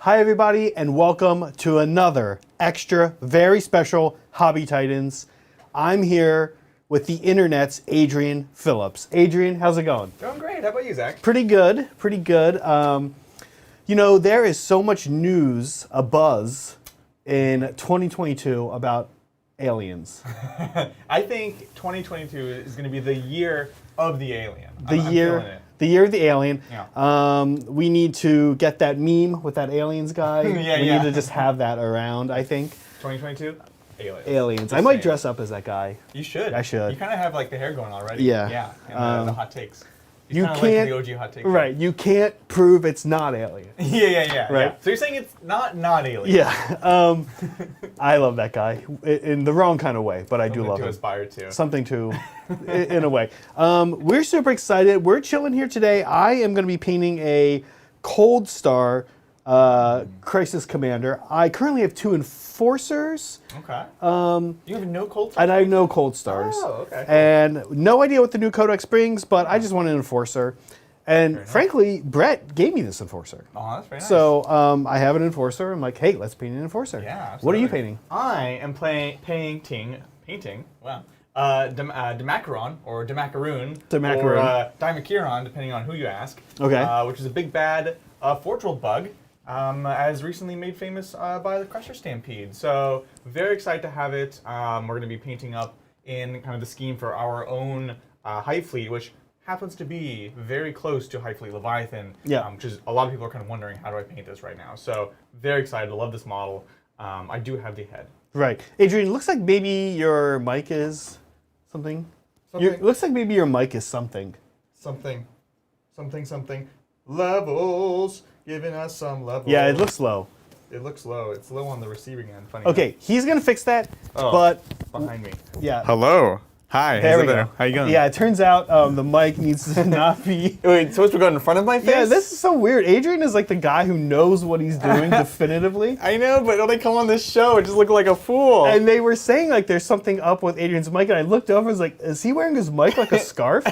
Hi everybody, and welcome to another extra, very special Hobby Titans. I'm here with the internet's Adrian Phillips. Adrian, how's it going? Going great. How about you, Zach? Pretty good, pretty good. You know, there is so much news, a buzz, in 2022 about aliens. I think 2022 is going to be the year of the alien. The year of the alien. Yeah. We need to get that meme with that aliens guy. We yeah. need to just have that around, I think. 2022? Aliens. Aliens. I might dress up as that guy. You should. I should. You kind of have like the hair going already. Yeah. Yeah. And the hot takes. You kinda can't. like the OG hot take. Right. You can't prove it's not alien. Yeah. Right. Yeah. So you're saying it's not alien? Yeah. I love that guy in the wrong kind of way, but I do love to him. aspire to. Something to, in a way. We're super excited. We're chilling here today. I am going to be painting a Coldstar Crisis Commander. I currently have 2 Enforcers. Okay. You have no Coldstar? And I have no Coldstars. Oh, okay. And no idea what the new Codex brings, but I just want an Enforcer. And frankly, Brett gave me this Enforcer. Oh, that's very nice. So I have an Enforcer. I'm like, hey, let's paint an Enforcer. Yeah, absolutely. What are you painting? I am painting, wow, Dimachaeron, or Dimachaeron, or Dimachaeron, depending on who you ask. Okay. Which is a big bad four-drilled bug, as recently made famous by the Crusher Stampede. So very excited to have it. We're going to be painting up in kind of the scheme for our own Hive Fleet, which happens to be very close to Hive Fleet Leviathan. Yeah. Which is a lot of people are kind of wondering, how do I paint this right now? So very excited. I love this model. I do have the head. Right. Adrian, looks like maybe your mic is something. Looks like maybe your mic is something. Something. Levels. Giving us some levels. Yeah, it looks low. It looks low. It's low on the receiving end. Funny. Okay, he's going to fix that, Oh, but... behind me. Yeah. Hello. Hi. There we go. How you going? Yeah, it turns out the mic needs to not be... Wait, supposed to go in front of my face? Yeah, this is so weird. Adrian is like the guy who knows what he's doing definitively. I know, but when they come on this show, it just look like a fool. And they were saying like there's something up with Adrian's mic, and I looked over and was like, is he wearing his mic like a scarf?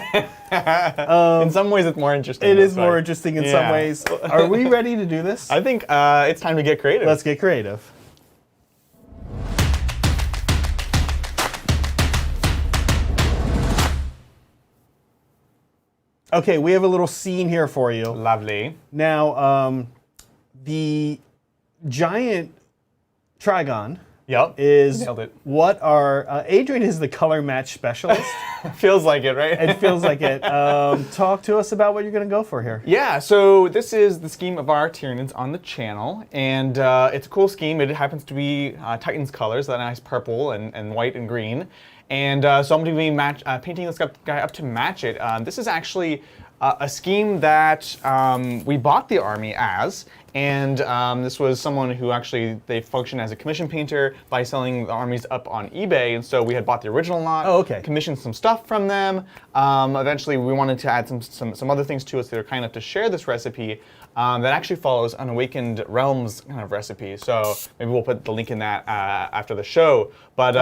In some ways, it's more interesting. It is more interesting in some ways. Are we ready to do this? I think it's time to get creative. Let's get creative. Okay, we have a little scene here for you. Lovely. Now, the giant Trigon Nailed is it. what our... Adrian is the color match specialist. Feels like it, right? It feels like it. Talk to us about what you're going to go for here. Yeah, so this is the scheme of our Tyranids on the channel, and it's a cool scheme. It happens to be Titan's colors, that nice purple and white and green. And so I'm going to be painting this guy up to match it. This is actually a scheme that we bought the army as, and this was someone who actually, they function as a commission painter by selling the armies up on eBay, and so we had bought the original lot, commissioned some stuff from them. Eventually we wanted to add some other things to it, so they were kind enough to share this recipe that actually follows an Awakened Realms kind of recipe. So maybe we'll put the link in that after the show. But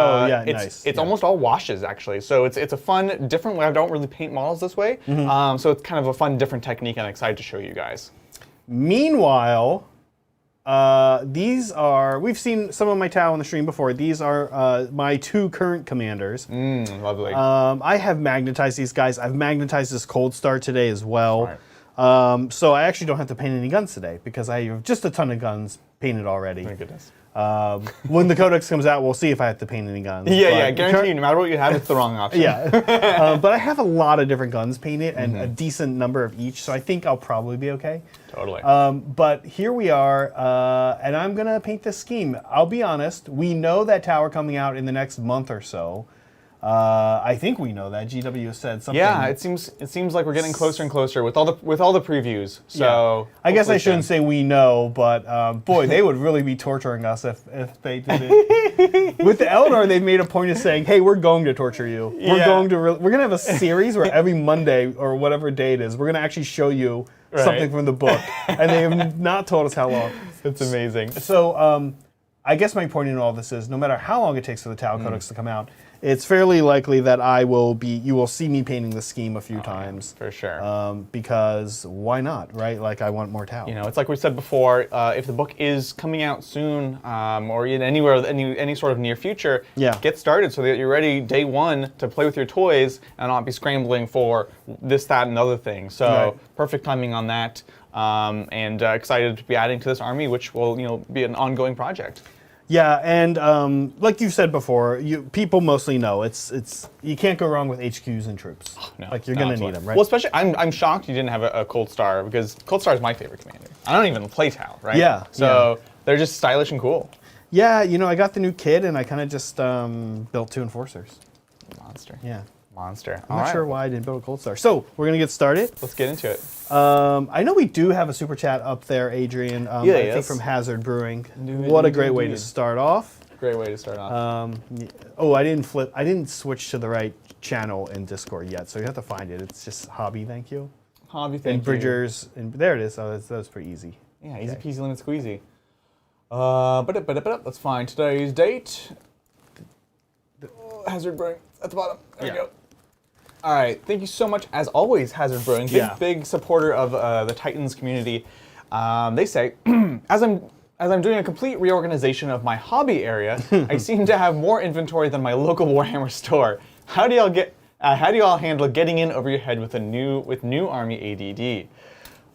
it's almost all washes, actually. So it's a fun, different way. I don't really paint models this way. So it's kind of a fun, different technique, and I'm excited to show you guys. Meanwhile, these are... We've seen some of my Tau on the stream before. These are my 2 current commanders. Lovely. I have magnetized these guys. I've magnetized this Coldstar today as well. So I actually don't have to paint any guns today because I have just a ton of guns painted already. My goodness. When the Codex comes out, we'll see if I have to paint any guns. Yeah, guarantee you, no matter what you have, it's the wrong option. But I have a lot of different guns painted and a decent number of each, so I think I'll probably be okay. Totally. But here we are, and I'm going to paint this scheme. I'll be honest, we know that tower coming out in the next month or so. I think we know that. GW said something. Yeah, it seems like we're getting closer and closer with all the previews. So I guess I shouldn't say we know, but boy, they would really be torturing us if they did it. With the Eldar, they've made a point of saying, "Hey, we're going to torture you. We're going to have a series where every Monday or whatever day it is, we're going to actually show you something from the book." And they have not told us how long. It's amazing. So. I guess my point in all this is, no matter how long it takes for the Tau Codex to come out, it's fairly likely that you will see me painting the scheme a few times. Yeah, for sure. Because why not, right? Like, I want more Tau. You know, it's like we said before, if the book is coming out soon, or in anywhere, any sort of near future, get started so that you're ready day one to play with your toys and not be scrambling for this, that, and other thing. So perfect timing on that, and excited to be adding to this army, which will be an ongoing project. Yeah, and like you said before, people mostly know it's you can't go wrong with HQs and troops. Oh, no, like you're gonna need them, right? Well, especially I'm shocked you didn't have a Coldstar, because Coldstar is my favorite commander. I don't even play Tau, right? Yeah. So they're just stylish and cool. Yeah, I got the new kit and I kind of just built 2 enforcers. Monster. Yeah. Monster. I'm not sure why I didn't build a Coldstar. So we're gonna get started. Let's get into it. I know we do have a super chat up there, Adrian. I think from Hazard Brewing. What a great way to start off. Great way to start off. I didn't switch to the right channel in Discord yet, so you have to find it. It's just Hobby, thank you. Hobby, thank and Bridgers, and there it is. Oh, that was pretty easy. Yeah, easy peasy lemon squeezy. Let's find today's date. Hazard Brewing at the bottom. There we go. All right, thank you so much, as always, Hazard Brewing. Big supporter of the Titans community. They say, as I'm doing a complete reorganization of my hobby area, I seem to have more inventory than my local Warhammer store. How do y'all handle getting in over your head with new army ADD?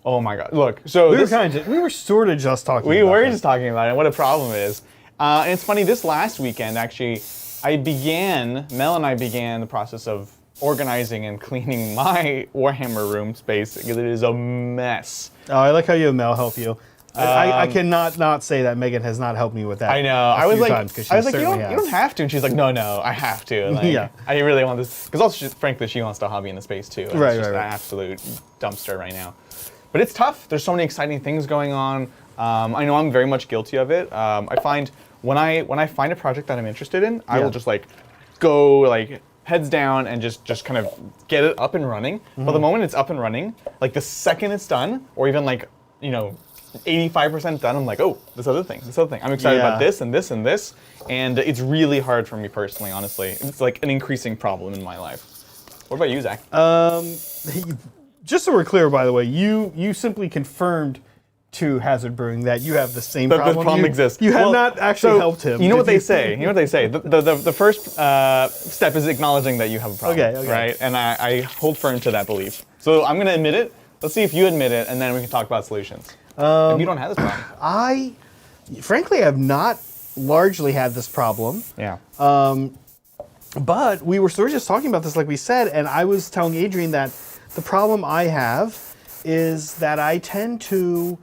Oh my God! Look, so we were sort of just talking. We were just talking about it. What a problem it is. And it's funny. This last weekend, actually, Mel and I began the process of organizing and cleaning my Warhammer room space. It is a mess. Oh, I like how you have Mel help you. I cannot not say that Megan has not helped me with that. I know. I was like, you don't have to. And she's like, no, I have to. Like, I really want this. Because also, frankly, she wants to hobby in the space too. And it's just an absolute dumpster right now. But it's tough. There's so many exciting things going on. I know I'm very much guilty of it. I find when I find a project that I'm interested in, I will just go heads down and just kind of get it up and running. But the moment it's up and running, like the second it's done, or even 85% done, I'm like, oh, this other thing. I'm excited about this and this and this. And it's really hard for me personally, honestly. It's like an increasing problem in my life. What about you, Zach? Just so we're clear, by the way, you simply confirmed to Hazard Brewing that you have the same problem. The problem exists. You have not actually helped him. You know what they say. The first step is acknowledging that you have a problem. Okay. Right? And I hold firm to that belief. So I'm going to admit it. Let's see if you admit it, and then we can talk about solutions. If you don't have this problem. I, frankly, have not largely had this problem. Yeah. But we were sort of just talking about this, like we said, and I was telling Adrian that the problem I have is that I tend to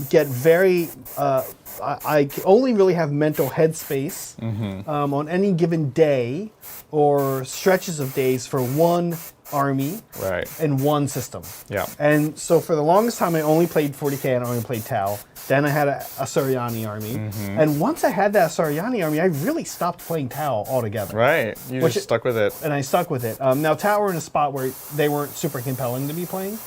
get very, I only really have mental headspace on any given day or stretches of days for one army and one system. Yeah. And so for the longest time, I only played 40k and I only played Tau. Then I had a Saryani army. And once I had that Saryani army, I really stopped playing Tau altogether. Right. You just stuck with it. And I stuck with it. Now, Tau were in a spot where they weren't super compelling to be playing.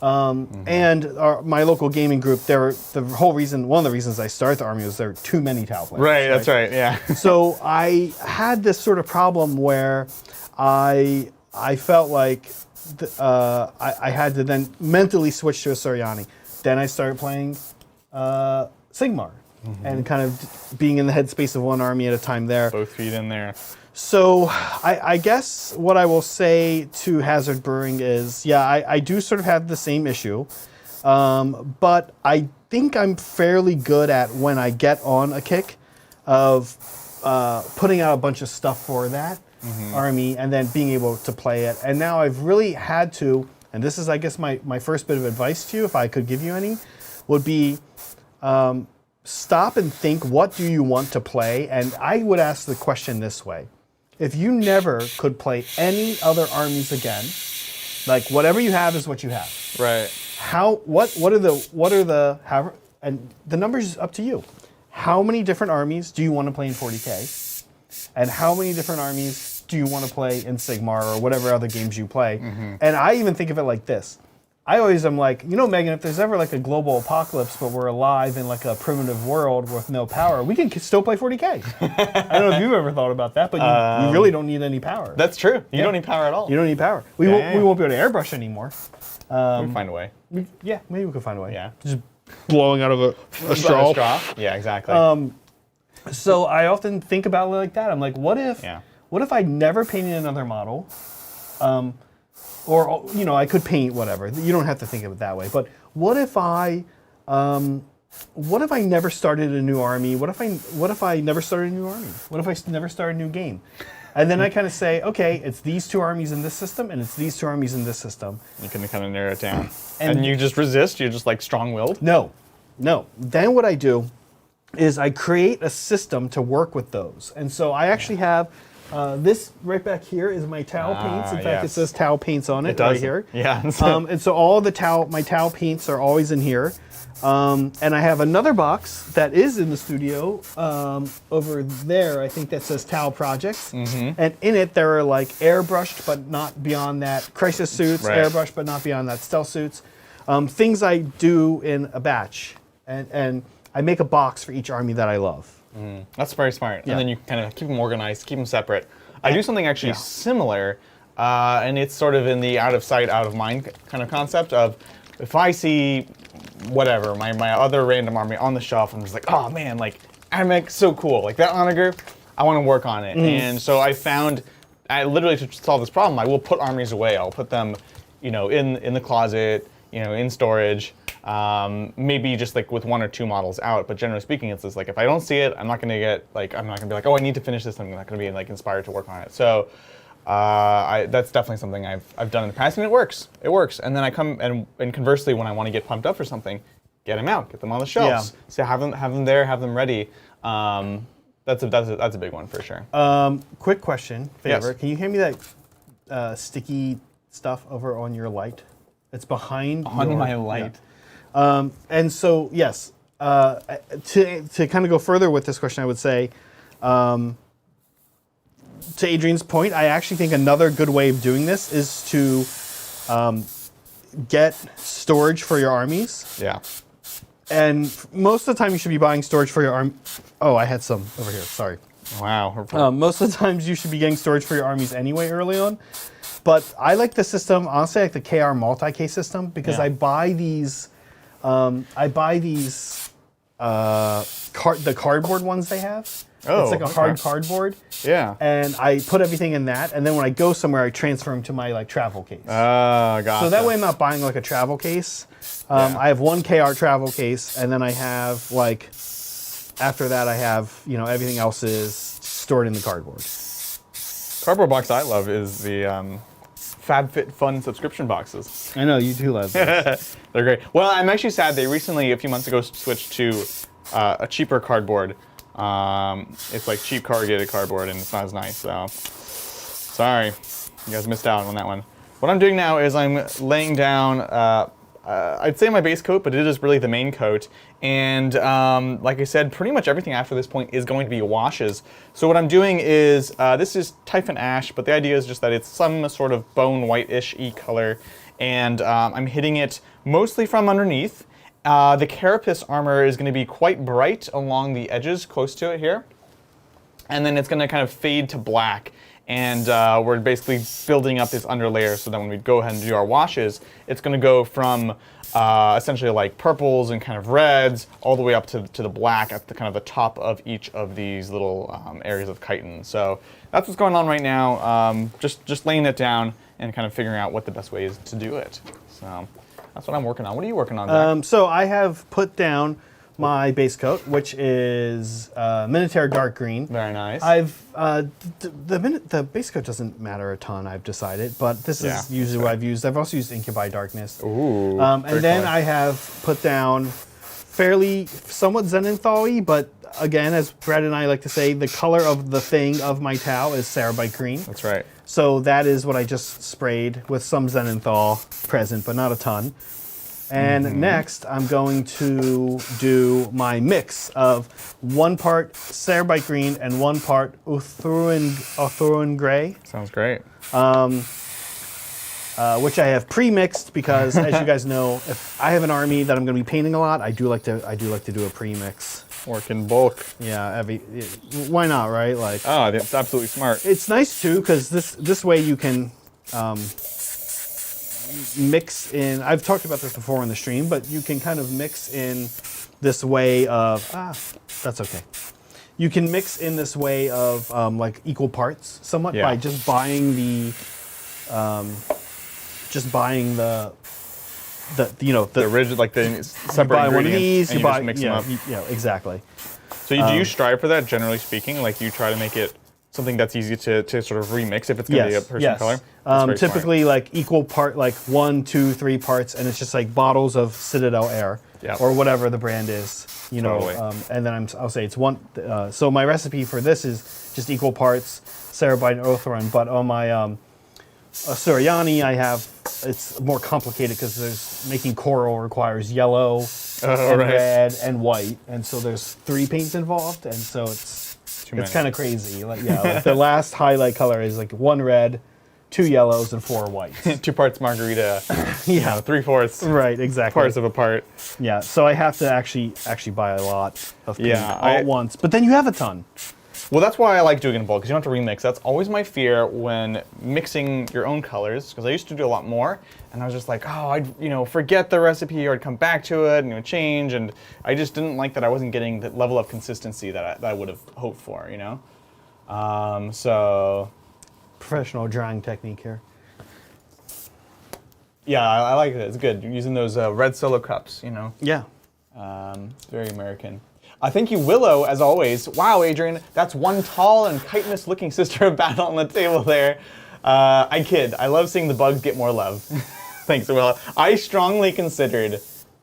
And my local gaming group, one of the reasons I started the army was there were too many Tau players. Right, that's right, yeah. So I had this sort of problem where I felt like I had to then mentally switch to a Saryani. Then I started playing Sigmar and kind of being in the headspace of one army at a time there. Both feet in there. So I guess what I will say to Hazard Brewing is, I do sort of have the same issue, but I think I'm fairly good at when I get on a kick of putting out a bunch of stuff for that army and then being able to play it. And now I've really had to, and this is, I guess, my first bit of advice to you, if I could give you any, would be stop and think, what do you want to play? And I would ask the question this way. If you never could play any other armies again, like whatever you have is what you have. Right. And the numbers is up to you. How many different armies do you want to play in 40K? And how many different armies do you want to play in Sigmar or whatever other games you play? And I even think of it like this. I always am like, Megan, if there's ever like a global apocalypse, but we're alive in like a primitive world with no power, we can still play 40K. I don't know if you've ever thought about that, but you really don't need any power. That's true. You don't need power at all. You don't need power. We won't be able to airbrush anymore. We can find a way. Maybe we could find a way. Yeah. Just blowing out of a straw. Yeah, exactly. So I often think about it like that. I'm like, what if I never painted another model? Or, I could paint whatever. You don't have to think of it that way. But what if I never started a new army? What if I never started a new army? What if I never started a new game? And then I kind of say, okay, it's these 2 armies in this system, and it's these 2 armies in this system. You can kind of narrow it down. And you just resist? You're just like strong-willed? No. Then what I do is I create a system to work with those. And so I actually have this right back here is my Tau paints. In fact, it says Tau paints on it right here. Yeah. And so all the my Tau paints are always in here. And I have another box that is in the studio over there. I think that says Tau Projects. And in it, there are like airbrushed, but not beyond that, crisis suits, airbrushed, but not beyond that, stealth suits. Things I do in a batch. And I make a box for each army that I love. That's very smart. And then you kind of keep them organized, keep them separate. I do something actually similar, and it's sort of in the out of sight, out of mind kind of concept of if I see whatever, my other random army on the shelf, I'm just like, oh man, like, Amek, so cool. Like that onager, I want to work on it. And so I literally, to solve this problem, I will put armies away. I'll put them, in the closet, in storage. Maybe just like with 1 or 2 models out, but generally speaking, it's just like if I don't see it, I'm not gonna be like, oh, I need to finish this. I'm not gonna be like inspired to work on it. So that's definitely something I've done in the past, and it works. It works. And then I come and conversely, when I want to get pumped up for something, get them out, get them on the shelves. So have them there, have them ready. That's a big one for sure. Quick question, favor. Yes. Can you hand me that sticky stuff over on your light? It's behind my light. Yeah. And so, yes, to kind of go further with this question, I would say, to Adrian's point, I actually think another good way of doing this is to get storage for your armies. Yeah. And most of the time, you should be buying storage for your army. Oh, I had some over here. Sorry. Wow. Most of the times, you should be getting storage for your armies anyway early on. But I like the system, honestly, I like the KR multi-case system because I buy these. The cardboard ones they have. Oh, it's like a hard cardboard. Yeah. And I put everything in that, and then when I go somewhere, I transfer them to my travel case. Gotcha. So that way, I'm not buying like a travel case. I have 1 KR travel case, and then I have after that, I have everything else is stored in the cardboard. Cardboard box I love is the FabFitFun subscription boxes. I know you do love those. They're great. Well, I'm actually sad they recently, a few months ago, switched to a cheaper cardboard. It's like cheap corrugated cardboard, and it's not as nice. So, sorry, you guys missed out on that one. What I'm doing now is I'm laying down. I'd say my base coat, but it is really the main coat. And like I said, pretty much everything after this point is going to be washes. So what I'm doing is, this is Typhon Ash, but the idea is just that it's some sort of bone white-ish-y color. And I'm hitting it mostly from underneath. The carapace armor is going to be quite bright along the edges, close to it here. And then it's going to kind of fade to black. And we're basically building up this underlayer so that when we go ahead and do our washes, it's going to go from essentially like purples and kind of reds all the way up to the black at the kind of the top of each of these little areas of chitin. So that's what's going on right now. Just laying it down and kind of figuring out what the best way is to do it. So that's what I'm working on. What are you working on, Zach? So I have put down my base coat, which is Minotaur dark green. Very nice. The base coat doesn't matter a ton, I've decided, but this is usually what I've used. I've also used Incubi Darkness. Ooh. And then I have put down fairly, somewhat Zenithal-y, but again, as Brad and I like to say, the color of the thing of my Tau is Cerebite green. That's right. So that is what I just sprayed with some Zenithal present, but not a ton. And next, I'm going to do my mix of 1 part Cerebite green and 1 part Uthuran gray. Sounds great. which I have pre-mixed because, as you guys know, if I have an army that I'm going to be painting a lot, I do like to do a pre-mix. Work in bulk. Yeah, why not, right? Like, oh, that's absolutely smart. It's nice too because this way you can mix in. I've talked about this before on the stream, but you can kind of mix in this way of that's okay. You can mix in this way of like equal parts somewhat by just buying the rigid, like the separate buy ingredients, one of these, and you buy, just mix them up. Yeah, exactly. So do you strive for that, generally speaking? Like you try to make it something that's easy to sort of remix if it's going to be a person color? Typically like equal part, like 1, 2, 3 parts, and it's just like bottles of Citadel Air or whatever the brand is, you know. And then I'll say it's one. So my recipe for this is just equal parts Cerebite and Othron, but on my Suriani, it's more complicated because there's making coral requires yellow and red and white, and so there's 3 paints involved, and so it's kind of crazy. Like like the last highlight color is like 1 red, 2 yellows, and 4 whites. 2 parts margarita. 3/4. Right, exactly. Parts of a part. Yeah, so I have to actually buy a lot of paint all at once, but then you have a ton. Well, that's why I like doing it in bulk, because you don't have to remix. That's always my fear when mixing your own colors, because I used to do a lot more, and I was just like, oh, I'd forget the recipe, or I'd come back to it, and it would change, and I just didn't like that I wasn't getting the level of consistency that I would have hoped for, you know? So... Professional drawing technique here. Yeah, I like it. It's good. You're using those red solo cups, you know? Yeah. It's very American. Thank you, Willow, as always. Wow, Adrian, that's one tall and chitinous-looking Sister of Battle on the table there. I kid. I love seeing the bugs get more love. Thanks, Willow. I strongly considered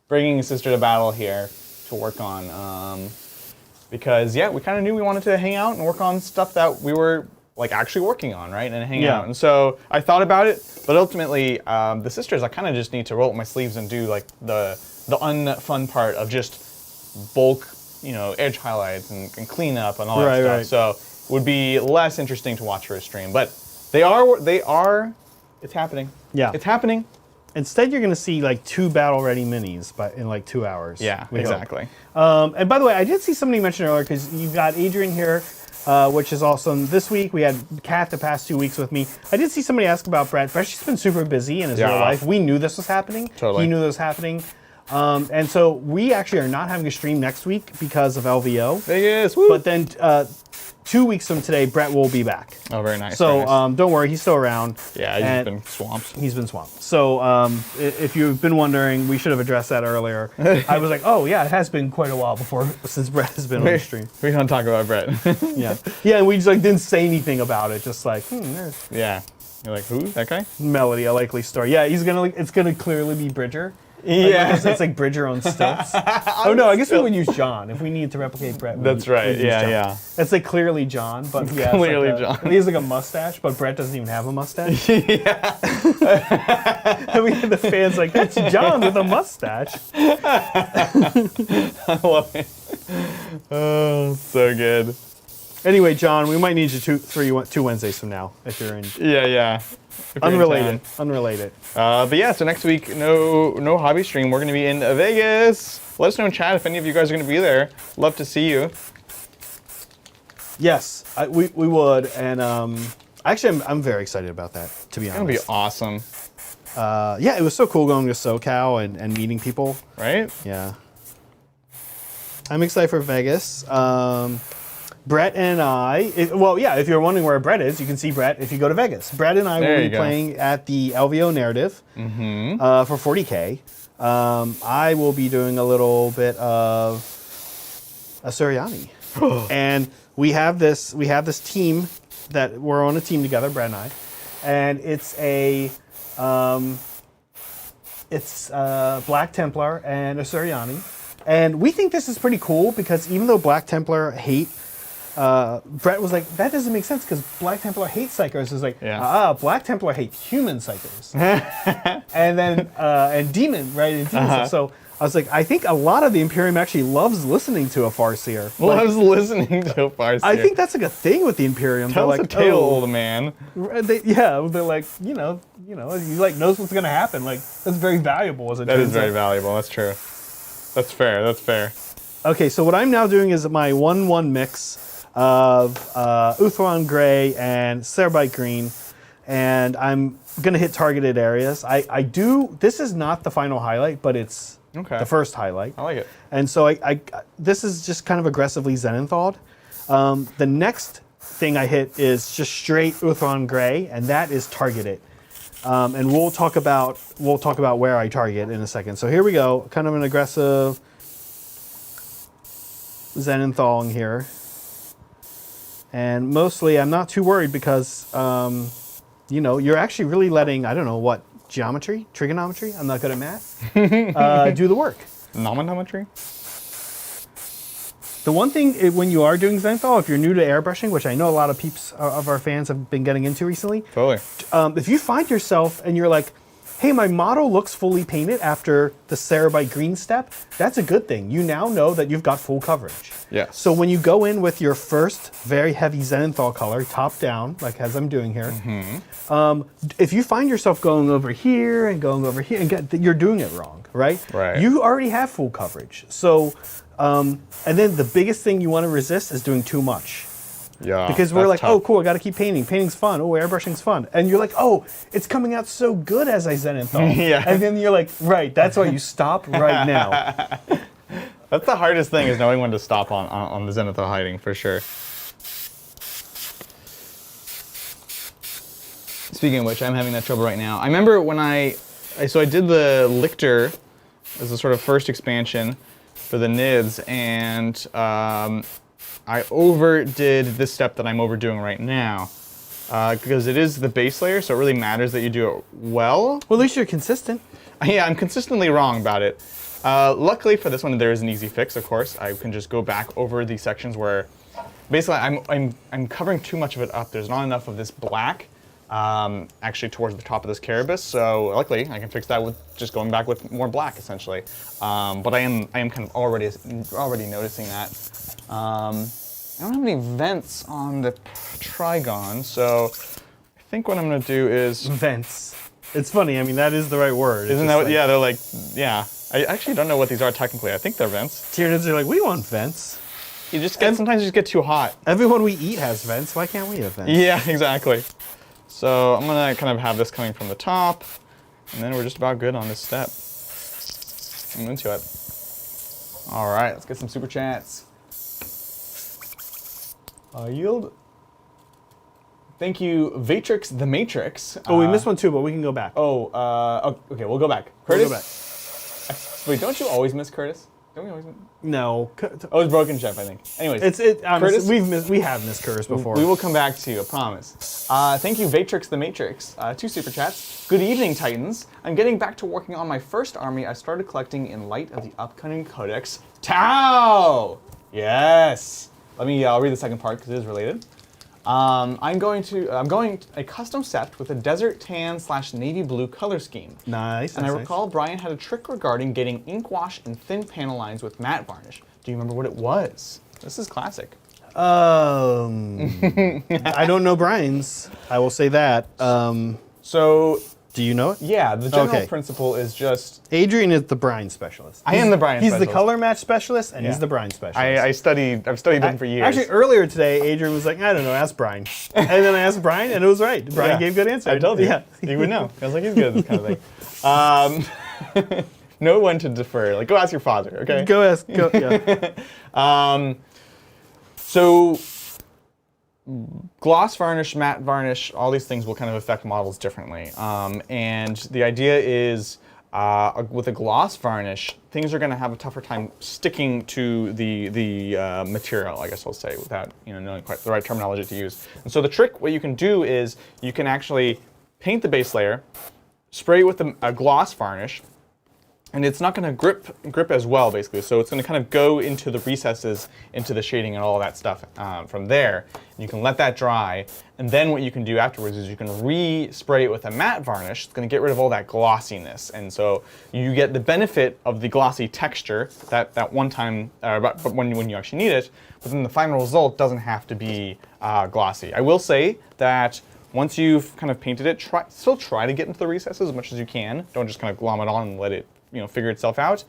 bringing Sister to Battle here to work on because, we kind of knew we wanted to hang out and work on stuff that we were like actually working on, right, and hang out. And so I thought about it, but ultimately, the Sisters, I kind of just need to roll up my sleeves and do like the unfun part of just bulk, edge highlights and clean up and all that stuff. Right. So it would be less interesting to watch for a stream. But they are, it's happening. Yeah. It's happening. Instead, you're going to see like 2 battle-ready minis in like 2 hours. Yeah, exactly. And by the way, I did see somebody mention earlier, because you've got Adrian here, which is awesome. This week, we had Kat the past 2 weeks with me. I did see somebody ask about Brett. Brett's just been super busy in his real life. We knew this was happening. Totally. He knew this was happening. And so we actually are not having a stream next week because of LVO. Vegas, woo! But then 2 weeks from today, Brett will be back. Oh, very nice. So don't worry, he's still around. Yeah, he's been swamped. He's been swamped. So if you've been wondering, we should have addressed that earlier. I was like, oh yeah, it has been quite a while since Brett has been on the stream. We don't talk about Brett. Yeah, and we just like didn't say anything about it. Just like, there's. Yeah, you're like, who? That guy? Melody, a likely story. Yeah, it's gonna clearly be Bridger. Yeah. It's like Bridger on stilts. Oh no, I guess we would use John if we needed to replicate Brett. That's right. Yeah. It's like clearly John, but he has clearly John. He has like a mustache, but Brett doesn't even have a mustache. Yeah. And we had the fans like, that's John with a mustache. I love it. Oh, so good. Anyway, John, we might need you 2 Wednesdays from now if you're in. Yeah. Unrelated. But yeah, so next week, no hobby stream. We're going to be in Vegas. Let us know in chat if any of you guys are going to be there. Love to see you. Yes, we would. And actually, I'm very excited about that, to be honest. It's going to be awesome. Yeah, it was so cool going to SoCal and meeting people. Right? Yeah. I'm excited for Vegas. Brett and I, if you're wondering where Brett is, you can see Brett if you go to Vegas. Brett and I will be playing at the LVO Narrative for 40K. I will be doing a little bit of a Suriani. And we have this team that we're on a team together, Brett and I. And it's Black Templar and a Suriani. And we think this is pretty cool because even though Black Templar hate Brett was like, that doesn't make sense because Black Templar hate psychers. Is like, Black Templar hate human psychers. And then and demon, right? And demon stuff. So I was like, I think a lot of the Imperium actually loves listening to a Farseer. Loves listening to a Farseer. I think that's like a thing with the Imperium. Tell us like, a tale, old man. They're like, you know, he like knows what's gonna happen. Like that's very valuable as a. That is very valuable. That's true. That's fair. That's fair. Okay, so what I'm now doing is my 1/1 mix of Uthron Gray and Cerbite Green, and I'm gonna hit targeted areas. I do. This is not the final highlight, but it's the first highlight. I like it. And so I this is just kind of aggressively Xenonthawed. The next thing I hit is just straight Uthron Gray, and that is targeted. And we'll talk about where I target in a second. So here we go, kind of an aggressive Xenonthawing here. And mostly I'm not too worried because you know, you're actually really letting, I don't know what, trigonometry, I'm not good at math, do the work. Nomonometry? The one thing when you are doing Xenothaw, if you're new to airbrushing, which I know a lot of peeps of our fans have been getting into recently, Totally. If you find yourself and you're like, hey, my model looks fully painted after the Cerbite Green step, that's a good thing. You now know that you've got full coverage. Yes. So when you go in with your first very heavy Xenothaw color, top down, like as I'm doing here, if you find yourself going over here and going over here, and you're doing it wrong, right? Right. You already have full coverage. So, and then the biggest thing you want to resist is doing too much. Yeah. Because we're like, tough. oh, cool, I got to keep painting. Painting's fun. Oh, airbrushing's fun. And you're like, oh, it's coming out so good as I Xenothaw. Yeah. And then you're like, right, that's why you stop right now. That's the hardest thing, is knowing when to stop on the Xenothaw hiding, for sure. Speaking of which, I'm having that trouble right now. I remember when I did the Lictor as a sort of first expansion for the NIDS, and I overdid this step that I'm overdoing right now. Because it is the base layer, so it really matters that you do it well. Well, at least you're consistent. Yeah, I'm consistently wrong about it. Luckily for this one, there is an easy fix, of course. I can just go back over the sections where basically I'm covering too much of it up. There's not enough of this black actually towards the top of this Carabus, so luckily I can fix that with just going back with more black, essentially. But I am kind of already noticing that. I don't have any vents on the Trigon, so I think what I'm going to do is... Vents. It's funny, I mean, that is the right word. Isn't that what, yeah, they're like, yeah. I actually don't know what these are technically. I think they're vents. Tyranids are like, we want vents. You just get, sometimes you just get too hot. Everyone we eat has vents, why can't we have vents? Yeah, exactly. So I'm going to kind of have this coming from the top, and then we're just about good on this step. I'm into it. All right, let's get some super chats. Yield. Thank you, Vatrix the Matrix. Oh, we missed one too, but we can go back. Okay, we'll go back. Curtis? We'll go back. Wait, don't you always miss Curtis? Don't we always miss? No. Oh, it's Broken Chef, I think. Anyways. Honestly, we have missed Curtis before. We will come back to you, I promise. Thank you, Vatrix the Matrix. 2 super chats. Good evening, Titans. I'm getting back to working on my first army I started collecting in light of the upcoming Codex Tau! Yes! I'll read the second part because it is related. I'm going a custom set with a desert tan / navy blue color scheme. Nice. And I recall Brian had a trick regarding getting ink wash and thin panel lines with matte varnish. Do you remember what it was? This is classic. I don't know Brian's. I will say that. So. Do you know it? Yeah, the general principle is just... Adrian is the brine specialist. I am the brine specialist. He's the color match specialist, and he's the brine specialist. I've studied him for years. Actually, earlier today, Adrian was like, I don't know, ask Brian. And then I asked Brian, and it was right. Brian gave good answer. I told you. Yeah. You would know. I was like, he's good at this kind of thing. Know when to defer. Like, go ask your father, okay? Yeah. So... gloss varnish, matte varnish, all these things will kind of affect models differently. And the idea is with a gloss varnish, things are going to have a tougher time sticking to the material, I guess I'll say, without knowing quite the right terminology to use. And so the trick, what you can do is you can actually paint the base layer, spray it with a gloss varnish, and it's not going to grip as well, basically. So it's going to kind of go into the recesses, into the shading and all that stuff from there. And you can let that dry, and then what you can do afterwards is you can re-spray it with a matte varnish. It's going to get rid of all that glossiness, and so you get the benefit of the glossy texture that one time, but when you actually need it. But then the final result doesn't have to be glossy. I will say that once you've kind of painted it, still try to get into the recesses as much as you can. Don't just kind of glom it on and let it figure itself out.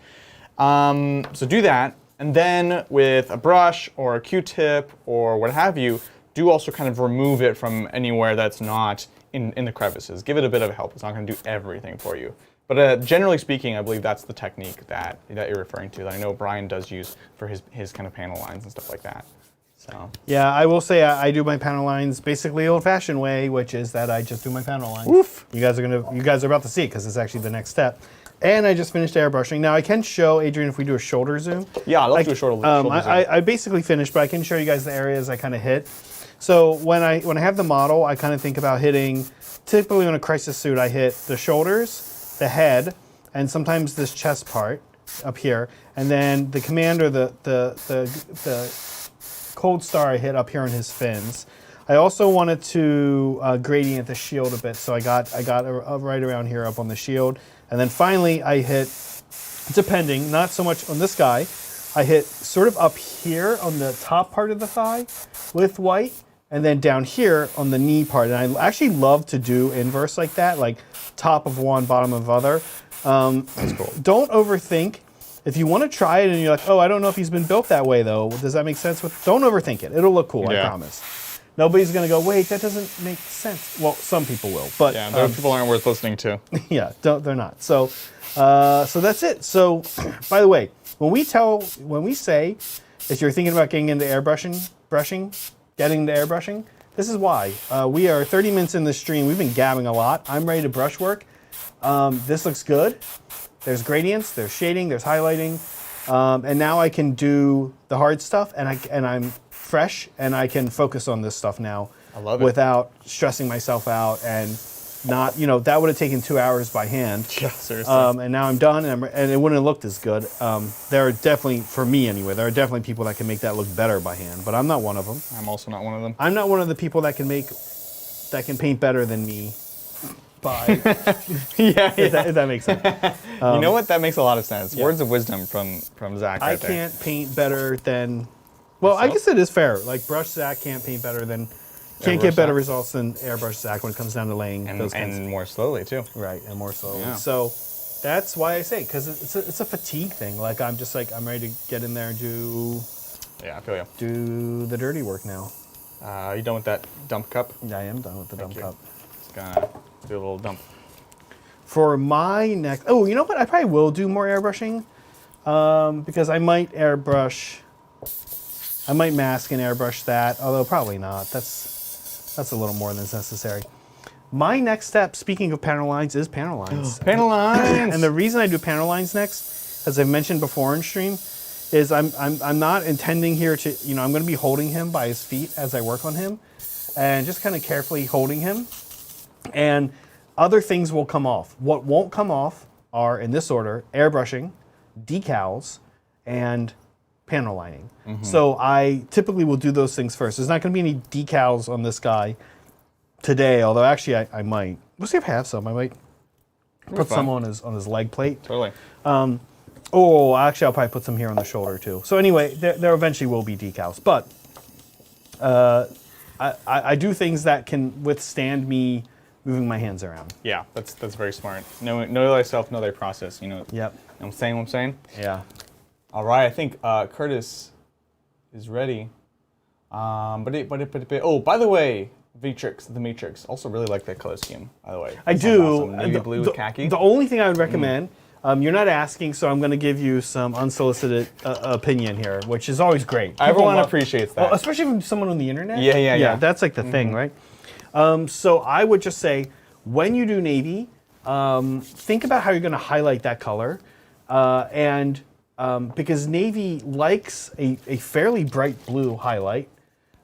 So do that, and then with a brush or a Q-tip or what have you, do also kind of remove it from anywhere that's not in the crevices. Give it a bit of help. It's not going to do everything for you. But generally speaking, I believe that's the technique that you're referring to, that I know Brian does use for his kind of panel lines and stuff like that. So. Yeah, I will say I do my panel lines basically old-fashioned way, which is that I just do my panel lines. Oof. You guys are about to see it because it's actually the next step. And I just finished airbrushing. Now I can show Adrian if we do a shoulder zoom. Yeah, I'd love to do a shoulder zoom. I basically finished, but I can show you guys the areas I kind of hit. So when I have the model, I kind of think about hitting. Typically on a crisis suit, I hit the shoulders, the head, and sometimes this chest part up here, and then the commander, the Coldstar I hit up here on his fins. I also wanted to gradient the shield a bit, so I got right around here up on the shield. And then finally I hit, depending, not so much on this guy, I hit sort of up here on the top part of the thigh with white, and then down here on the knee part. And I actually love to do inverse like that, like top of one, bottom of other. That's cool. Don't overthink. If you want to try it and you're like, oh, I don't know if he's been built that way though, does that make sense? Don't overthink it. It'll look cool, I promise. Nobody's going to go, wait, that doesn't make sense. Well, some people will, but yeah, those people aren't worth listening to. Yeah, they're not. So that's it. So, by the way, when we say, if you're thinking about getting into airbrushing, this is why. We are 30 minutes in the stream. We've been gabbing a lot. I'm ready to brush work. This looks good. There's gradients, there's shading, there's highlighting, and now I can do the hard stuff, and I'm fresh, and I can focus on this stuff now. I love it. Without stressing myself out and not, that would have taken 2 hours by hand. Yeah, seriously. And now I'm done, and it wouldn't have looked as good. There are definitely, for me anyway, there are definitely people that can make that look better by hand, but I'm not one of them. I'm also not one of them. I'm not one of the people that can paint better than me. If that makes sense. You know what? That makes a lot of sense. Yeah. Words of wisdom from Zach. I can't paint better than. Well, I guess it is fair. Like Brush Zach can't paint better than. Can't get better results than Airbrush Zach when it comes down to laying those kinds. And more slowly too. Right, and more slowly. Yeah. So that's why I say, because it's a fatigue thing. Like I'm ready to get in there and do. Yeah, I feel you. Do the dirty work now. You done with that dump cup? Yeah, I am done with the dump cup. Just gonna do a little dump. For my next, you know what? I probably will do more airbrushing, because I might mask and airbrush that. Although probably not. That's a little more than necessary. My next step, speaking of panel lines, is panel lines. Panel lines. And the reason I do panel lines next, as I mentioned before in stream, is I'm not intending here to, I'm going to be holding him by his feet as I work on him, and just kind of carefully holding him, and other things will come off. What won't come off are, in this order, airbrushing, decals, and panel lining. Mm-hmm. So I typically will do those things first. There's not going to be any decals on this guy today, although actually I might. We'll see if I have some. I might put some on his leg plate. Totally. Actually, I'll probably put some here on the shoulder too. So anyway, there eventually will be decals, but I do things that can withstand me moving my hands around. Yeah, that's very smart. Know thyself, know thy process. Yep. Know what I'm saying? Yeah. All right, I think Curtis is ready. By the way, the Matrix. Also really like that color scheme, by the way. I do. Awesome. Navy blue with khaki. The only thing I would recommend, you're not asking, so I'm going to give you some unsolicited opinion here, which is always great. Everyone appreciates that. Well, especially from someone on the internet. Yeah. That's like the thing, right? So I would just say, when you do navy, think about how you're going to highlight that color, because navy likes a fairly bright blue highlight.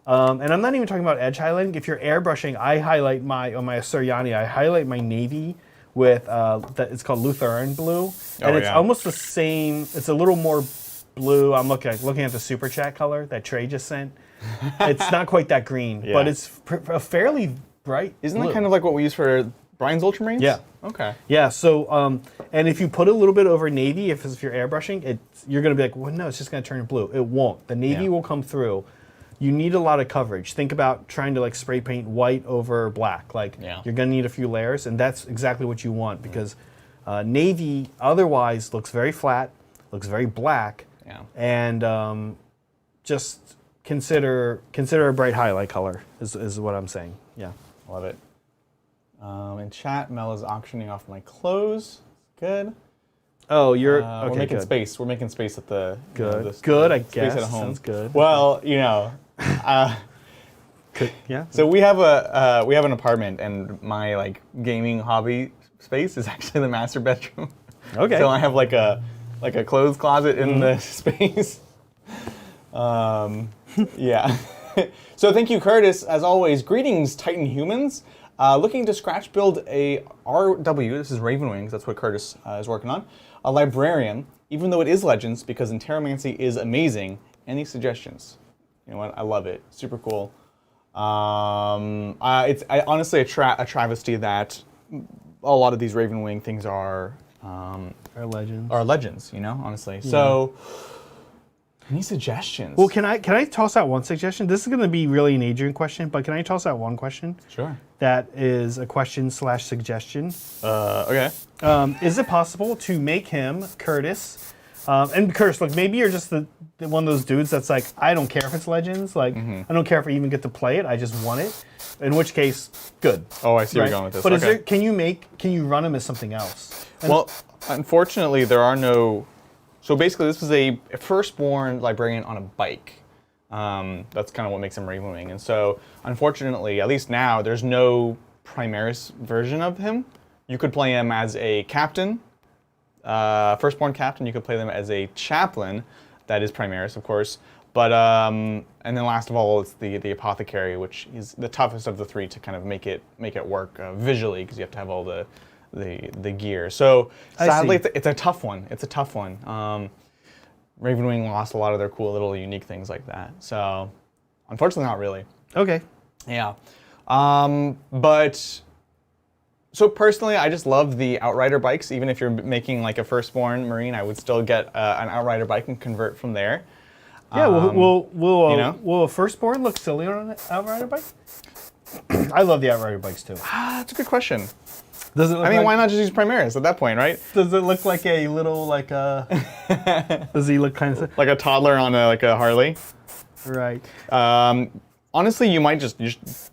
And I'm not even talking about edge highlighting. If you're airbrushing, I highlight on my Suryani, I highlight my navy with it's called Lutheran blue, and it's almost the same. It's a little more blue. I'm looking at the super chat color that Trey just sent. It's not quite that green, but it's a fairly bright. Isn't blue. that kind of like what we use for Brian's Ultramarines? Yeah. Okay. Yeah. So, and if you put a little bit over navy, if you're airbrushing, you're gonna be like, well, no, it's just gonna turn blue. It won't. The navy will come through. You need a lot of coverage. Think about trying to like spray paint white over black. Like you're gonna need a few layers, and that's exactly what you want because navy otherwise looks very flat, looks very black, and just consider a bright highlight color is what I'm saying. Yeah, love it. In chat, Mel is auctioning off my clothes. Good. Oh, you're okay. We're making space. We're making space at the good. I space guess at home. sounds good. Well, yeah. So we have an apartment, and my like gaming hobby space is actually the master bedroom. Okay. So I have like a clothes closet in the space. Yeah. So thank you, Curtis. As always, greetings, Titan humans. Looking to scratch build a RW. This is Ravenwings. That's what Curtis is working on. A librarian, even though it is Legends, because Interromancy is amazing. Any suggestions? You know what? I love it. Super cool. It's honestly a travesty that a lot of these Ravenwing things are legends. Are legends, honestly. Yeah. So, any suggestions? Well, can I toss out one suggestion? This is going to be really an Adrian question, but can I toss out one question? Sure. That is a question/suggestion. Okay. Is it possible to make him Curtis? And Curtis, look, maybe you're just one of those dudes that's like, I don't care if it's Legends. Like, I don't care if I even get to play it. I just want it. In which case, good. Oh, I see where you're going with this. But can you run him as something else? Well, unfortunately, there are no. So basically, this is a firstborn librarian on a bike. That's kind of what makes him Ravenwing. And so, unfortunately, at least now, there's no Primaris version of him. You could play him as a captain, firstborn captain. You could play them as a chaplain. That is Primaris, of course. But and then last of all, it's the apothecary, which is the toughest of the three to kind of make it work visually, because you have to have all the gear. So sadly, it's a tough one. It's a tough one. Ravenwing lost a lot of their cool little unique things like that. So unfortunately, not really. Okay. Yeah. But so personally, I just love the Outrider bikes. Even if you're making like a firstborn Marine, I would still get an Outrider bike and convert from there. Yeah. Will a firstborn look silly on an Outrider bike? I love the Outrider bikes too. That's a good question. Does it? Why not just use Primaris at that point, right? Does it look like a little does he look kind of like a toddler on a Harley? Right. Honestly, you might just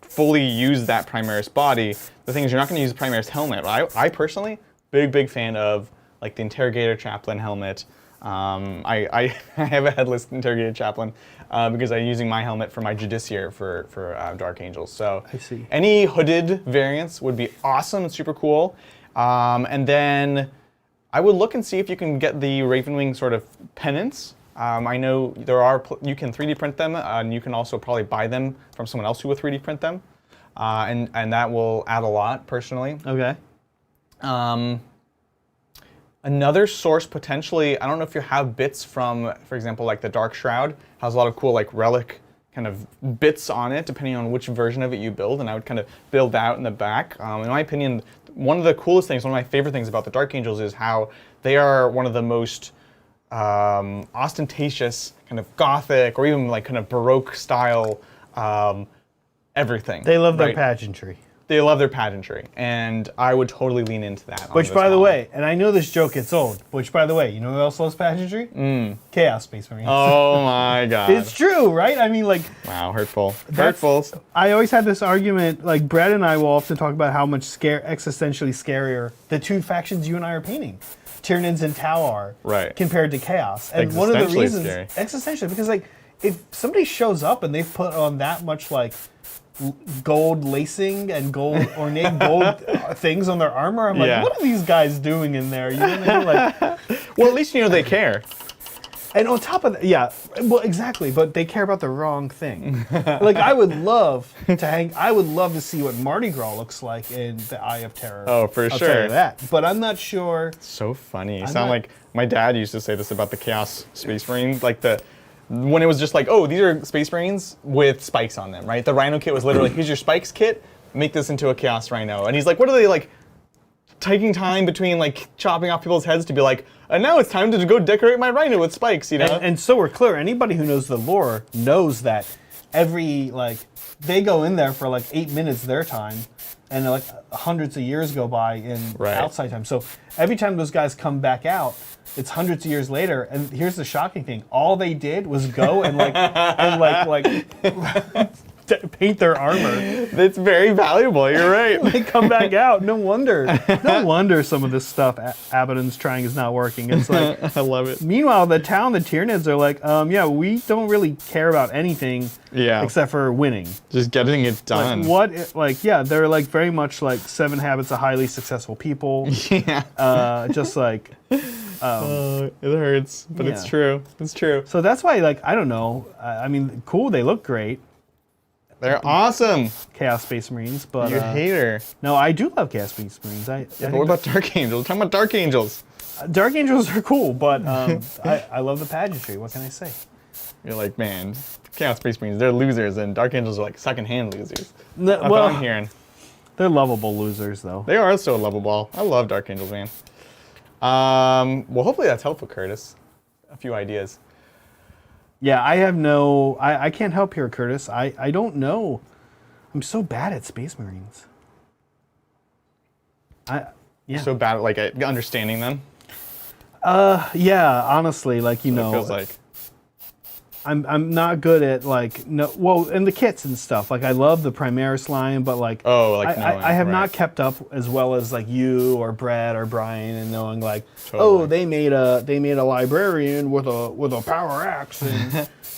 fully use that Primaris body. The thing is, you're not going to use the Primaris helmet. I personally, big fan of like the Interrogator Chaplain helmet. I have a headless Interrogator Chaplain because I'm using my helmet for my Judiciary for Dark Angels. So I see. Any hooded variants would be awesome and super cool. And then I would look and see if you can get the Ravenwing sort of pennants. I know you can 3D print them, and you can also probably buy them from someone else who will 3D print them. And that will add a lot, personally. Okay. Another source, potentially, I don't know if you have bits from, for example, like the Dark Shroud, has a lot of cool like relic kind of bits on it, depending on which version of it you build, and I would kind of build that out in the back. In my opinion, one of the coolest things, one of my favorite things about the Dark Angels is how they are one of the most ostentatious, kind of gothic, or even like kind of Baroque style everything. They love their pageantry. They love their pageantry, and I would totally lean into that. Which, by the way, and I know this joke gets old, which, by the way, you know who else loves pageantry? Chaos Space Marines. Oh my god. It's true, right? I mean, like... Wow, hurtful. Hurtful. I always had this argument, like, Brad and I will often talk about how much existentially scarier the two factions you and I are painting, Tyranids and Tau are, right, compared to Chaos. And one of the reasons... Existentially, because, like, if somebody shows up and they've put on that much, like... gold lacing and ornate gold things on their armor. I'm like, what are these guys doing in there? You know what I mean? Like, well, at least you know they care. And on top of that, yeah, well, exactly. But they care about the wrong thing. Like I would love to see what Mardi Gras looks like in the Eye of Terror. Oh, for I'll sure. tell you that. But I'm not sure. So funny. You I'm sound not- like my dad used to say this about the Chaos Space Marine, like when it was just like, oh, these are Space Marines with spikes on them, right? The Rhino kit was literally, here's your spikes kit, make this into a Chaos Rhino. And he's like, what are they like? Taking time between like chopping off people's heads to be like, and now it's time to go decorate my Rhino with spikes, you know? And so we're clear. Anybody who knows the lore knows that they go in there for like 8 minutes their time, and like hundreds of years go by in outside time. So every time those guys come back out, it's hundreds of years later. And here's the shocking thing: all they did was go and paint their armor. That's very valuable. You're right. They come back out. No wonder some of this stuff Abaddon's trying is not working. It's like I love it. Meanwhile, the Tyranids are like, yeah, we don't really care about anything except for winning. Just getting it done. They're like very much like 7 Habits of Highly Successful People. Yeah. Just like. It hurts, but it's true. It's true. So that's why, like, I don't know. I mean, cool. They look great. They're awesome. Chaos Space Marines, but You hater. no, I do love Chaos Space Marines. But what about Dark Angels? We're talking about Dark Angels. Dark Angels are cool, but I love the pageantry. What can I say? You're like, man, Chaos Space Marines, they're losers, and Dark Angels are like second-hand losers. That's what I'm hearing. They're lovable losers, though. They are so lovable. I love Dark Angels, man. Well, hopefully that's helpful, Curtis. A few ideas. Yeah, I can't help here, Curtis. I don't know. I'm so bad at Space Marines. So bad at like understanding them. Yeah, honestly, like, It feels like. I'm not good at and the kits and stuff. Like I love the Primaris line, but like I have not kept up as well as like you or Brad or Brian and knowing like they made a librarian with a power axe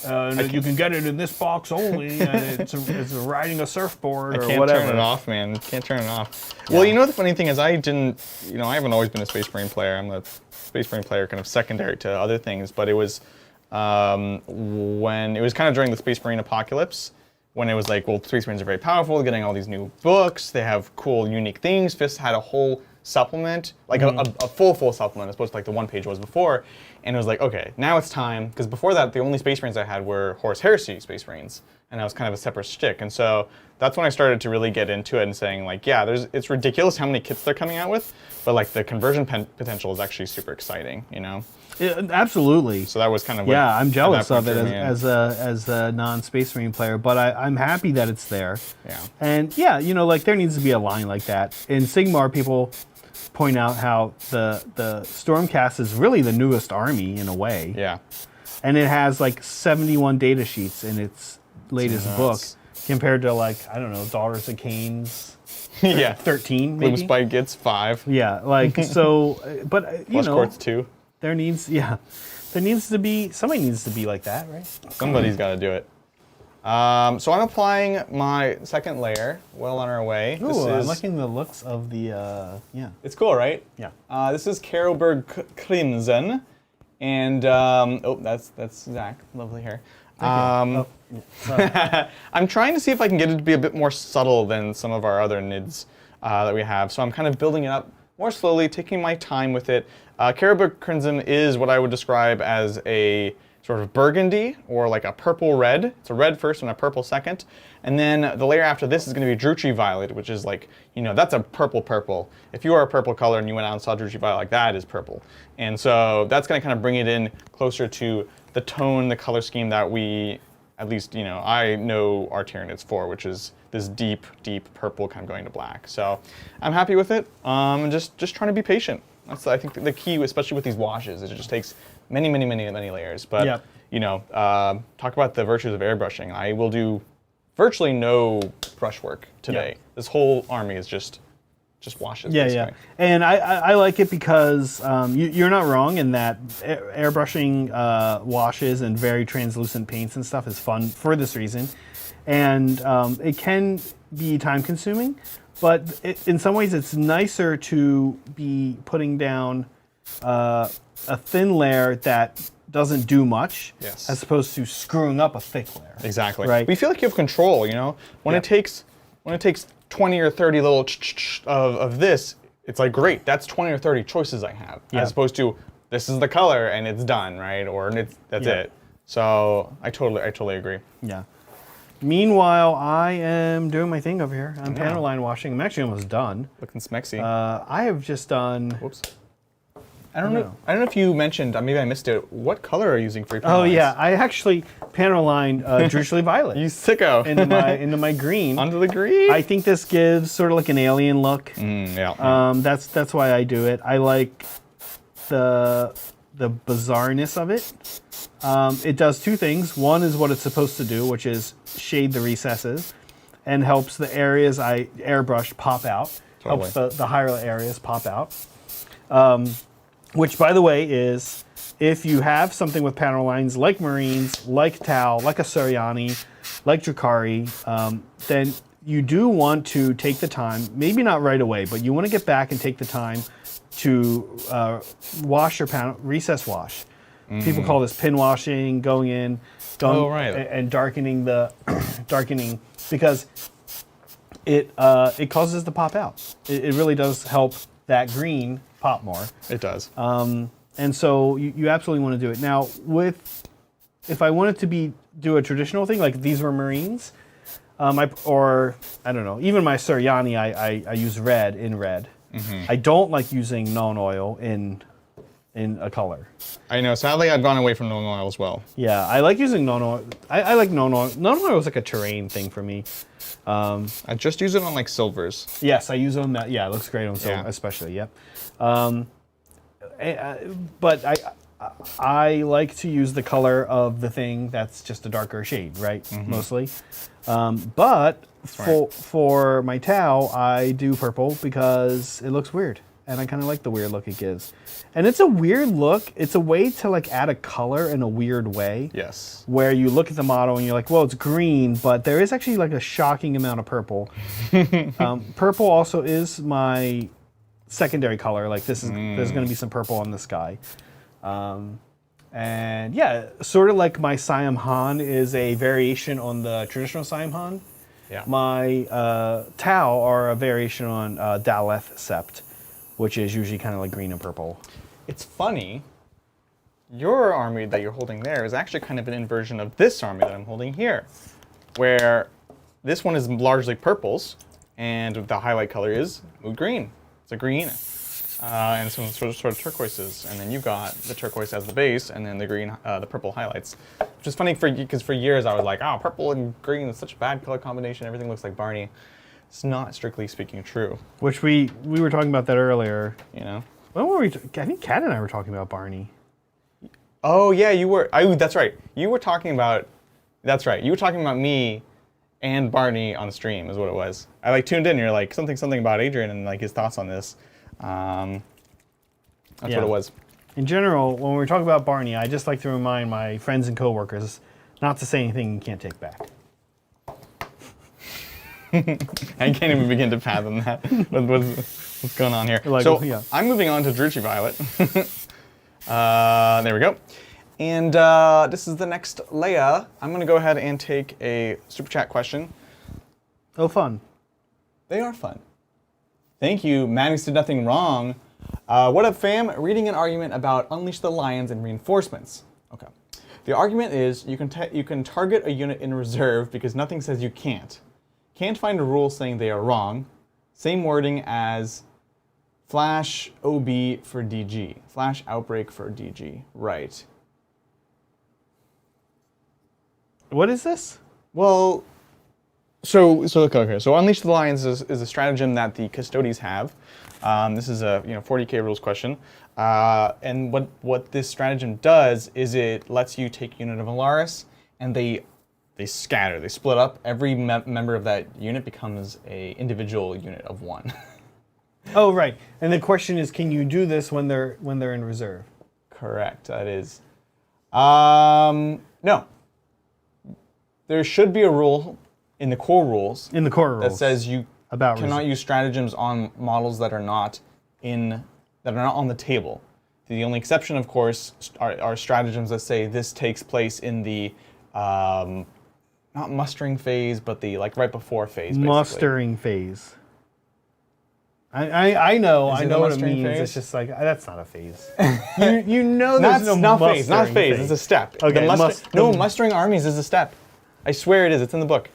and you can get it in this box only and it's riding a surfboard or whatever. I can't turn it off, man. Can't turn it off. Yeah. Well, you know the funny thing is I haven't always been a Space Marine player. I'm a Space Marine player kind of secondary to other things, but it was when it was kind of during the Space Marine apocalypse, when it was like, well, Space Marines are very powerful, getting all these new books, they have cool, unique things. Fist had a whole supplement, like a full supplement, as opposed to like the one page was before, and it was like, okay, now it's time, because before that, the only Space Marines I had were Horus Heresy Space Marines, and that was kind of a separate shtick, and so that's when I started to really get into it and saying like, yeah, it's ridiculous how many kits they're coming out with, but like the conversion potential is actually super exciting, you know? Yeah, absolutely. So that was kind of I'm jealous of it as a non-Space Marine player, but I'm happy that it's there. Yeah. And like there needs to be a line like that. In Sigmar, people point out how the Stormcast is really the newest army in a way. Yeah. And it has like 71 data sheets in its latest book compared to like, I don't know, Daughters of Cain's 13 maybe. Bloom Spike gets 5. Yeah, like so but Plus Courts 2. Somebody needs to be like that, right? Somebody's got to do it. So I'm applying my second layer. Well on our way. Ooh, I'm liking the looks of the It's cool, right? Yeah. This is Carolberg Crimson, and that's Zach. Lovely hair. Sorry. I'm trying to see if I can get it to be a bit more subtle than some of our other NIDs that we have. So I'm kind of building it up more slowly, taking my time with it. Carolberg Crimson is what I would describe as a sort of burgundy or like a purple-red. It's a red first and a purple second. And then the layer after this is going to be Druchii Violet, which is like, that's a purple. If you are a purple color and you went out and saw Druchii Violet, like that is purple. And so that's going to kind of bring it in closer to the tone, the color scheme that we, at least, I know our Tyranids for, which is this deep, deep purple kind of going to black. So I'm happy with it. Just trying to be patient. That's, I think, the key, especially with these washes, is it just takes many layers. But, talk about the virtues of airbrushing. I will do virtually no brushwork today. Yep. This whole army is just washes. Yeah. And I like it because you're not wrong in that airbrushing washes and very translucent paints and stuff is fun for this reason. And it can be time consuming, but in some ways it's nicer to be putting down a thin layer that doesn't do much, Yes. as opposed to screwing up a thick layer. Exactly. Right. We feel like you have control, you know? When Yeah. it takes 20 or 30 little of this, it's like, great, that's 20 or 30 choices I have. Yeah. As opposed to, this is the color and it's done, right? Or that's Yeah. it. So I totally agree. Yeah. Meanwhile, I am doing my thing over here. I'm panel line washing. I'm actually almost done. Looking smexy. I have just done. Whoops. I don't know if you mentioned, maybe I missed it. What color are you using for your panel Oh lines? yeah, I actually panel lined Drusily Violet You sicko. into my green. Onto the green. I think this gives sort of like an alien look. Yeah. That's why I do it. I like the bizarreness of it. It does two things. One is what it's supposed to do, which is shade the recesses, and helps the areas I airbrush pop out. Totally. Helps the higher areas pop out. Which, by the way, is if you have something with panel lines like Marines, like Tau, like a Suryani, like Drukhari, then you do want to take the time, maybe not right away, but you want to get back and take the time to wash your panel, recess wash. People call this pin washing, going in, and darkening the darkening, because it causes it to pop out. It really does help that green pop more. It does. And so you absolutely want to do it. Now, if I wanted to do a traditional thing, like these were Marines, I don't know, even my Suryani, I use red in red. I don't like using non-oil in a color. I know. Sadly, I've gone away from non-oil as well. Yeah, I like using non-oil. I like non-oil. Non-oil is like a terrain thing for me. I just use it on like silvers. Yes, I use them. Yeah, it looks great on silver, especially. Yep. But I like to use the color of the thing that's just a darker shade, right? Mostly. But for my Tau, I do purple because it looks weird, and I kind of like the weird look it gives. And it's a weird look. It's a way to like add a color in a weird way. Yes. Where you look at the model and you're like, well, it's green, but there is actually like a shocking amount of purple. Purple also is my secondary color. Like there's going to be some purple on the sky. And yeah, sort of like my Siam Han is a variation on the traditional Siam Han. Yeah. My Tau are a variation on Daleth Sept, which is usually kind of like green and purple. It's funny. Your army that you're holding there is actually kind of an inversion of this army that I'm holding here, where this one is largely purples, and the highlight color is mood green. It's a green, and some sort of turquoises, and then you've got the turquoise as the base, and then the green, the purple highlights. Which is funny because for years I was like, oh, purple and green is such a bad color combination. Everything looks like Barney. It's not strictly speaking true. Which we were talking about that earlier. You know. When were we? I think Kat and I were talking about Barney. Oh yeah, you were. That's right. You were talking about. That's right. You were talking about me and Barney on stream, is what it was. I like tuned in. And you're like something about Adrian and like his thoughts on this. That's what it was. In general, when we talk about Barney, I just like to remind my friends and coworkers not to say anything you can't take back. I can't even begin to fathom that. What's going on here? Like, so yeah. I'm moving on to Drusily Violet. There we go. And this is the next Leia. I'm going to go ahead and take a super chat question. Oh, fun. They are fun. Thank you. Maddox did nothing wrong. What up, fam? Reading an argument about Unleash the Lions and reinforcements. Okay. The argument is you can target a unit in reserve because nothing says you can't. Can't find a rule saying they are wrong. Same wording as Flash OB for DG. Flash Outbreak for DG. Right. What is this? Well, so Unleash the Lions is a stratagem that the Custodies have. This is a 40k rules question. And what this stratagem does is it lets you take a unit of Alaris and they scatter, they split up. Every member of that unit becomes a individual unit of one. Oh, right. And the question is, can you do this when they're in reserve? Correct. That is. No. There should be a rule in the core rules. In the core rules. That says you about cannot use stratagems on models that are not on the table. The only exception, of course, are stratagems that say this takes place in the not mustering phase, but the right before phase. Basically. Mustering phase. I know what it mustering means. phase? It's just like that's not a phase. you know, there's not phase. Not phase. It's a step. Okay. Mustering armies is a step. I swear it is. It's in the book.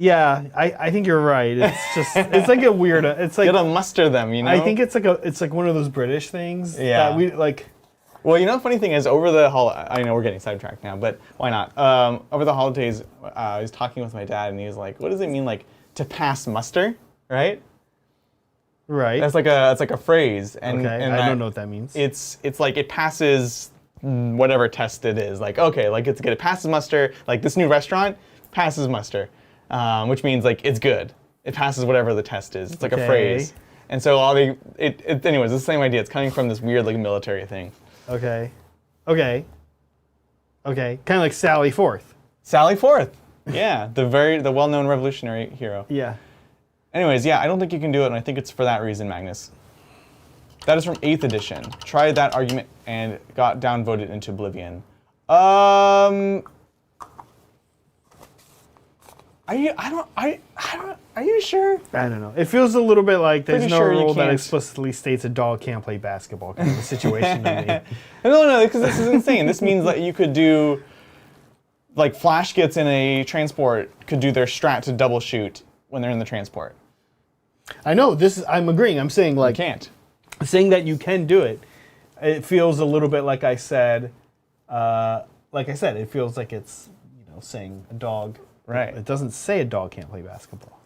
Yeah, I think you're right. It's just it's like a weird. It's like you gotta muster them. You know. I think it's like one of those British things. Yeah. That we like. Well, the funny thing is, over the I know we're getting sidetracked now, but why not? Over the holidays, I was talking with my dad, and he was like, "What does it mean, to pass muster?" Right. Right. That's like a phrase. And, okay. and I don't know what that means. It's like it passes whatever test it is. It passes muster. Like this new restaurant passes muster, which means it's good. It passes whatever the test is. It's like a phrase. And so anyways, it's the same idea. It's coming from this weird military thing. Okay. Kind of like Sally Forth. Sally Forth. Yeah, the well-known revolutionary hero. Yeah. Anyways, yeah, I don't think you can do it, and I think it's for that reason, Magnus. That is from 8th edition. Tried that argument and got downvoted into oblivion. Are you sure? I don't know. It feels a little bit like there's Pretty no sure you rule that can't. explicitly states a dog can't play basketball kind of a situation to me. No, because this is insane. This means that you could do, Flash gets in a transport, could do their strat to double shoot when they're in the transport. I know. I'm agreeing. I'm saying You can't. Saying that you can do it. It feels a little bit like I said. It feels like it's saying a dog. Right. It doesn't say a dog can't play basketball.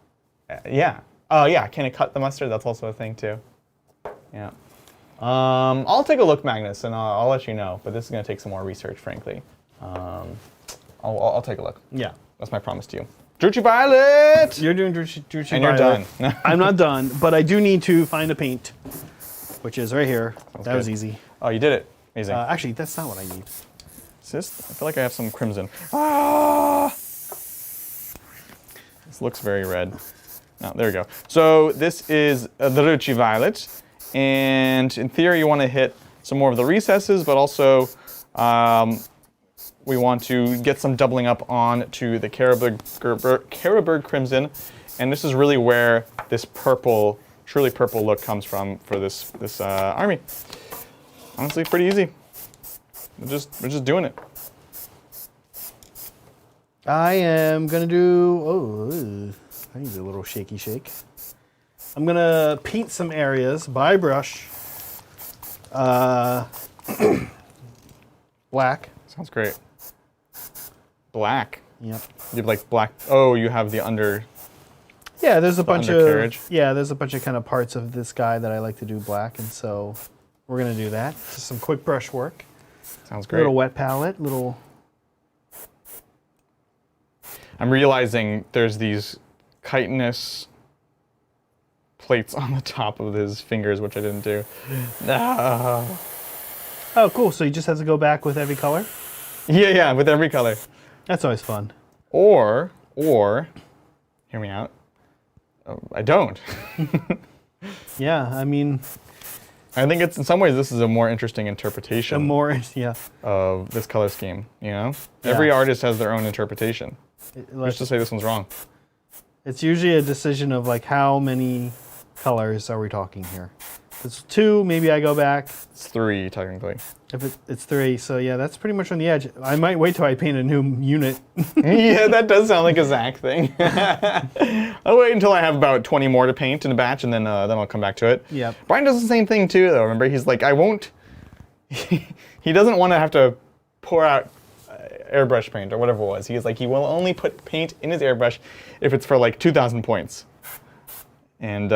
Yeah. Oh, yeah. Can it cut the mustard? That's also a thing, too. Yeah. I'll take a look, Magnus, and I'll let you know. But this is going to take some more research, frankly. I'll take a look. Yeah. That's my promise to you. Druchi Violet! You're doing Druchi And you're Violet. done. I'm not done, but I do need to find a paint, which is right here. That good. was easy. Oh, you did it. Amazing. Actually, that's not what I need. Assist? I feel like I have some crimson. Ah! This looks very red. Oh, there we go. So this is the Druchi Violet, and in theory you want to hit some more of the recesses, but also we want to get some doubling up on to the Carroburg Crimson, and this is really where this truly purple look comes from for this army. Honestly, pretty easy. We're just doing it. I am gonna do. I need a little shaky shake. I'm gonna paint some areas by brush. Black. Sounds great. Black. Yep. You have black. Oh, you have the under. Yeah, there's a bunch undercarriage. of kind of parts of this guy that I like to do black, and so we're gonna do that. Just some quick brush work. Sounds great. Little wet palette. I'm realizing there's these chitinous plates on the top of his fingers, which I didn't do. No. Oh, cool. So you just have to go back with every color? Yeah, with every color. That's always fun. Or, hear me out. I don't. Yeah, I mean. I think it's in some ways this is a more interesting interpretation. Yeah. Of this color scheme. Yeah. Every artist has their own interpretation. Let's just say this one's wrong. It's usually a decision of how many colors are we talking here? If it's 2, maybe I go back. It's 3 technically. If it's 3, so yeah, that's pretty much on the edge. I might wait till I paint a new unit. Yeah, that does sound like a Zach thing. I'll wait until I have about 20 more to paint in a batch, and then I'll come back to it. Yep. Brian does the same thing too, though. Remember, he's like, I won't. He doesn't want to have to pour out airbrush paint or whatever it was. He's like, he will only put paint in his airbrush if it's for 2,000 points. And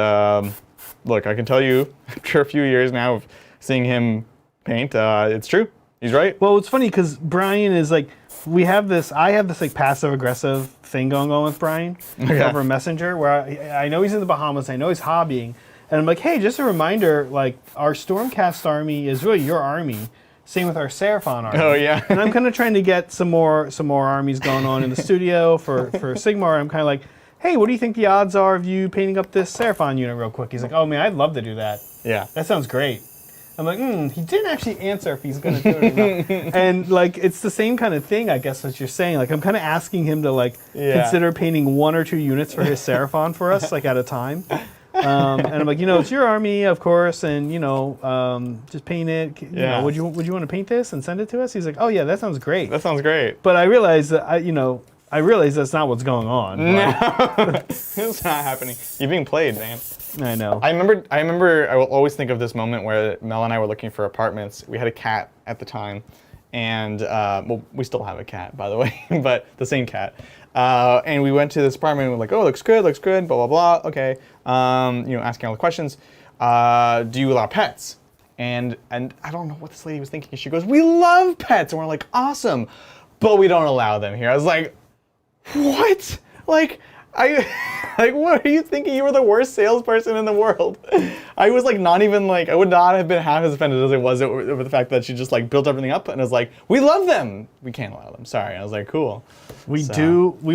look, I can tell you, after a few years now of seeing him paint, it's true. He's right. Well, it's funny because Brian is I have this passive aggressive thing going on with Brian over Messenger where I know he's in the Bahamas, I know he's hobbying, and I'm like, hey, just a reminder, our Stormcast army is really your army. Same with our Seraphon army. Oh yeah. And I'm kind of trying to get some more armies going on in the studio for Sigmar. I'm kind of like, hey, what do you think the odds are of you painting up this Seraphon unit real quick? He's like, oh man, I'd love to do that. Yeah. That sounds great. I'm like, he didn't actually answer if he's going to do it or not. And like, it's the same kind of thing, I guess, what you're saying. Like, I'm kind of asking him to like consider painting 1 or 2 units for his Seraphon for us, like at a time. And I'm like, it's your army, of course, and just paint it. You know, would you want to paint this and send it to us? He's like, oh yeah, that sounds great. That sounds great. But I realized that I realize that's not what's going on. No, it's not happening. You're being played, man. I know. I remember. I will always think of this moment where Mel and I were looking for apartments. We had a cat at the time, and well, we still have a cat, by the way, but the same cat. And we went to this apartment. And we're like, oh, looks good, blah blah blah. Okay, asking all the questions. Do you allow pets? And I don't know what this lady was thinking. She goes, we love pets, and we're like, awesome, but we don't allow them here. I was like, what? Like. What are you thinking? You were the worst salesperson in the world. I was like, not even like, I would not have been half as offended as it was with the fact that she just like built everything up and was like, we love them. We can't allow them. Sorry. I was like, cool. We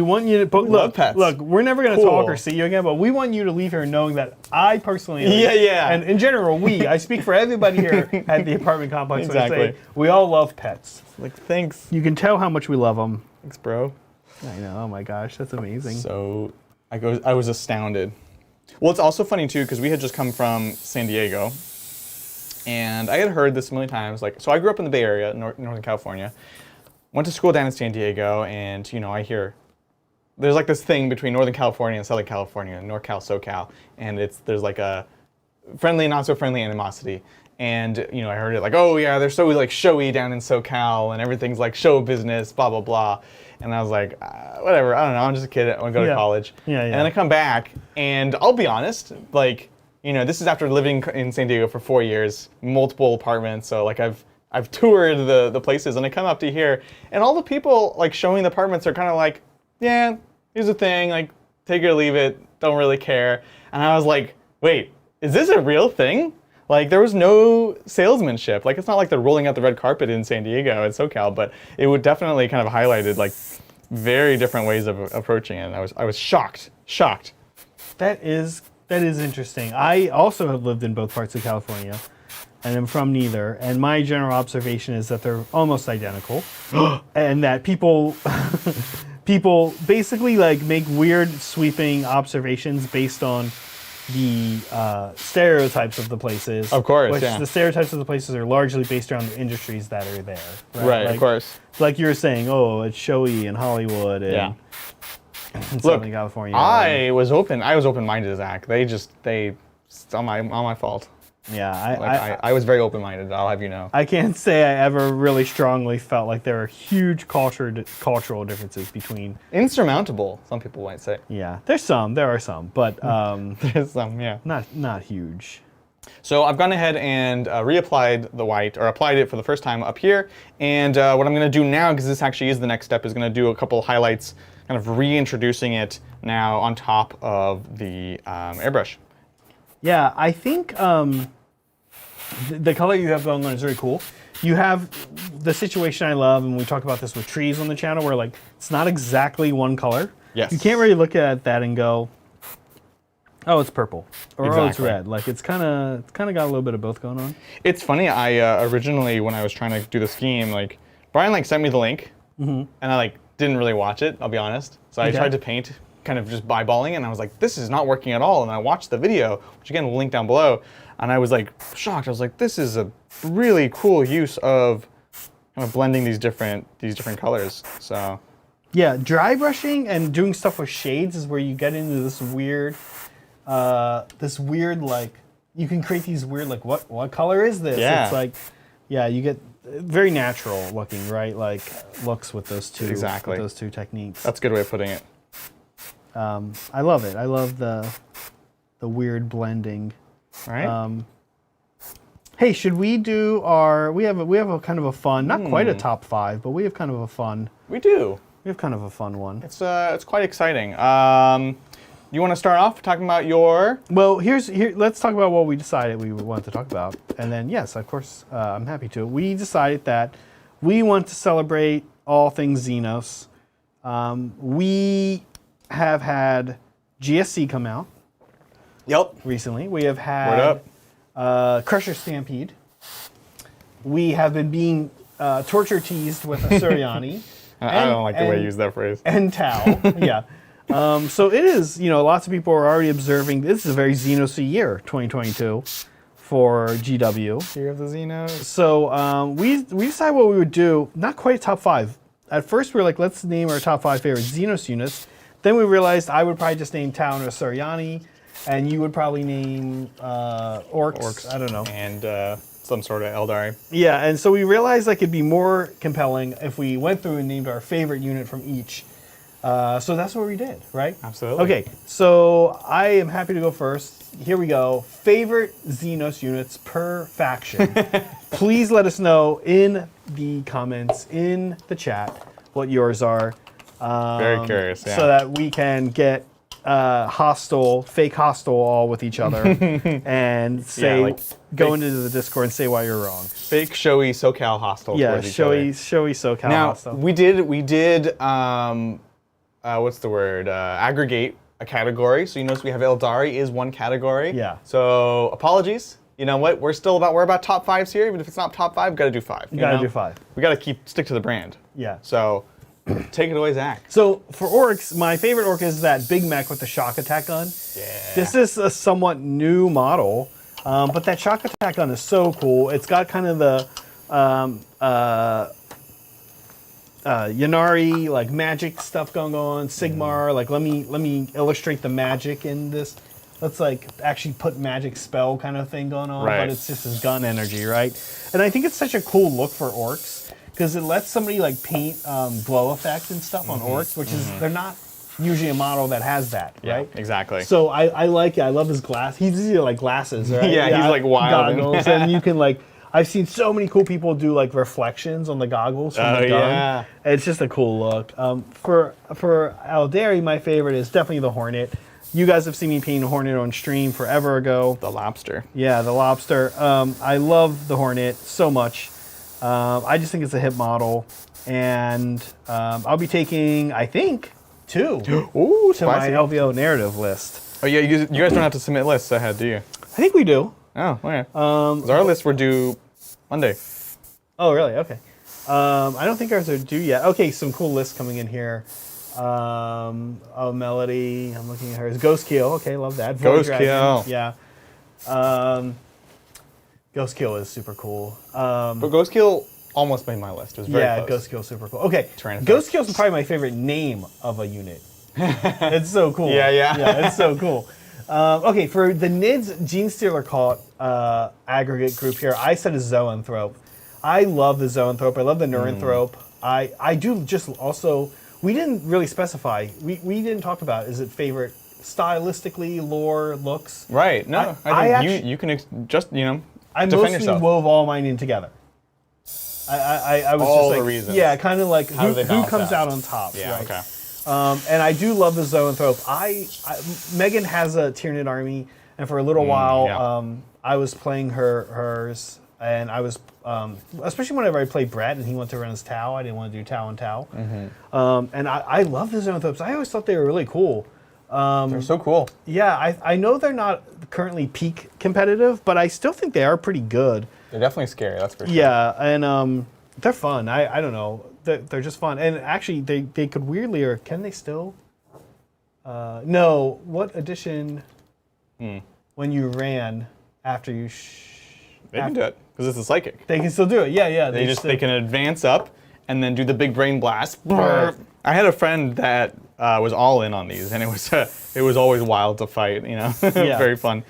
want you to, but love pets. Look, we're never going to talk or see you again, but we want you to leave here knowing that I personally, and in general, I speak for everybody here at the apartment complex. Exactly. When I say we all love pets. Like, thanks. You can tell how much we love them. Thanks, bro. I know. Oh my gosh, that's amazing. So I was astounded. Well, it's also funny too because we had just come from San Diego, and I had heard this a million times. Like, so I grew up in the Bay Area, Northern California. Went to school down in San Diego, and I hear there's like this thing between Northern California and Southern California, NorCal, SoCal, and there's like a friendly and not so friendly animosity. And I heard it like, oh yeah, they're so like showy down in SoCal, and everything's like show business, blah blah blah. And I was like, whatever, I don't know, I'm just a kid, I want to go to college. And then I come back, and I'll be honest, like, this is after living in San Diego for 4 years, multiple apartments, so like I've toured the places, and I come up to here, and all the people like showing the apartments are kind of like, yeah, here's the thing, like, take it or leave it, don't really care. And I was like, wait, is this a real thing? Like, there was no salesmanship. Like, it's not like they're rolling out the red carpet in San Diego and SoCal, but it would definitely kind of highlighted like very different ways of approaching it. And I was shocked. That is interesting. I also have lived in both parts of California, and I'm from neither. And my general observation is that they're almost identical, and that people basically like make weird sweeping observations based on the stereotypes of the places. Of course, which the stereotypes of the places are largely based around the industries that are there. Right, like, of course. Like you were saying, oh, it's showy in Hollywood and in Southern California. I was open-minded, Zach. It's all my fault. Yeah, I was very open-minded, I'll have you know. I can't say I ever really strongly felt like there are huge cultural differences between... Insurmountable, some people might say. Yeah, there are some, but... There's some, yeah. Not huge. So I've gone ahead and reapplied the white, or applied it for the first time up here, and what I'm going to do now, because this actually is the next step, is going to do a couple highlights, kind of reintroducing it now on top of the airbrush. Yeah, I think the color you have going on is very cool. You have the situation I love, and we talk about this with trees on the channel, where like it's not exactly one color. Yes. You can't really look at that and go, oh, it's purple, or oh, it's red. Like it's kind of got a little bit of both going on. It's funny. I originally, when I was trying to do the scheme, like Brian like sent me the link, and I like didn't really watch it. I'll be honest. So I tried to paint, kind of just eyeballing it, and I was like, this is not working at all. And I watched the video, which again will link down below, and I was like shocked. I was like, this is a really cool use of kind of blending these different colors. So yeah, dry brushing and doing stuff with shades is where you get into this weird like, you can create these weird like, what color is this? Yeah. It's like, yeah, you get very natural looking, right? Like looks with those two techniques. That's a good way of putting it. I love it. I love the weird blending. All right. Hey, should we do our? We have a kind of a fun, not quite a top 5, but we have kind of a fun. We do. We have kind of a fun one. It's quite exciting. You want to start off talking about your? Well, let's talk about what we decided we wanted to talk about, and then yes, of course, I'm happy to. We decided that we want to celebrate all things Xenos. We have had GSC come out. Yep. Recently, we have had Crusher Stampede. we have been being torture teased with a Suryani. I don't like the way you use that phrase. And Tau, yeah. So it is, lots of people are already observing. This is a very Xenos year, 2022, for GW. Year of the Xenos. So we decided what we would do. Not quite top 5. At first, we were like, let's name our top 5 favorite Xenos units. Then we realized I would probably just name Tau and Suryani, and you would probably name orcs. I don't know. And some sort of Eldari. Yeah, and so we realized like it'd be more compelling if we went through and named our favorite unit from each. So that's what we did, right? Absolutely. Okay, so I am happy to go first. Here we go. Favorite Xenos units per faction. Please let us know in the comments, in the chat, what yours are. Very curious, yeah. So that we can get fake hostile all with each other and say, go into the Discord and say why you're wrong. Fake, showy SoCal hostile. Yeah, towards each other. showy SoCal Now, hostile. we did what's the word? Aggregate a category. So you notice we have Eldari is one category. Yeah. So apologies. You know what? We're about top 5s here. Even if it's not top 5, got to do 5. You gotta do 5. We got to stick to the brand. Yeah. So take it away, Zach. So for orcs, my favorite orc is that big mech with the shock attack gun. Yeah. This is a somewhat new model, but that shock attack gun is so cool. It's got kind of the Yanari like magic stuff going on. Sigmar, like let me illustrate the magic in this. Let's like actually put magic spell kind of thing going on, Right. but it's just his gun energy, right? And I think it's such a cool look for orcs because it lets somebody like paint glow effects and stuff on orcs, which is they're not usually a model that has that, Yeah, right? exactly. So I like it. I love his glass. He's easy like glasses, right? Yeah, he's like wild. Goggles, and you can like. I've seen so many cool people do like reflections on the goggles from the gun. Yeah. It's just a cool look. For Eldari, my favorite is definitely the Hornet. You guys have seen me paint a Hornet on stream forever ago. The lobster. Yeah, the lobster. I love the Hornet so much. I just think it's a hit model, and I'll be taking, I think, 2 Ooh, to my spicy. LVO narrative list. Oh yeah, you guys don't have to submit lists ahead, do you? I think we do. Oh, okay. 'Cause our lists were due Monday. Oh, really? Okay. I don't think ours are due yet. Okay, some cool lists coming in here. Melody. I'm looking at hers. Ghost Kill. Okay, love that. Void Ghost Dragon, Kill. Yeah. Ghost Kill is super cool. But Ghost Kill almost made my list. It was very Yeah, close. Ghost Kill is super cool. Okay, Tyranid Ghost Kill is probably my favorite name of a unit. It's so cool. Yeah. Yeah, it's so cool. Okay, for the NIDS Gene Stealer Cult aggregate group here, I said a Zoanthrope. I love the Zoanthrope. I love the Neuranthrope. I do just also, we didn't really specify. We didn't talk about, is it favorite stylistically, lore, looks? Right. No, I think you can just, I defend mostly yourself. wove all mine in together. I was All just the like, reasons. yeah, kind of like How do they who balance comes out? out on top. Yeah, right? okay. And I do love the Zoanthrope. Megan has a Tyranid army, and for a little while, yeah. I was playing hers, and I was, especially whenever I played Brett and he went to run his Tau, I didn't want to do Tau and Tau. And I love the Zoanthropes. I always thought they were really cool. They're so cool. Yeah, I know they're not currently peak competitive, but I still think they are pretty good. They're definitely scary, that's for sure. Yeah, and they're fun. I don't know. They're just fun. And actually, they could weirdly, or can they still? No. What edition? When you ran after you. They can do it, because it's a psychic. They can still do it. Yeah. They can advance up and then do the big brain blast. Right. I had a friend that was all in on these, and it was always wild to fight. Yeah. Very fun.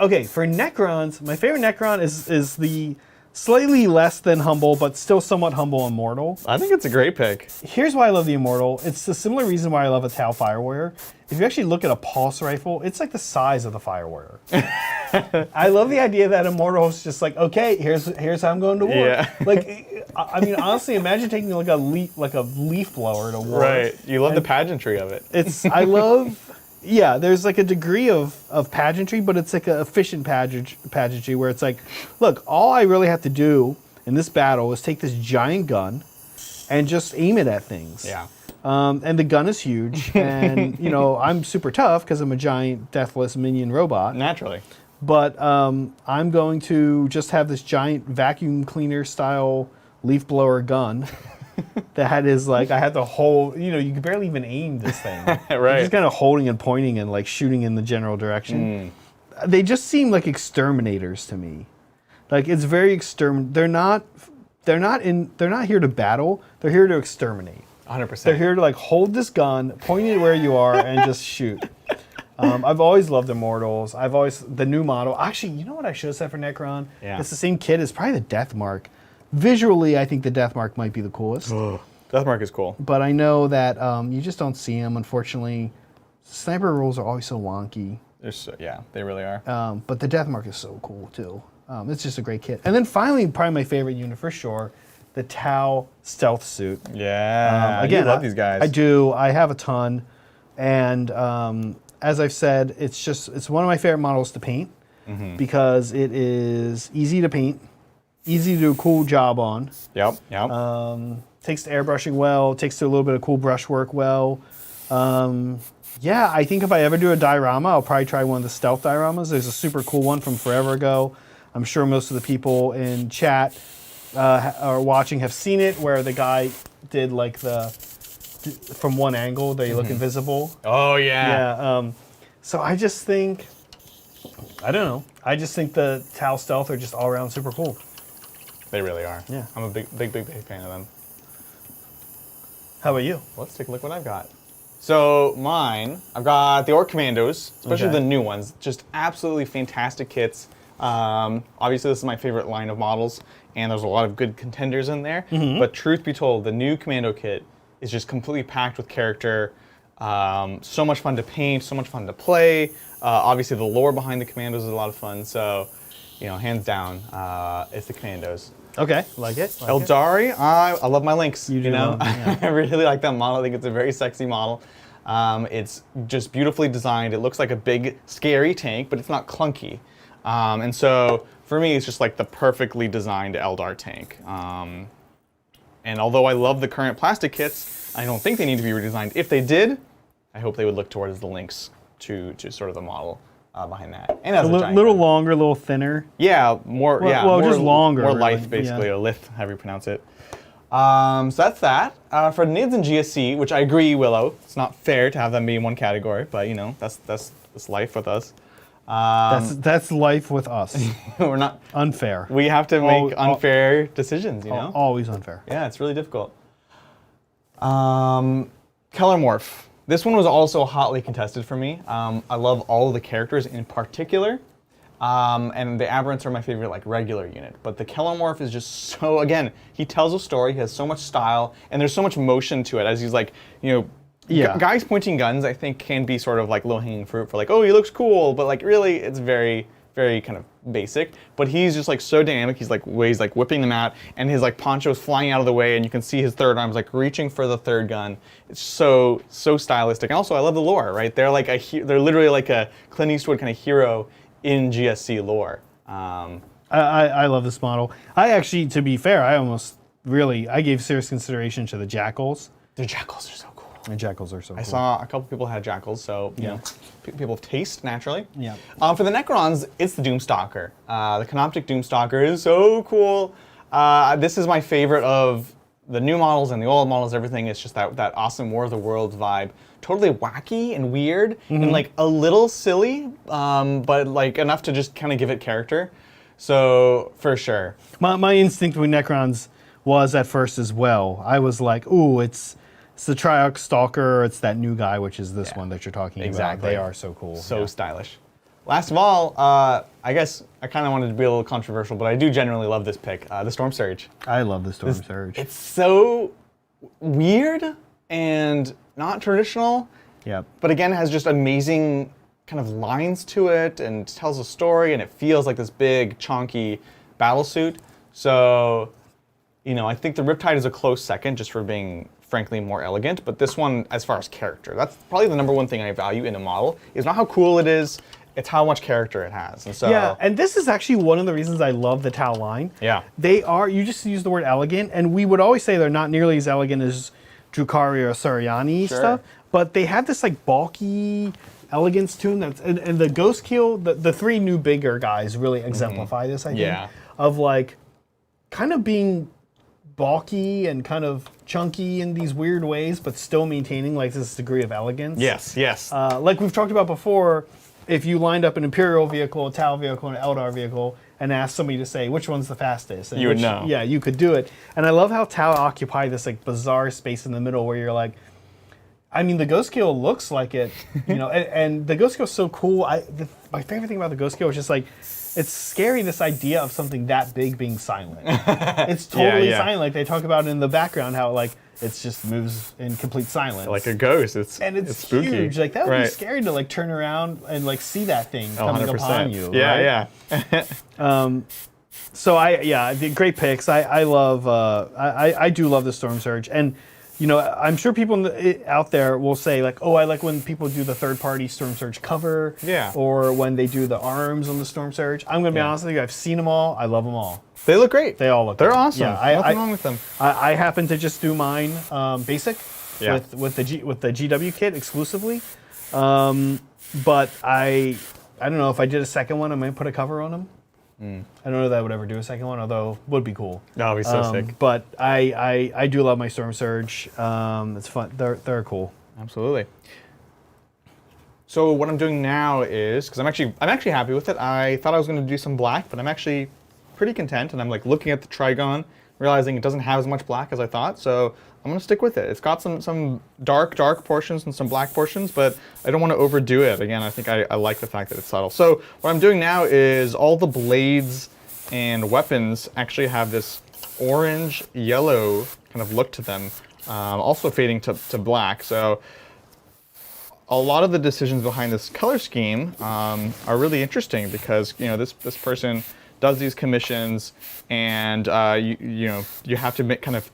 Okay, for Necrons, my favorite Necron is the slightly less than humble, but still somewhat humble Immortal. I think it's a great pick. Here's why I love the Immortal. It's a similar reason why I love a Tau Fire Warrior. If you actually look at a pulse rifle, it's like the size of the Fire Warrior. I love the idea that Immortal is just like, okay, here's how I'm going to war. Yeah. Like, I mean, honestly, imagine taking like a leaf blower to war. Right. You love the pageantry of it. I love. Yeah, there's like a degree of pageantry, but it's like an efficient pageantry where it's like, look, all I really have to do in this battle is take this giant gun and just aim it at things. Yeah. And the gun is huge, and I'm super tough because I'm a giant deathless minion robot. Naturally. But I'm going to just have this giant vacuum cleaner style leaf blower gun that is like, I had to hold, you can barely even aim this thing. Right. You're just kind of holding and pointing and like shooting in the general direction. They just seem like exterminators to me. Like it's very They're not here to battle. They're here to exterminate. 100%. They're here to like hold this gun, point it where you are, and just shoot. I've always loved Immortals. The new model. Actually, you know what I should have said for Necron? Yeah. It's the same kit as probably the Deathmark. Visually, I think the Deathmark might be the coolest. Deathmark is cool. But I know that you just don't see them, unfortunately. Sniper rolls are always so wonky. Yeah, they really are. But the Deathmark is so cool, too. It's just a great kit. And then finally, probably my favorite unit for sure, the Tau Stealth Suit. Yeah, again, you love these guys. I do. I have a ton. And as I've said, it's one of my favorite models to paint because it is easy to paint, easy to do a cool job on. Yep. Takes to airbrushing well, takes to a little bit of cool brushwork well. Yeah, I think if I ever do a diorama, I'll probably try one of the stealth dioramas. There's a super cool one from forever ago. I'm sure most of the people in chat or watching have seen it, where the guy did like from one angle they look invisible. Oh yeah. Yeah. So I just think, I don't know. I just think the Tau Stealth are just all around super cool. They really are. Yeah. I'm a big fan of them. How about you? Let's take a look what I've got. So mine, I've got the Orc Commandos, especially the new ones. Just absolutely fantastic kits. Obviously, this is my favorite line of models, and there's a lot of good contenders in there. But truth be told, the new Commando kit is just completely packed with character. So much fun to paint, so much fun to play. Obviously, the lore behind the Commandos is a lot of fun. So, hands down, it's the Commandos. Okay, like it. Eldari, I love my Lynx. You do love them, yeah. I really like that model. I think it's a very sexy model. It's just beautifully designed. It looks like a big, scary tank, but it's not clunky. And so, for me, it's just like the perfectly designed Eldar tank. And although I love the current plastic kits, I don't think they need to be redesigned. If they did, I hope they would look towards the Lynx to sort of the model behind that. And as a little longer, a little thinner. Yeah, more. Well, yeah, well, more, just longer. More really. lithe, basically, Yeah. or lithe, however you pronounce it. So that's that. For NIDS and GSC, which I agree, Willow, it's not fair to have them be in one category, but that's life with us. That's life with us. We're not unfair. We have to make unfair decisions, Always unfair. Yeah, it's really difficult. Kellermorph. This one was also hotly contested for me. I love all of the characters in particular. And the Aberrants are my favorite regular unit. But the Kellermorph is just so, again, he tells a story, he has so much style, and there's so much motion to it as he's guys pointing guns, I think, can be sort of low-hanging fruit for oh, he looks cool, but really it's very, very kind of basic. But he's just so dynamic. He's whipping them out, and his poncho's flying out of the way, and you can see his third arm's reaching for the third gun. It's so stylistic. And also, I love the lore, right? They're they're literally like a Clint Eastwood kind of hero in GSC lore. I love this model. I actually, to be fair, I gave serious consideration to the Jackals. The Jackals are so cool. The Jackals are so cool. I saw a couple people had Jackals, so people have taste naturally. Yeah. For the Necrons, it's the Doomstalker. The Canoptic Doomstalker is so cool. This is my favorite of the new models and the old models. Everything is just that awesome War of the Worlds vibe. Totally wacky and weird and a little silly, but enough to just kind of give it character. So for sure. My instinct with Necrons was at first as well. I was like, ooh, it's the Triox Stalker, it's that new guy, which is this one that you're talking about. They are so cool. So stylish. Last of all, I guess I kind of wanted to be a little controversial, but I do generally love this pick, the Storm Surge. I love the Storm Surge. It's so weird and not traditional. Yep. But again, has just amazing kind of lines to it and tells a story, and it feels like this big, chunky battle suit. So, I think the Riptide is a close second just for being, frankly, more elegant. But this one, as far as character, that's probably the number one thing I value in a model, is not how cool it is, it's how much character it has. And so, yeah, and this is actually one of the reasons I love the Tau line. Yeah. They are, you just use the word elegant, and we would always say they're not nearly as elegant as Drukhari or Suriani stuff, but they have this bulky, elegance to them. And the Ghost Keel, the three new bigger guys really exemplify this, I think. Yeah. Of like, kind of being bulky and kind of chunky in these weird ways, but still maintaining like this degree of elegance. Yes, yes. Like we've talked about before, if you lined up an Imperial vehicle, a Tau vehicle, and an Eldar vehicle, and asked somebody to say which one's the fastest, and you would know. Yeah, you could do it. And I love how Tau occupy this like bizarre space in the middle where you're like, I mean, the Ghost Keel looks like it, you know, and the Ghost Keel is so cool. My favorite thing about the Ghost Keel is just like, it's scary, this idea of something that big being silent. It's totally silent. Like they talk about in the background how like it just moves in complete silence. Like a ghost. It's spooky. Huge. Like that would be scary to like turn around and like see that thing coming 100%. upon you. Yeah, right? yeah. So the great picks. I love. I do love the Storm Surge, and you know, I'm sure people out there will say like, oh, I like when people do the third-party Storm Surge cover, or when they do the arms on the Storm Surge. I'm gonna be honest with you. I've seen them all. I love them all. They look great. They all look. They're great. awesome. Yeah, Nothing wrong with them. I happen to just do mine basic with the GW kit exclusively, but I don't know if I did a second one, I might put a cover on them. I don't know that I would ever do a second one, although would be cool. That would be so sick. But I do love my Storm Surge. It's fun. They're cool. Absolutely. So what I'm doing now is, because I'm actually happy with it. I thought I was going to do some black, but I'm actually pretty content. And I'm like looking at the Trigon, realizing it doesn't have as much black as I thought. So I'm going to stick with it. It's got some dark portions and some black portions, but I don't want to overdo it. Again, I think I like the fact that it's subtle. So what I'm doing now is all the blades and weapons actually have this orange-yellow kind of look to them, also fading to black. So a lot of the decisions behind this color scheme are really interesting because, you know, this person does these commissions, and you have to kind of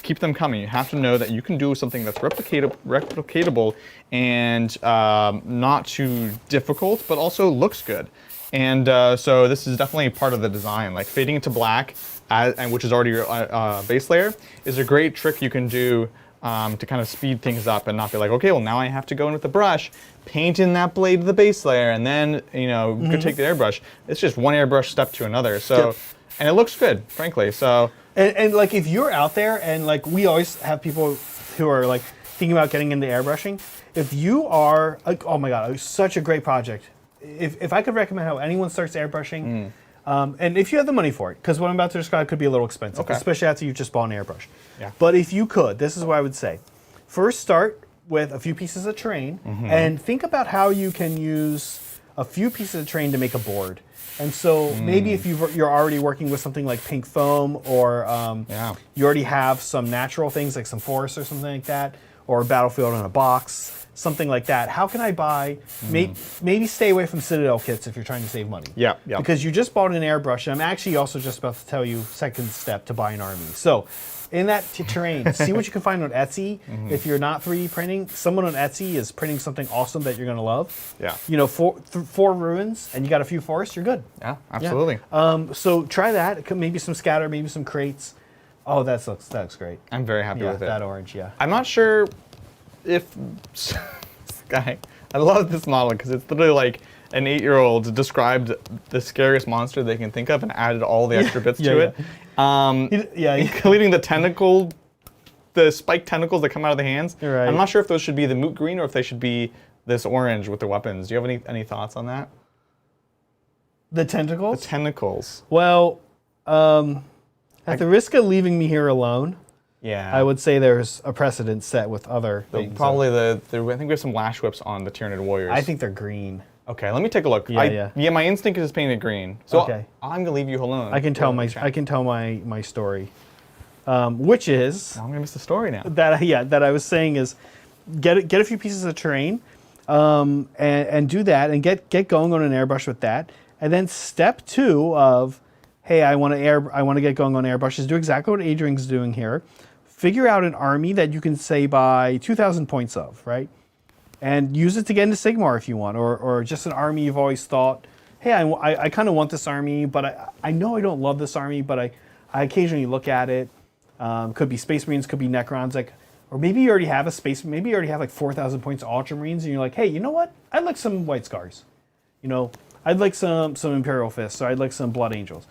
keep them coming. You have to know that you can do something that's replicatable and not too difficult, but also looks good. And so this is definitely part of the design. Like fading into black, and which is already your base layer, is a great trick you can do to kind of speed things up and not be like, okay, well now I have to go in with the brush, paint in that blade to the base layer, and then go take the airbrush. It's just one airbrush step to another. So, and it looks good, frankly. So. And like if you're out there, and like we always have people who are like thinking about getting into airbrushing, if you are like, oh my god, it was such a great project. If I could recommend how anyone starts airbrushing, and if you have the money for it, because what I'm about to describe could be a little expensive, especially after you've just bought an airbrush. Yeah. But if you could, this is what I would say. First, start with a few pieces of terrain, and think about how you can use a few pieces of terrain to make a board. And so maybe if you're already working with something like pink foam, or you already have some natural things like some forest or something like that, or a battlefield in a box, something like that. How can I buy, maybe stay away from Citadel kits if you're trying to save money. Yeah. Because you just bought an airbrush, and I'm actually also just about to tell you second step to buy an army. So in that terrain, see what you can find on Etsy. If you're not 3D printing, someone on Etsy is printing something awesome that you're going to love. Yeah. You know, four ruins, and you got a few forests, you're good. Yeah, absolutely. Yeah. So try that. Maybe some scatter, maybe some crates. Oh, that looks great. I'm very happy with it. That orange, yeah. I'm not sure if this guy. I love this model because it's literally like an 8-year-old described the scariest monster they can think of and added all the extra bits to it. Including the spiked tentacles that come out of the hands. Right. I'm not sure if those should be the moot green or if they should be this orange with the weapons. Do you have any thoughts on that? The tentacles? The tentacles. Well, at the risk of leaving me here alone, I would say there's a precedent set with other things. Probably I think we have some lash whips on the Tyranid warriors. I think they're green. Okay, let me take a look. Yeah, my instinct is painted green. So I'm gonna leave you alone. I can tell my story, which is I'm gonna miss the story now. That I was saying is get a few pieces of terrain, and do that, and get going on an airbrush with that, and then step 2 of, hey, I want to get going on airbrushes. Do exactly what Adrian's doing here. Figure out an army that you can say buy 2,000 points of, right? And use it to get into Sigmar if you want, or just an army you've always thought, hey, I kind of want this army, but I know I don't love this army, but I occasionally look at it. Could be Space Marines, could be Necrons, like or maybe you already have a space, maybe you already have like 4,000 points of Ultramarines, and you're like, hey, you know what? I'd like some White Scars. You know, I'd like some Imperial Fists, or I'd like some Blood Angels.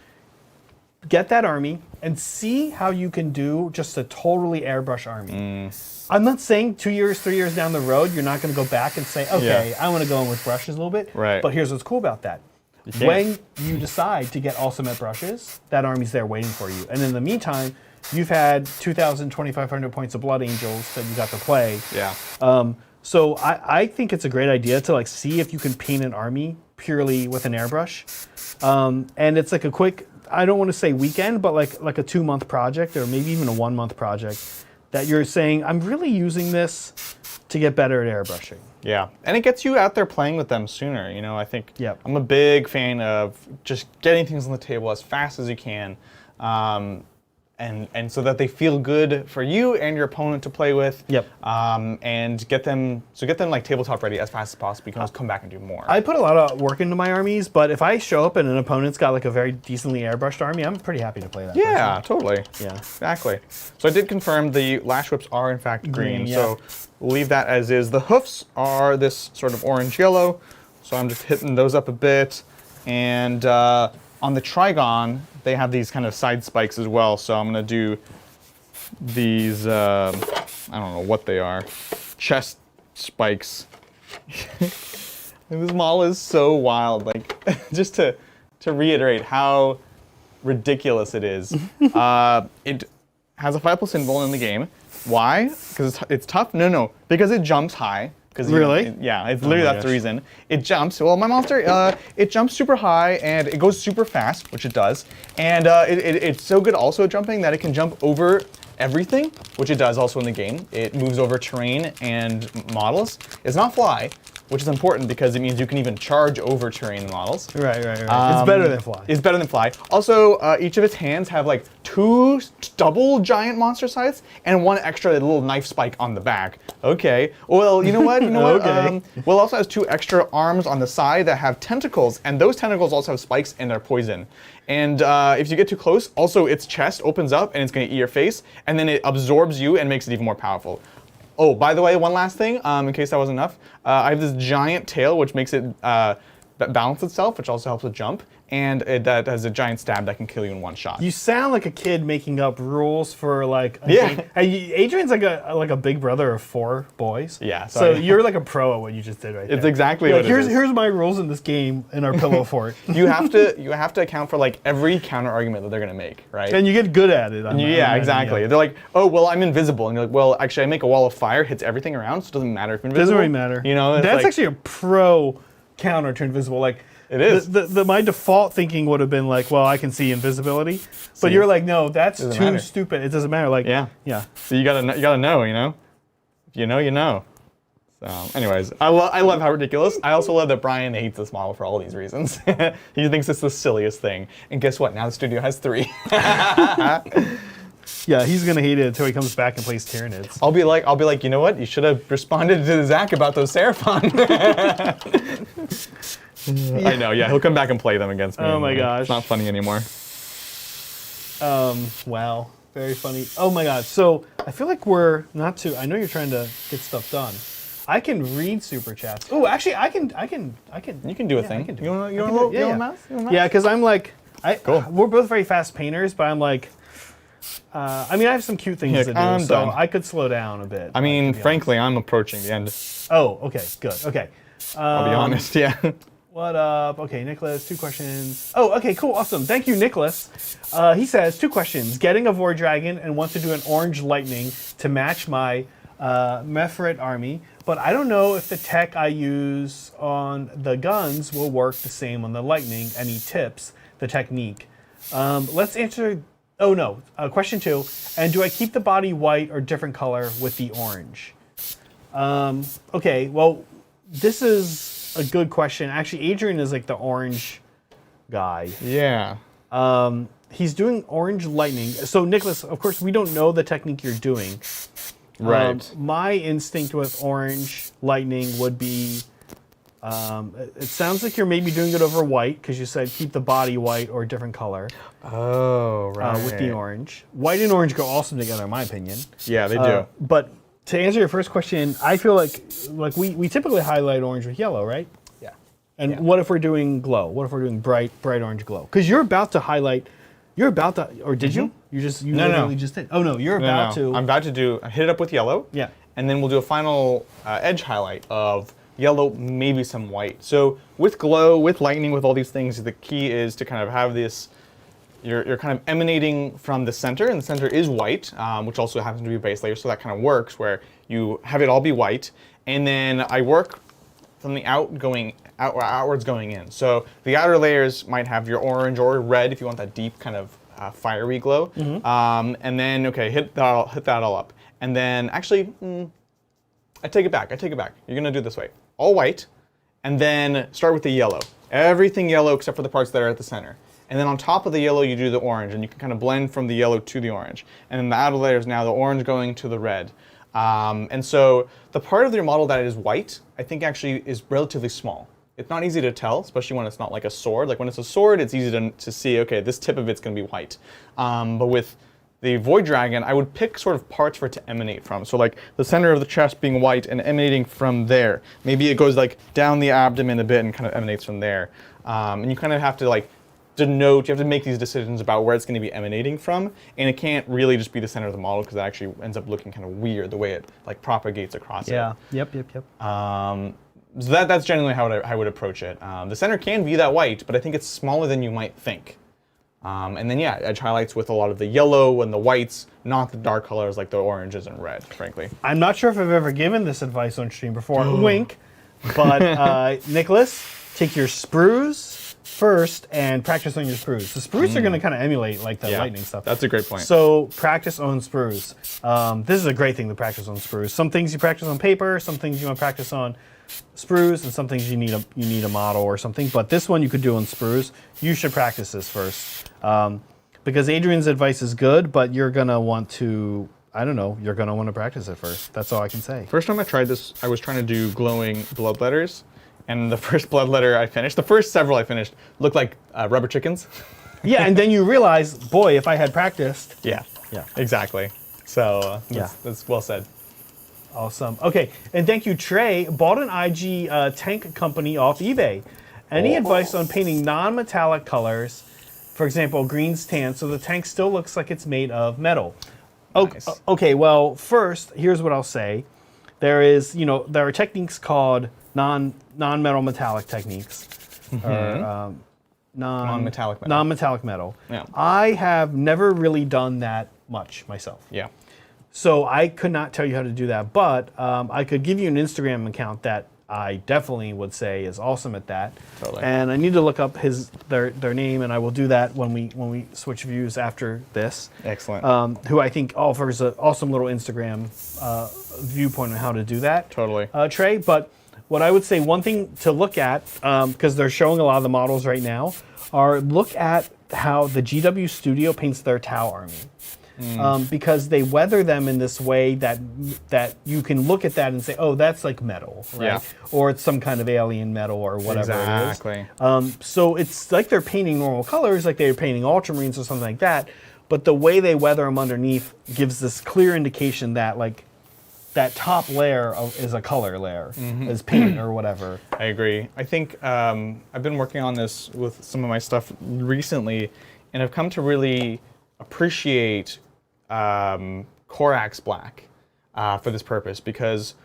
Get that army and see how you can do just a totally airbrush army. I'm not saying 2 years, 3 years down the road, you're not going to go back and say, okay, I want to go in with brushes a little bit. Right. But here's what's cool about that. When you decide to get ultimate brushes, that army's there waiting for you. And in the meantime, you've had 2,000, 2,500 points of Blood Angels that you got to play. Yeah. So I think it's a great idea to like see if you can paint an army purely with an airbrush. And it's like a quick, I don't want to say weekend, but like a 2-month project or maybe even a 1-month project that you're saying, I'm really using this to get better at airbrushing. Yeah, and it gets you out there playing with them sooner. You know, I think I'm a big fan of just getting things on the table as fast as you can. And so that they feel good for you and your opponent to play with. And get them like tabletop ready as fast as possible. You can always come back and do more. I put a lot of work into my armies, but if I show up and an opponent's got like a very decently airbrushed army, I'm pretty happy to play that. Yeah, totally. Yeah, exactly. So I did confirm the lash whips are in fact green. So we'll leave that as is. The hoofs are this sort of orange yellow. So I'm just hitting those up a bit, and on the Trigon, they have these kind of side spikes as well, so I'm going to do these, I don't know what they are, chest spikes. This model is so wild, like, just to reiterate how ridiculous it is. It has a 5+ invuln in the game. Why? Because it's tough? No, because it jumps high. Really? It's literally that's the reason. It jumps. Well, my monster, it jumps super high and it goes super fast, which it does. And it's so good also at jumping that it can jump over everything, which it does also in the game. It moves over terrain and models. It's not fly, which is important because it means you can even charge over terrain models. Right. It's better than fly. It's better than fly. Also, each of its hands have like 2 double giant monster scythes and 1 extra little knife spike on the back. Okay. Well, you know what? Okay. Well, it also has 2 extra arms on the side that have tentacles, and those tentacles also have spikes and they're poison. And if you get too close, also its chest opens up and it's going to eat your face, and then it absorbs you and makes it even more powerful. Oh, by the way, one last thing, in case that wasn't enough. I have this giant tail, which makes it balance itself, which also helps with jump. And that has a giant stab that can kill you in 1 shot. You sound like a kid making up rules for like a game. Hey, Adrian's like a big brother of 4 boys. Yeah. So you're like a pro at what you just did right there. It's exactly what it is. Here's my rules in this game in our pillow fort. You have to account for like every counter argument that they're gonna make, right? And you get good at it. Exactly. Yeah. They're like, oh well, I'm invisible, and you're like, well, actually, I make a wall of fire, hits everything around, so it doesn't matter if you're invisible. Doesn't really matter. You know, that's like, actually a pro counter to invisible. Like. It is. My default thinking would have been like, well, I can see invisibility, but you're like, no, that's too stupid. It doesn't matter. Like, yeah. So you gotta know, you know. If you know, you know. So, anyways, I love how ridiculous. I also love that Brian hates this model for all these reasons. He thinks it's the silliest thing. And guess what? Now the studio has 3. Yeah, he's gonna hate it until he comes back and plays Tyranids. I'll be like, you know what? You should have responded to Zach about those Seraphon. I know, yeah. He'll come back and play them against me. Oh my gosh. It's not funny anymore. Wow. Very funny. Oh my god. So I feel like we're not too. I know you're trying to get stuff done. I can read super chats. Oh, actually, I can. You can do a thing. I can do you want a mouse? Yeah, because I'm like, cool. We're both very fast painters, but I'm like, I mean, I have some cute things to do, I'm so done. I could slow down a bit. I mean, frankly, I'm approaching the end. Oh, okay, good. Okay. I'll be honest, yeah. What up? Okay, Nicholas, 2 questions. Oh, okay, cool, awesome. Thank you, Nicholas. He says, 2 questions. Getting a Vor Dragon and want to do an orange lightning to match my Mephrit army, but I don't know if the tech I use on the guns will work the same on the lightning. Any tips? The technique. Let's answer. Oh no. Question 2. And do I keep the body white or different color with the orange? Okay. Well, this is a good question. Actually, Adrian is like the orange guy. Yeah. He's doing orange lightning. So Nicholas, of course, we don't know the technique you're doing. Right. My instinct with orange lightning would be, it sounds like you're maybe doing it over white because you said keep the body white or a different color. Oh, right. With the orange. White and orange go awesome together, in my opinion. Yeah, they do. But To answer your first question, I feel like we typically highlight orange with yellow, right? Yeah. And what if we're doing glow? What if we're doing bright orange glow? Because you're about to highlight. You're about to, or did you? You literally just did. Oh no, you're about to. I'm about to hit it up with yellow. Yeah. And then we'll do a final edge highlight of yellow, maybe some white. So with glow, with lightning, with all these things, the key is to kind of have this. You're kind of emanating from the center, and the center is white, which also happens to be a base layer, so that kind of works where you have it all be white, and then I work from the outwards going in. So the outer layers might have your orange or red if you want that deep kind of fiery glow, and then hit that all up, and then actually I take it back. You're gonna do it this way: all white, and then start with the yellow. Everything yellow except for the parts that are at the center. And then on top of the yellow, you do the orange, and you can kind of blend from the yellow to the orange. And then the outer layer is now the orange going to the red. And so the part of your model that is white, I think actually is relatively small. It's not easy to tell, especially when it's not like a sword. Like when it's a sword, it's easy to see, okay, this tip of it's going to be white. But with the Void Dragon, I would pick sort of parts for it to emanate from. So like the center of the chest being white and emanating from there. Maybe it goes like down the abdomen a bit and kind of emanates from there. And you kind of have to like denote, you have to make these decisions about where it's going to be emanating from, and it can't really just be the center of the model because it actually ends up looking kind of weird the way it like propagates across it. Yep. So that's generally how I would approach it. The center can be that white, but I think it's smaller than you might think. And then edge highlights with a lot of the yellow and the whites, not the dark colors like the oranges and red, frankly. I'm not sure if I've ever given this advice on stream before. Wink. But Nicholas, take your sprues first and practice on your sprues. The sprues are going to kind of emulate like the lightning stuff. That's a great point. So practice on sprues. This is a great thing to practice on sprues. Some things you practice on paper, some things you want to practice on sprues, and some things you need a model or something. But this one you could do on sprues. You should practice this first. Because Adrian's advice is good, but you're going to want to, I don't know, you're going to want to practice it first. That's all I can say. First time I tried this, I was trying to do glowing blood letters. And the first blood letter I finished, the first several I finished, looked like rubber chickens. Yeah, and then you realize, boy, if I had practiced. Yeah, exactly. So that's well said. Awesome. Okay, and thank you, Trey. Bought an IG tank company off eBay. Any advice on painting non-metallic colors? For example, greens, tan, so the tank still looks like it's made of metal. Nice. Okay, well, first, here's what I'll say. There are techniques called non-metal metallic techniques, or non-metallic metal. Yeah. I have never really done that much myself. Yeah. So I could not tell you how to do that, but I could give you an Instagram account that I definitely would say is awesome at that. Totally. And I need to look up their name, and I will do that when we switch views after this. Excellent. Who I think offers an awesome little Instagram viewpoint on how to do that. Totally. Trey, but what I would say, one thing to look at, because they're showing a lot of the models right now, are look at how the GW Studio paints their Tau army. Because they weather them in this way that you can look at that and say, oh, that's like metal, right? Yeah. Or it's some kind of alien metal or whatever Exactly. it is. So it's like they're painting normal colors, like they're painting ultramarines or something like that, but the way they weather them underneath gives this clear indication that like that top layer is a color layer, is paint or whatever. I agree. I think I've been working on this with some of my stuff recently, and I've come to really appreciate Corax black for this purpose, because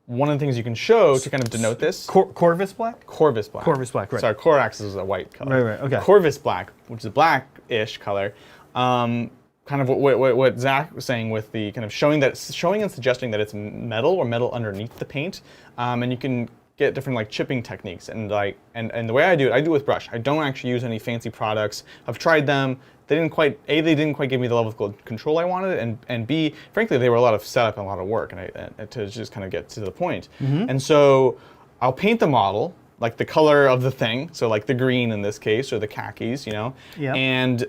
one of the things you can show to kind of denote this... Corvus black? Corvus black. Corvus black, right. Sorry, Corax is a white color. Right, okay. Corvus black, which is a black-ish color, kind of what Zach was saying with the kind of showing and suggesting that it's metal or metal underneath the paint, and you can get different like chipping techniques, and the way I do it with brush. I don't actually use any fancy products. I've tried them. They didn't quite give me the level of control I wanted, and B, frankly, they were a lot of setup and a lot of work, and to just kind of get to the point. And so I'll paint the model, like the color of the thing, so like the green in this case, or the khakis, Yep. And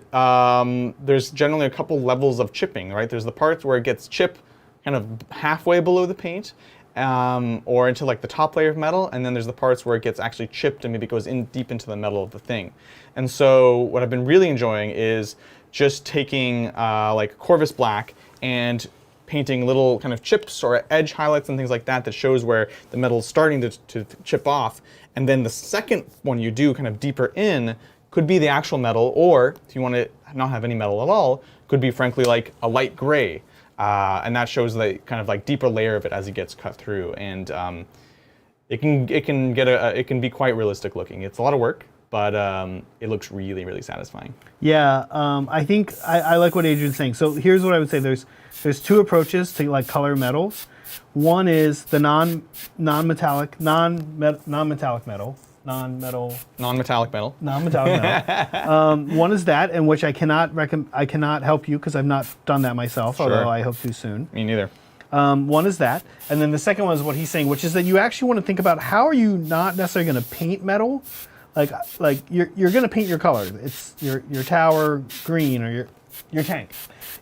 there's generally a couple levels of chipping, right? There's the parts where it gets chipped kind of halfway below the paint, or into like the top layer of metal, and then there's the parts where it gets actually chipped and maybe goes in deep into the metal of the thing. And so what I've been really enjoying is just taking like Corvus black and painting little kind of chips or edge highlights and things like that that shows where the metal is starting to chip off. And then the second one you do kind of deeper in could be the actual metal, or if you want to not have any metal at all, could be frankly like a light gray. And that shows the kind of like deeper layer of it as it gets cut through. And it can be quite realistic looking. It's a lot of work, but it looks really, really satisfying. Yeah, I think I like what Adrian's saying. So here's what I would say: there's two approaches to like color metals. One is the non-metallic metal. One is that, in which I cannot help you because I've not done that myself. Sure. Although I hope to soon. Me neither. One is that, and then the second one is what he's saying, which is that you actually want to think about how are you not necessarily going to paint metal, like you're going to paint your color. It's your tower green or your tank,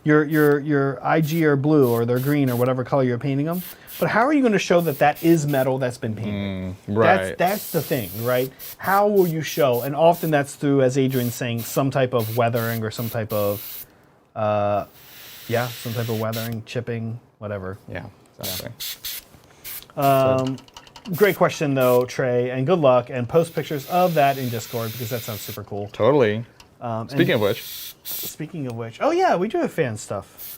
your IG or blue or they're green or whatever color you're painting them. But how are you going to show that that is metal that's been painted? Right. That's the thing, right? How will you show? And often that's through, as Adrian's saying, some type of weathering or some type of, weathering, chipping, whatever. Yeah, exactly. Great question, though, Trey, and good luck. And post pictures of that in Discord because that sounds super cool. Totally. Speaking of which, oh yeah, we do have fan stuff.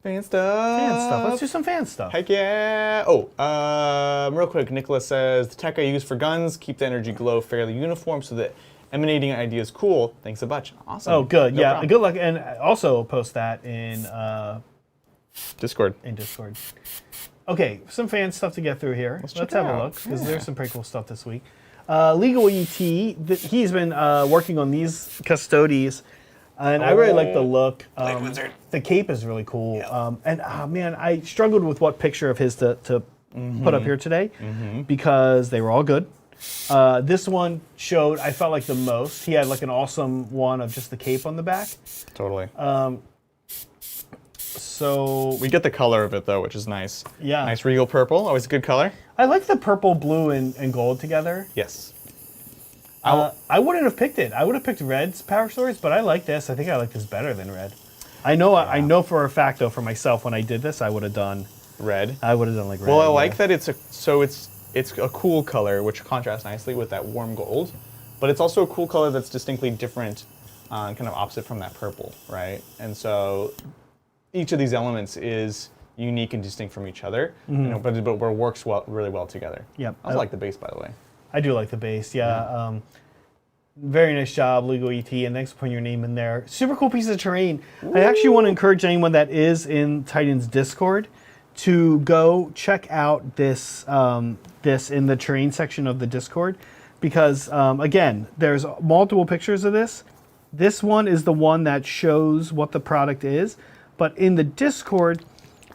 Fan stuff. Let's do some fan stuff. Heck yeah. Oh, real quick, Nicholas says, the tech I use for guns, keep the energy glow fairly uniform so that emanating idea is cool. Thanks a bunch. Awesome. Oh, good. No yeah, problem. good luck. And also post that in Discord. Okay, some fan stuff to get through here. Let's have a look because there's some pretty cool stuff this week. Legal ET, he's been working on these Custodes. And I really like the look. The cape is really cool. Yeah. Man, I struggled with what picture of his to put up here today because they were all good. This one showed, I felt like the most. He had like an awesome one of just the cape on the back. Totally. So we get the color of it though, which is nice. Yeah. Nice regal purple, always a good color. I like the purple, blue, and gold together. Yes. I wouldn't have picked it. I would have picked Red's Power Stories, but I like this. I think I like this better than Red. I know for a fact though, for myself, when I did this, I would have done Red. I would have done like Red. Well, I like that it's a cool color, which contrasts nicely with that warm gold, but it's also a cool color that's distinctly different, kind of opposite from that purple, right? And so each of these elements is unique and distinct from each other, but works really well together. Yep. I also like the base, by the way. I do like the base, yeah. Very nice job, Legal ET, and thanks for putting your name in there. Super cool piece of terrain. Ooh. I actually want to encourage anyone that is in Titan's Discord to go check out this this in the terrain section of the Discord because, again, there's multiple pictures of this. This one is the one that shows what the product is, but in the Discord,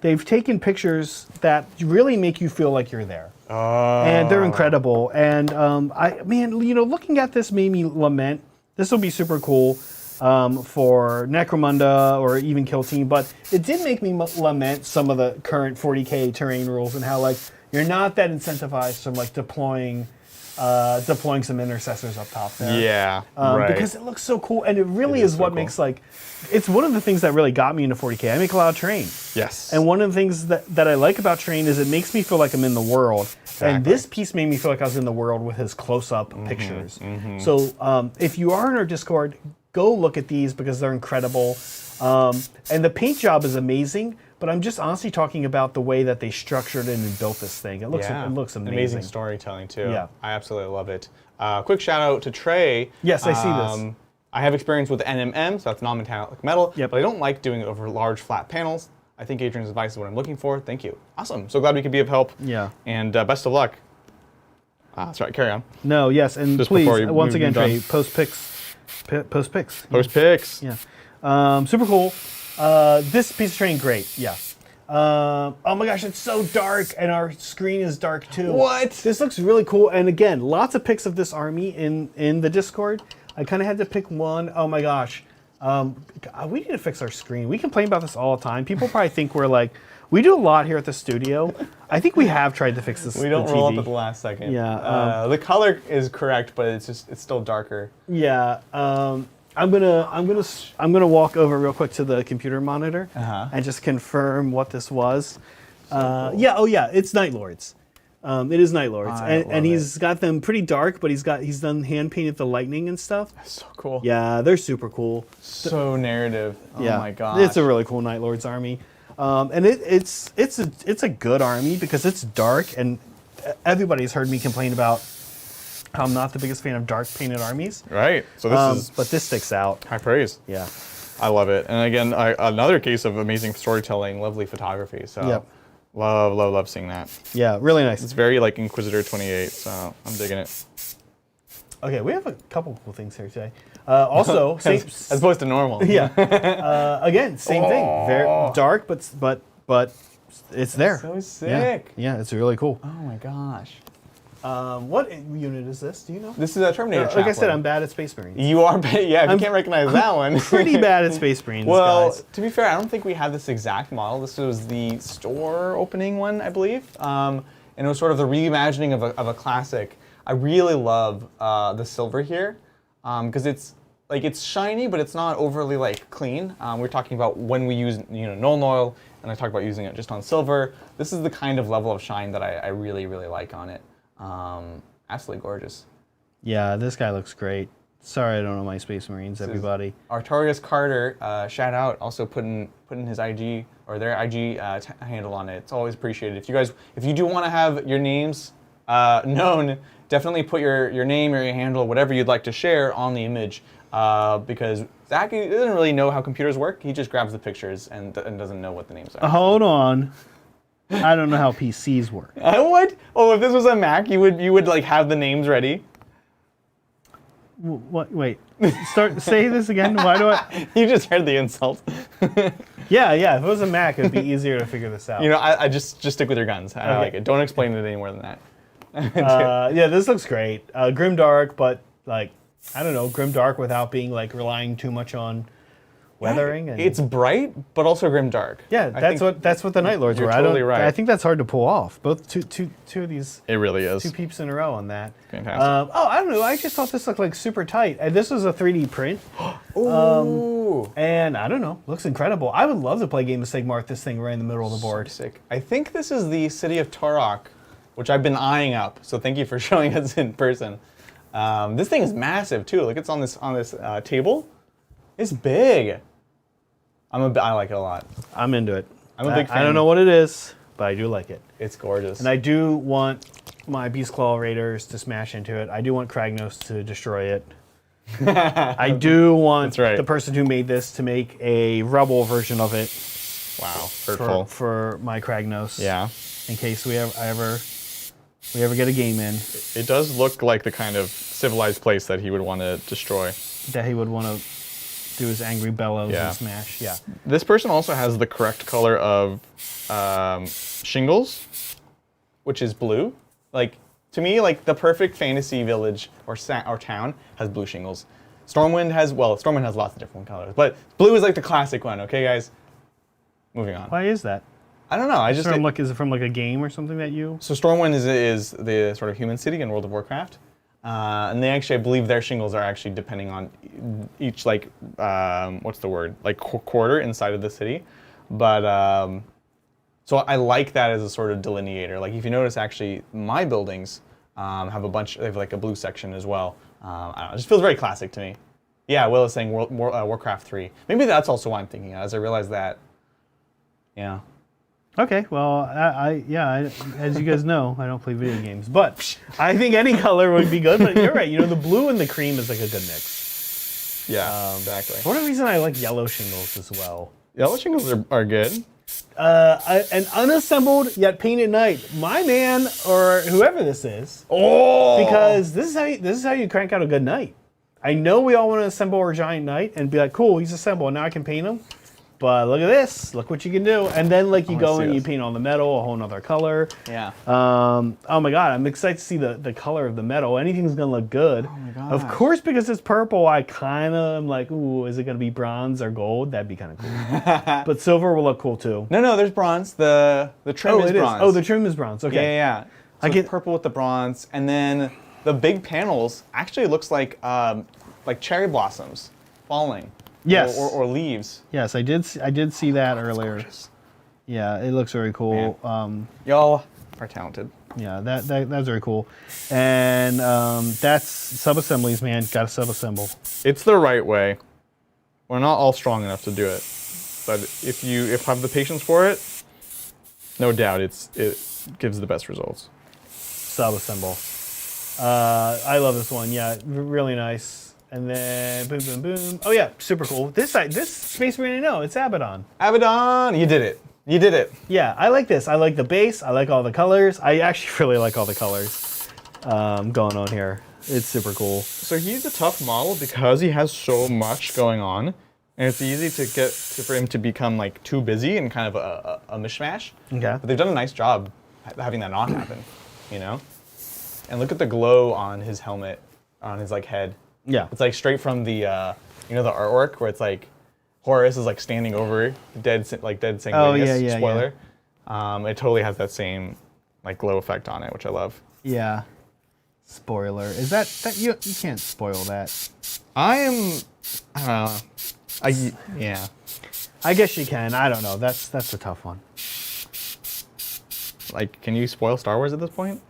they've taken pictures that really make you feel like you're there. And they're incredible. And looking at this made me lament. This will be super cool for Necromunda or even Kill Team, but it did make me lament some of the current 40k terrain rules and how like you're not that incentivized from like deploying some intercessors up top there. Yeah, right. Because it looks so cool, and it really is what makes like. It's one of the things that really got me into 40k. I make a lot of terrain. Yes. And one of the things that I like about terrain is it makes me feel like I'm in the world. Exactly. And this piece made me feel like I was in the world with his close-up pictures. So if you are in our Discord, go look at these because they're incredible. And the paint job is amazing, but I'm just honestly talking about the way that they structured it and built this thing. It looks amazing. Amazing storytelling, too. Yeah. I absolutely love it. Quick shout-out to Trey. Yes, I see this. I have experience with NMM, so that's non-metallic metal, but I don't like doing it over large flat panels. I think Adrian's advice is what I'm looking for. Thank you. Awesome. So glad we could be of help. Yeah. And best of luck. That's right. Carry on. No, yes, and just please, once again, Trey, post pics. Post pics. Post pics. Yeah. Super cool. This piece of terrain, great. Yeah. Oh my gosh, it's so dark, and our screen is dark too. What? This looks really cool, and again, lots of pics of this army in the Discord. I kind of had to pick one. Oh my gosh. We need to fix our screen. We complain about this all the time. People probably think we're like, we do a lot here at the studio. I think we have tried to fix this. We don't roll up at the last second. Yeah. The color is correct, but it's still darker. Yeah. I'm gonna walk over real quick to the computer monitor and just confirm what this was. Yeah, oh yeah, it's Night Lords. It is Night Lords, and he's got them pretty dark, but he's done hand painted the lightning and stuff. That's so cool. Yeah, they're super cool. So narrative. Oh Yeah, my gosh. it's a really cool Night Lords army, and it's a good army because it's dark, and everybody's heard me complain about how I'm not the biggest fan of dark painted armies. Right. So this is. But this sticks out. High praise. Yeah. I love it. And again, another case of amazing storytelling, lovely photography. So Yep. love seeing that. Yeah, really nice. It's very like Inquisitor 28, so I'm digging it. Okay, we have a couple cool things here today. Also, As opposed to normal. yeah. Again, same thing. Very dark, but it's there. So sick. Yeah, it's really cool. Oh my gosh. What unit is this? Do you know? This is a Terminator Like I said, chaplain. I'm bad at Space Marines. You are, yeah, if you can't recognize that one. Pretty bad at Space Marines, Well, guys. to be fair, I don't think we had this exact model. This was the store opening one, I believe. And it was sort of the reimagining of a classic. I really love the silver here because it's shiny, but it's not overly like clean. We're talking about when we use Null oil, and I talked about using it just on silver. This is the kind of level of shine that I really like on it. Absolutely gorgeous. Yeah, this guy looks great. Sorry, I don't know my Space Marines, everybody. Artorius Carter, shout out, also putting his IG or their IG handle on it. It's always appreciated. If you do want to have your names known, definitely put your name or your handle, whatever you'd like to share, on the image. Because Zach doesn't really know how computers work. He just grabs the pictures and doesn't know what the names are. Hold on. I don't know how PCs work. What? Oh, if this was a Mac, you would like have the names ready. What? Wait. Say this again. Why do I? You just heard the insult. Yeah. If it was a Mac, it'd be easier to figure this out. I just stick with your guns. I like it. Don't explain it any more than that. Yeah, this looks great. Grimdark, but like I don't know, grimdark without being like relying too much on weathering. And It's bright, but also grimdark. yeah, that's what the Night Lords you're were. totally right. I think that's hard to pull off. Both two of these. It really is. 2 peeps in a row on that. Fantastic. Oh, I don't know. I just thought this looked like super tight. This was a 3D print. Ooh. And I don't know, looks incredible. I would love to play a game of Sigmar with this thing right in the middle of the board. So sick. I think this is the city of Turok, which I've been eyeing up. So thank you for showing us in person. This thing is massive too. Look, it's on this table. It's big. I like it a lot. I'm into it. I'm a big fan. I don't know what it is, but I do like it. It's gorgeous. And I do want my Beastclaw Raiders to smash into it. I do want Kragnos to destroy it. I do want the person who made this to make a Rebel version of it. Wow, hurtful. For my Kragnos. Yeah. In case we ever get a game in. It does look like the kind of civilized place that he would want to destroy. That he would want to do his angry bellows and smash. Yeah. This person also has the correct color of shingles, which is blue. Like, to me, like the perfect fantasy village or town has blue shingles. Stormwind has lots of different colors, but blue is like the classic one. Okay, guys. Moving on. Why is that? I don't know. Is it from like a game or something that you? So Stormwind is the sort of human city in World of Warcraft. And they actually, I believe their shingles are actually depending on each, like, what's the word? Like quarter inside of the city. But, so I like that as a sort of delineator. Like, if you notice, actually, my buildings have they have like a blue section as well. I don't know, it just feels very classic to me. Yeah, Will is saying Warcraft 3. Maybe that's also why I'm thinking as I realize that. Yeah. Okay, well, as you guys know, I don't play video games, but I think any color would be good. But you're right, the blue and the cream is like a good mix. Yeah, exactly. For whatever reason, I like yellow shingles as well. Yellow shingles are good. An unassembled yet painted knight, my man or whoever this is. Oh, because this is how you crank out a good knight. I know we all want to assemble our giant knight and be like, cool, he's assembled, now I can paint him. But look at this, look what you can do. And then like you go and you paint on the metal, a whole nother color. Yeah. Oh my God, I'm excited to see the color of the metal. Anything's gonna look good. Oh my God. Of course, because it's purple, I kind of am like, ooh, is it gonna be bronze or gold? That'd be kind of cool. But silver will look cool too. No, there's bronze. The trim is bronze. Oh, the trim is bronze, okay. Yeah. So it's purple with the bronze. And then the big panels actually looks like cherry blossoms. falling. Yes. Or leaves. Yes, I did see that earlier. Gorgeous. Yeah, it looks very cool. Y'all are talented. Yeah, that's very cool. And that's sub-assemblies, man. Got to sub-assemble. It's the right way. We're not all strong enough to do it, but if you have the patience for it, no doubt it gives the best results. Sub-assemble. I love this one. Yeah, really nice. And then boom, boom, boom. Oh yeah, super cool. This Space Marine, I know it's Abaddon. Abaddon, you did it. You did it. Yeah, I like this. I like the base. I like all the colors. I actually really like all the colors going on here. It's super cool. So he's a tough model because he has so much going on, and it's easy for him to become like too busy and kind of a mishmash. Okay. But they've done a nice job having that not happen, you know. And look at the glow on his helmet, on his like head. Yeah. It's like straight from the the artwork where it's like Horus is like standing over dead Sanguinius. Oh, yeah, Spoiler. It totally has that same like glow effect on it, which I love. Yeah. Spoiler. Is that you can't spoil that. I don't know. Yeah. I guess you can. I don't know. That's a tough one. Like, can you spoil Star Wars at this point?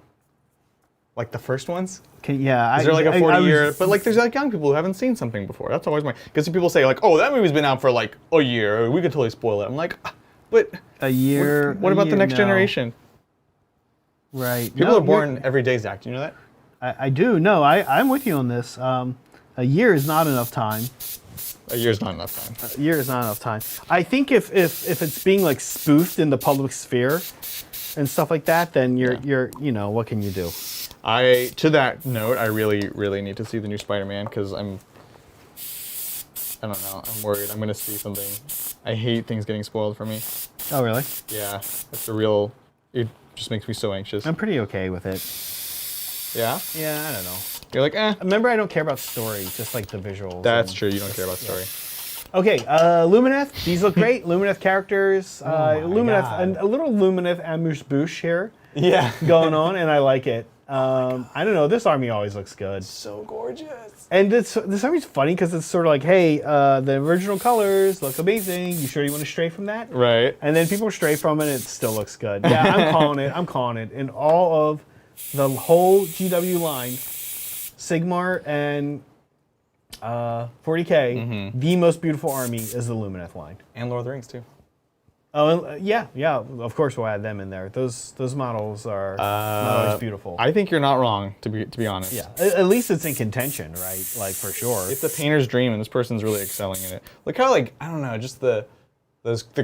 Like the first ones? Yeah. Is there like a 40-year? But like, there's like young people who haven't seen something before. That's always because people say like, oh, that movie's been out for like a year. We could totally spoil it. I'm like, but a year. What about the next generation? Right. People are born every day, Zach. Do you know that? I do. No, I'm with you on this. A year is not enough time. A year's not enough time. A year is not enough time. I think if it's being like spoofed in the public sphere and stuff like that, then you're what can you do? To that note, I really, really need to see the new Spider-Man because I don't know, I'm worried I'm gonna see something. I hate things getting spoiled for me. Oh, really? Yeah, it just makes me so anxious. I'm pretty okay with it. Yeah? Yeah, I don't know. You're like, eh. Remember, I don't care about story, just like the visuals. That's true, you don't care about story. Okay, Lumineth. These look great. Lumineth characters. Lumineth, God. a little Lumineth amuse-bouche here Yeah. going on, and I like it. I don't know. This army always looks good. So gorgeous. And this army's funny because it's sort of like, hey, the original colors look amazing. You sure you want to stray from that? Right. And then people stray from it, and it still looks good. Yeah, I'm calling it. I'm calling it. In all of the whole GW line, Sigmar and 40K, the most beautiful army is the Lumineth line. And Lord of the Rings, too. Oh, and, yeah. Of course, we'll add them in there. Those models are not always beautiful. I think you're not wrong, to be honest. Yeah, at least it's in contention, right? Like, for sure. It's a painter's dream, and this person's really excelling in it. Look how, like, I don't know, just the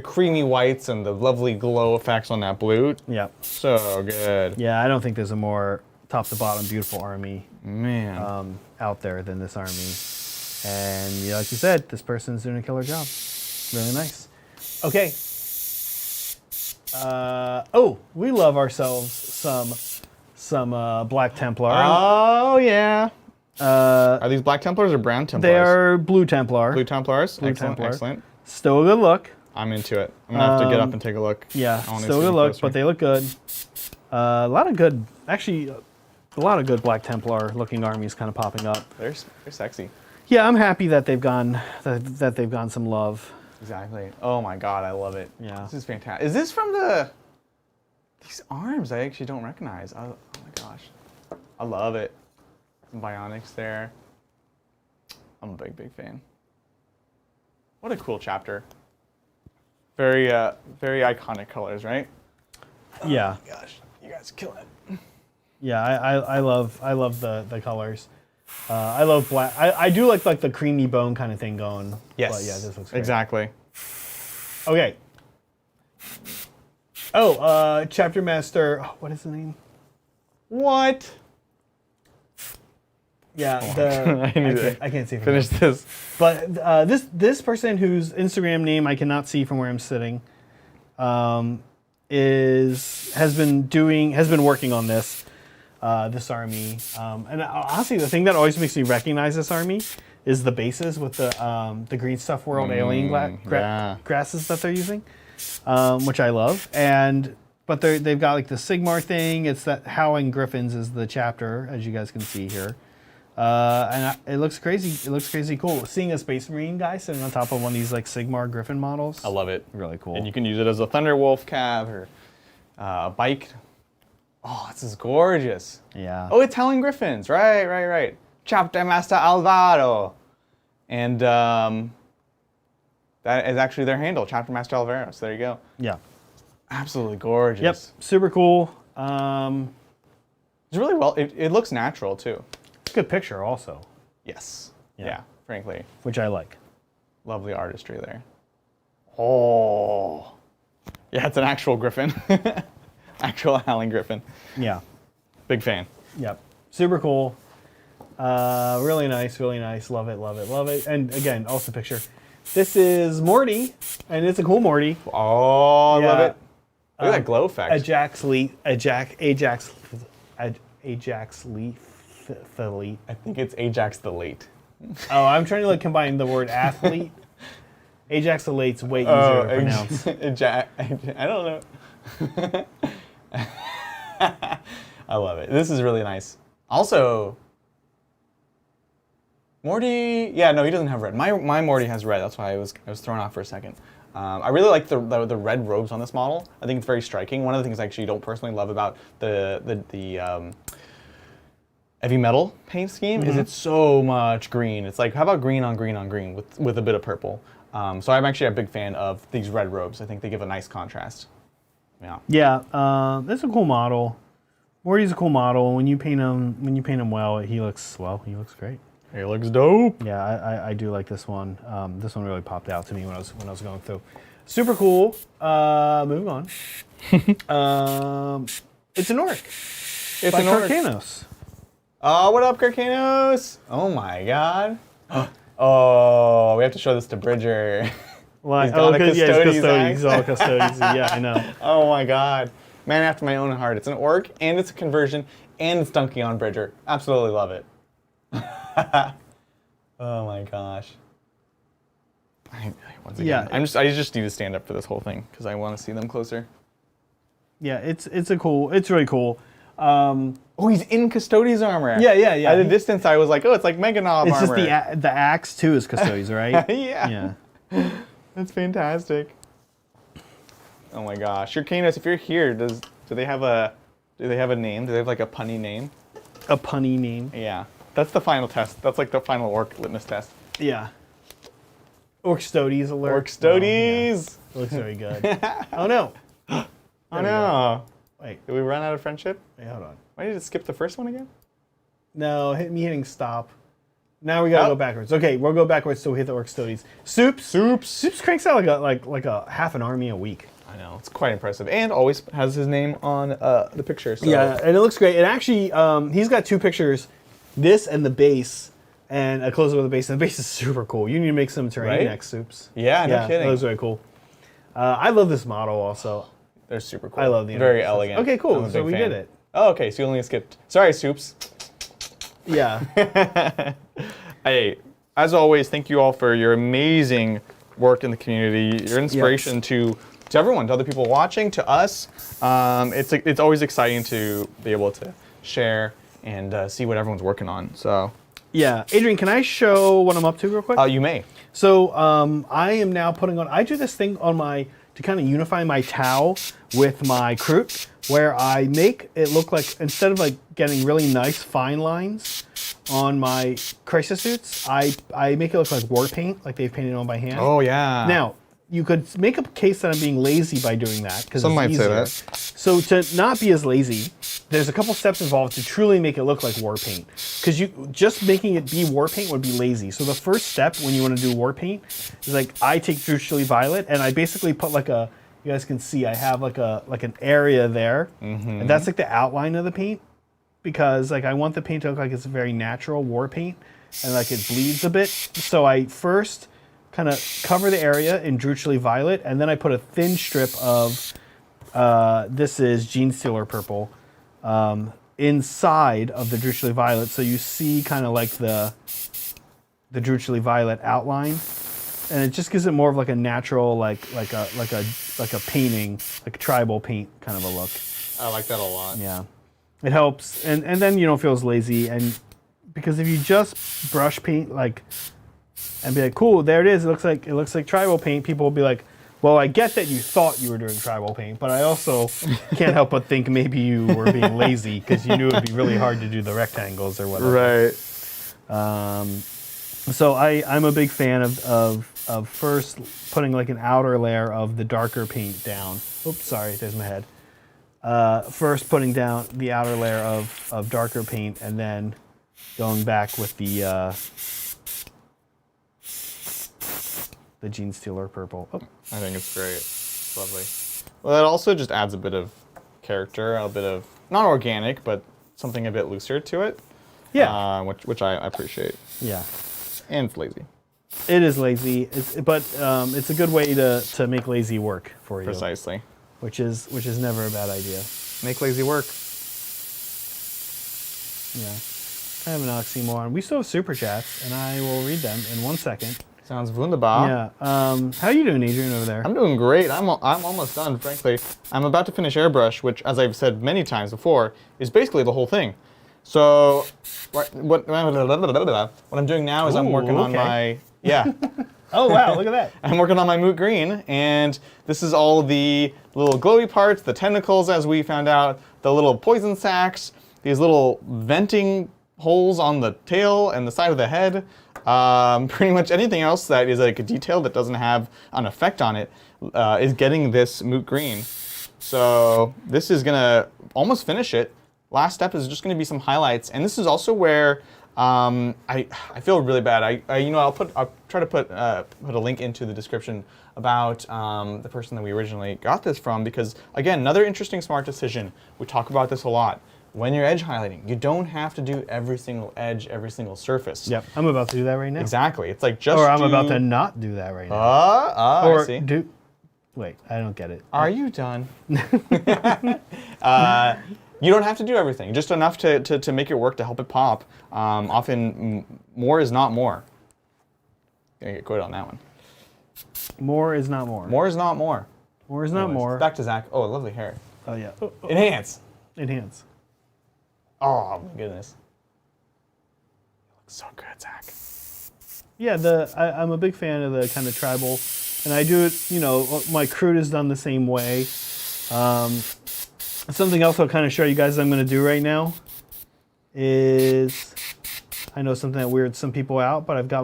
creamy whites and the lovely glow effects on that blue. Yeah. So good. Yeah, I don't think there's a more top-to-bottom beautiful army Man. out there than this army. And like you said, this person's doing a killer job. Really nice. Okay. We love ourselves some Black Templar. Oh, yeah. Are these Black Templars or Brown Templars? They are Blue Templar. Blue Templars? Blue Excellent, Templar. excellent. Still a good look. I'm into it. I'm going to have to get up and take a look. Yeah, I wanna still a see good them look, closer. but they look good. A lot of good Black Templar looking armies kind of popping up. They're sexy. Yeah, I'm happy that they've gone some love. Exactly. Oh my god, I love it. Yeah. This is fantastic. Is this from these arms I actually don't recognize? Oh my gosh. I love it. Some bionics there. I'm a big fan. What a cool chapter. Very iconic colors, right? Yeah. Oh my gosh, you guys are killing it. Yeah, I love the colors. I love black. I do like the creamy bone kind of thing going. Yes. But yeah, this looks great. Exactly. Okay. Oh, Chapter Master. Oh, what is the name? What? Yeah, I can't see. From Finish here. this. But this person whose Instagram name I cannot see from where I'm sitting, has been working on this army. And honestly, the thing that always makes me recognize this army is the bases with the Green Stuff World alien grasses that they're using, which I love. But they've got like the Sigmar thing. It's that Howling Griffins is the chapter, as you guys can see here. It looks crazy. It looks crazy cool. Seeing a Space Marine guy sitting on top of one of these like Sigmar Griffin models. I love it. Really cool. And you can use it as a Thunderwolf cab or a bike. Oh, this is gorgeous. Yeah. Oh, it's Howling Griffins. Right. Chapter Master Alvaro. And that is actually their handle, Chapter Master Alvaro. So there you go. Yeah. Absolutely gorgeous. Yep. Super cool. It's really well. It looks natural too. Good picture also. Yes. Yeah. Yeah. Frankly, Which I like. lovely artistry there. Oh. Yeah, it's an actual griffin. Actual Howling Griffin. Yeah. Big fan. Yep. Super cool. Really nice, really nice. Love it. And again, also picture. This is Morty, and it's a cool Morty. Oh, I love Yeah. it. Look at that glow effect. Ajax Leaf. I think it's Ajax the Late. Oh, I'm trying to like combine the word athlete. Ajax the Late's way easier to pronounce. I don't know. I love it. This is really nice. Also, Morty. Yeah, no, he doesn't have red. My Morty has red. That's why I was thrown off for a second. I really like the red robes on this model. I think it's very striking. One of the things I actually don't personally love about the heavy metal paint scheme is it's so much green. It's like, how about green on green on green with a bit of purple? So I'm actually a big fan of these red robes. I think they give a nice contrast. Yeah. Yeah, that's a cool model. Morty's a cool model. When you paint him well, he looks great. He looks dope. Yeah, I do like this one. This one really popped out to me when I was going through. Super cool. Moving on. It's an orc. It's by an orc. Carcanos. Oh, what up, Carcanos? Oh my god. Oh, we have to show this to Bridger. Why? He's got a Custodes. Custodes He's all Custodes. Yeah, I know. Oh my god. Man after my own heart. It's an orc, and it's a conversion, and it's dunking on Bridger. Absolutely love it. Oh my gosh. Once again, Yeah. I just need to stand up for this whole thing because I want to see them closer. Yeah, it's really cool. Oh, he's in Custodes armor. Yeah. At a distance, I was like, oh, it's like Meganob It's armor. just the axe too is Custodes, right? Yeah. Yeah. That's fantastic. Oh my gosh, Carcanos, if you're here, do they have a name? Do they have like a punny name? A punny name. Yeah, that's the final test. That's like the final orc litmus test. Yeah. Orcstodes alert. Orcstodes. Oh, yeah. Looks very good. Oh no. Oh no. Wait. Did we run out of friendship? Wait, hold on. Why did it skip the first one again? No, hitting stop. Now we gotta go backwards. Okay, we'll go backwards so we hit the Orcstodes. Soups cranks out like a half an army a week. I know, it's quite impressive, and always has his name on the picture. So. Yeah, and it looks great. And actually, he's got two pictures, this and the base, and a close-up of the base. And the base is super cool. You need to make some terrain next soups. Yeah, no kidding. That looks very cool. I love this model also. They're super cool. I love the very animations. elegant. Okay, cool. I'm a So big we fan. did it. Oh, okay. So you only skipped. Sorry, soups. Yeah. Hey, as always, thank you all for your amazing work in the community. Your inspiration to everyone, to other people watching, to us. It's always exciting to be able to share and see what everyone's working on. So. Yeah. Adrian, can I show what I'm up to real quick? You may. So I am now putting on, I do this thing on to kind of unify my Tau with my Kroot, where I make it look like, instead of like getting really nice fine lines on my crisis suits, I make it look like war paint, like they've painted on by hand. Oh, yeah. Now, you could make a case that I'm being lazy by doing that, because Some it's might easier. say that. So to not be as lazy, there's a couple steps involved to truly make it look like war paint. Because just making it be war paint would be lazy. So the first step when you want to do war paint is like, I take Drusily Violet and I basically put like you guys can see I have like an area there. And that's like the outline of the paint. Because like I want the paint to look like it's a very natural war paint and like it bleeds a bit. So I first kind of cover the area in Drusily Violet, and then I put a thin strip of, this is Gene Stealer Purple, inside of the Drusily Violet, so you see kind of like the Drusily Violet outline, and it just gives it more of like a natural, like a painting, like a tribal paint kind of a look. I like that a lot. Yeah, it helps, and then you don't feel as lazy, and because if you just brush paint like and be like, cool, there it is. It looks like tribal paint. People will be like, well, I get that you thought you were doing tribal paint, but I also can't help but think maybe you were being lazy because you knew it would be really hard to do the rectangles or whatever. Right. So I'm a big fan of first putting like an outer layer of the darker paint down. Oops, sorry, there's my head. First putting down the outer layer of darker paint and then going back with the Gene Stealer purple. Oh. I think it's great. It's lovely. Well, it also just adds a bit of character, a bit of, not organic, but something a bit looser to it. Yeah. Which I appreciate. Yeah. And it's lazy. It is lazy, but it's a good way to make lazy work for you. Precisely. Which is never a bad idea. Make lazy work. Yeah. I have an oxymoron. We still have super chats, and I will read them in 1 second. Sounds wunderbar. Yeah. How are you doing, Adrian, over there? I'm doing great. I'm almost done, frankly. I'm about to finish Airbrush, which, as I've said many times before, is basically the whole thing. So what I'm doing now is I'm working on my Oh wow, look at that. I'm working on my moot green, and this is all the little glowy parts, the tentacles, as we found out, the little poison sacs, these little venting holes on the tail and the side of the head. Pretty much anything else that is like a detail that doesn't have an effect on it is getting this moot green. So this is gonna almost finish it. Last step is just gonna be some highlights, and this is also where I feel really bad. I'll try to put a link into the description about the person that we originally got this from, because again, another interesting smart decision. We talk about this a lot. When you're edge highlighting, you don't have to do every single edge, every single surface. Yep, I'm about to do that right now. Exactly. It's like just. Or I'm about to not do that right now. I see. Wait, I don't get it. Are you done? You don't have to do everything. Just enough to make it work, to help it pop. Often, more is not more. Gonna get quoted on that one. More is not more. More is not more. More is not more. Back to Zach. Oh, lovely hair. Oh yeah. Enhance. Enhance. Oh my goodness. You look so good, Zach. Yeah, I'm a big fan of the kind of tribal, and I do it. My crew is done the same way. Something else I'll kind of show you guys I'm going to do right now is, I know something that weirds some people out, but I've got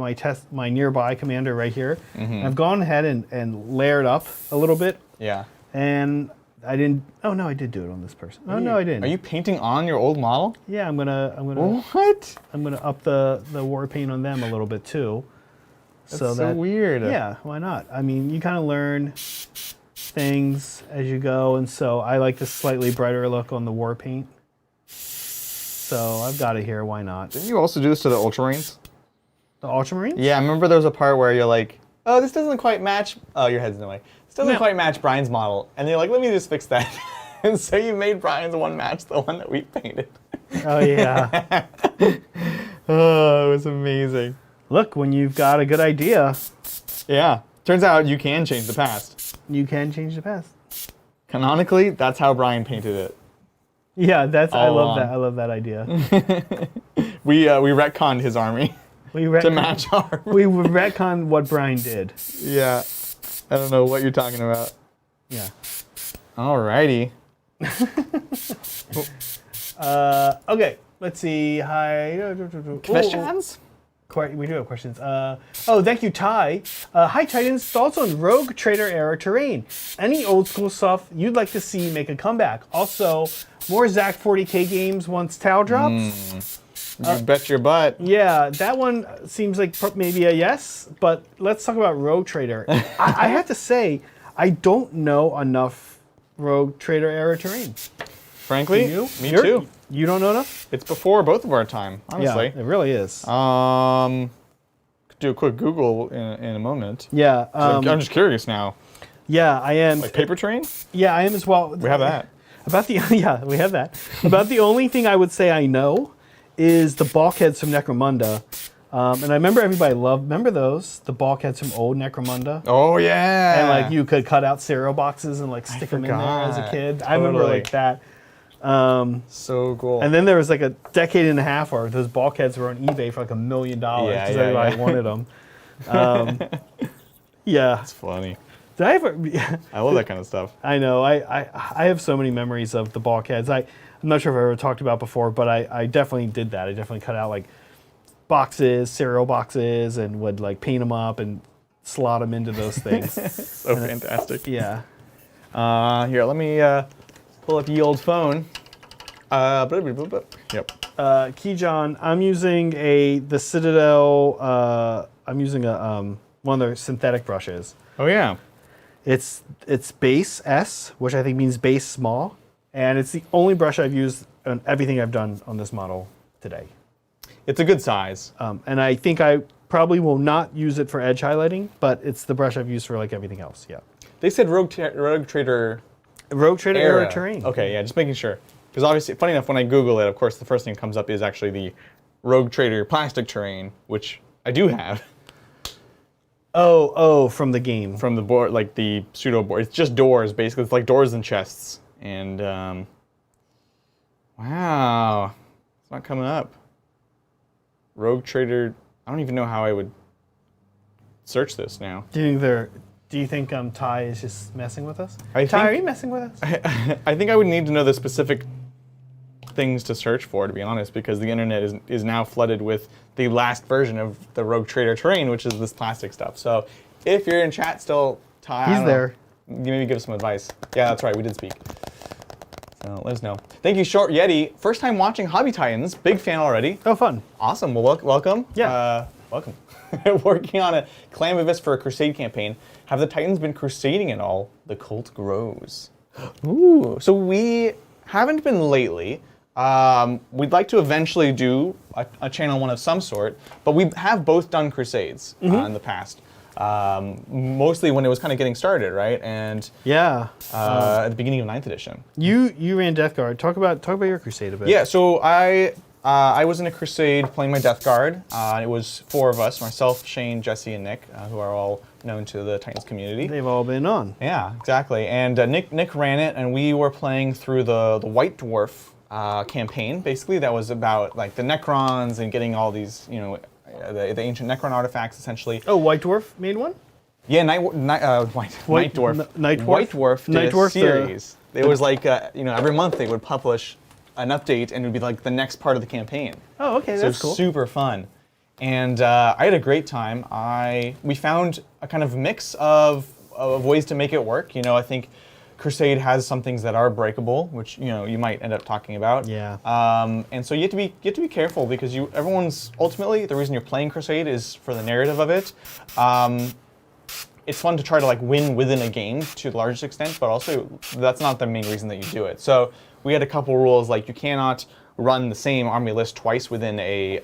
my nearby commander right here. Mm-hmm. I've gone ahead and layered up a little bit. Yeah. And I didn't. Oh no, I did do it on this person. Oh no, I didn't. Are you painting on your old model? Yeah, I'm gonna. What? I'm gonna up the war paint on them a little bit too. That's so weird. Yeah, why not? I mean, you kind of learn things as you go, and so I like the slightly brighter look on the war paint. So I've got it here. Why not? Didn't you also do this to the Ultramarines? The Ultramarines? Yeah, I remember there was a part where you're like, oh, this doesn't quite match. Oh, your head's in the way. This doesn't quite match Brian's model. And you're like, let me just fix that. And so you made Brian's one match the one that we painted. Oh, yeah. Oh, it was amazing. Look, when you've got a good idea. Yeah. Turns out you can change the past. You can change the past. Canonically, that's how Brian painted it. Yeah, I love that. I love that idea. We retconned his army to match our. We retconned what Brian did. Yeah. I don't know what you're talking about. Yeah. Alrighty. Okay, let's see. Hi. Questions? We do have questions. Thank you, Ty. Hi, Titans. Thoughts on Rogue Trader era terrain? Any old school stuff you'd like to see make a comeback? Also, more Zach 40K games once Tau drops? You bet your butt. Yeah, that one seems like maybe a yes, but let's talk about Rogue Trader. I have to say, I don't know enough Rogue Trader era terrain. Frankly, me too. You don't know enough? It's before both of our time, honestly. Yeah, it really is. Could do a quick Google in a moment. Yeah. I'm just curious now. Yeah, I am. Like paper train? Yeah, I am as well. We have that. Yeah, we have that. About the only thing I would say I know is the bulkheads from Necromunda. And I remember remember those? The bulkheads from old Necromunda? Oh, yeah. And like you could cut out cereal boxes and like stick them in there as a kid. I remember like that. So cool. And then there was like a decade and a half where those bulkheads were on eBay for like $1 million because everybody wanted them. Yeah. That's funny. Did I ever? I love that kind of stuff. I know. I have so many memories of the bulkheads. I'm not sure if I ever talked about before, but I definitely did that. I definitely cut out like boxes, cereal boxes, and would like paint them up and slot them into those things. So fantastic. Yeah. Here, let me pull up ye old phone. Yep. Keyjohn, I'm using the Citadel. I'm using one of their synthetic brushes. Oh yeah. It's base S, which I think means base small, and it's the only brush I've used on everything I've done on this model today. It's a good size. And I think I probably will not use it for edge highlighting, but it's the brush I've used for like everything else. Yeah. They said Rogue Trader era terrain. Okay, yeah, just making sure. Because obviously, funny enough, when I Google it, of course, the first thing that comes up is actually the Rogue Trader plastic terrain, which I do have. Oh, from the game. From the board, like the pseudo board. It's just doors, basically. It's like doors and chests. And, wow. It's not coming up. Rogue Trader, I don't even know how I would search this now. Do you think Ty is just messing with us? Ty, are you messing with us? I think I would need to know the specific things to search for, to be honest, because the internet is now flooded with the last version of the Rogue Trader terrain, which is this plastic stuff. So if you're in chat still, Ty, he's there. Maybe give us some advice. Yeah, that's right, we did speak. So let us know. Thank you, Short Yeti. First time watching Hobby Titans. Big fan already. Oh, fun. Awesome. Well, welcome. Yeah. Welcome. Working on a Clan Vivis for a Crusade campaign. Have the Titans been crusading at all? The cult grows. Ooh. So we haven't been lately. We'd like to eventually do a channel one of some sort, but we have both done Crusades in the past. Mostly when it was kind of getting started, right? And yeah, at the beginning of 9th edition. You ran Death Guard. Talk about your Crusade a bit. Yeah, so I was in a Crusade playing my Death Guard. It was 4 of us: myself, Shane, Jesse, and Nick, who are all known to the Titans community. They've all been on. Yeah, exactly. And Nick ran it, and we were playing through the White Dwarf campaign. Basically, that was about like the Necrons and getting all these, the ancient Necron artifacts, essentially. Oh, White Dwarf made one? Yeah, Night Dwarf. Night Dwarf? White Dwarf did Night a Dwarf, series. It was like, every month they would publish an update, and it would be like the next part of the campaign. Oh, okay, so that's it cool. was super fun. And I had a great time. We found a kind of mix of ways to make it work. I think Crusade has some things that are breakable, which you might end up talking about. Yeah. And so you have to be careful, because everyone's ultimately the reason you're playing Crusade is for the narrative of it. It's fun to try to like win within a game to the largest extent, but also that's not the main reason that you do it. So we had a couple rules, like you cannot run the same army list twice within I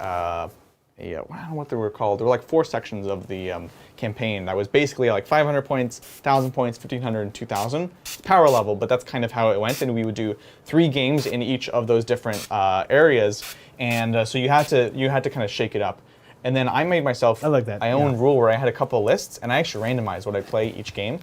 don't know what they were called. There were like 4 sections of the campaign that was basically like 500 points, 1,000 points, 1,500, and 2,000 power level. But that's kind of how it went, and we would do 3 games in each of those different areas, and so you had to kind of shake it up. And then I made myself my own rule where I had a couple of lists, and I actually randomized what I play each game,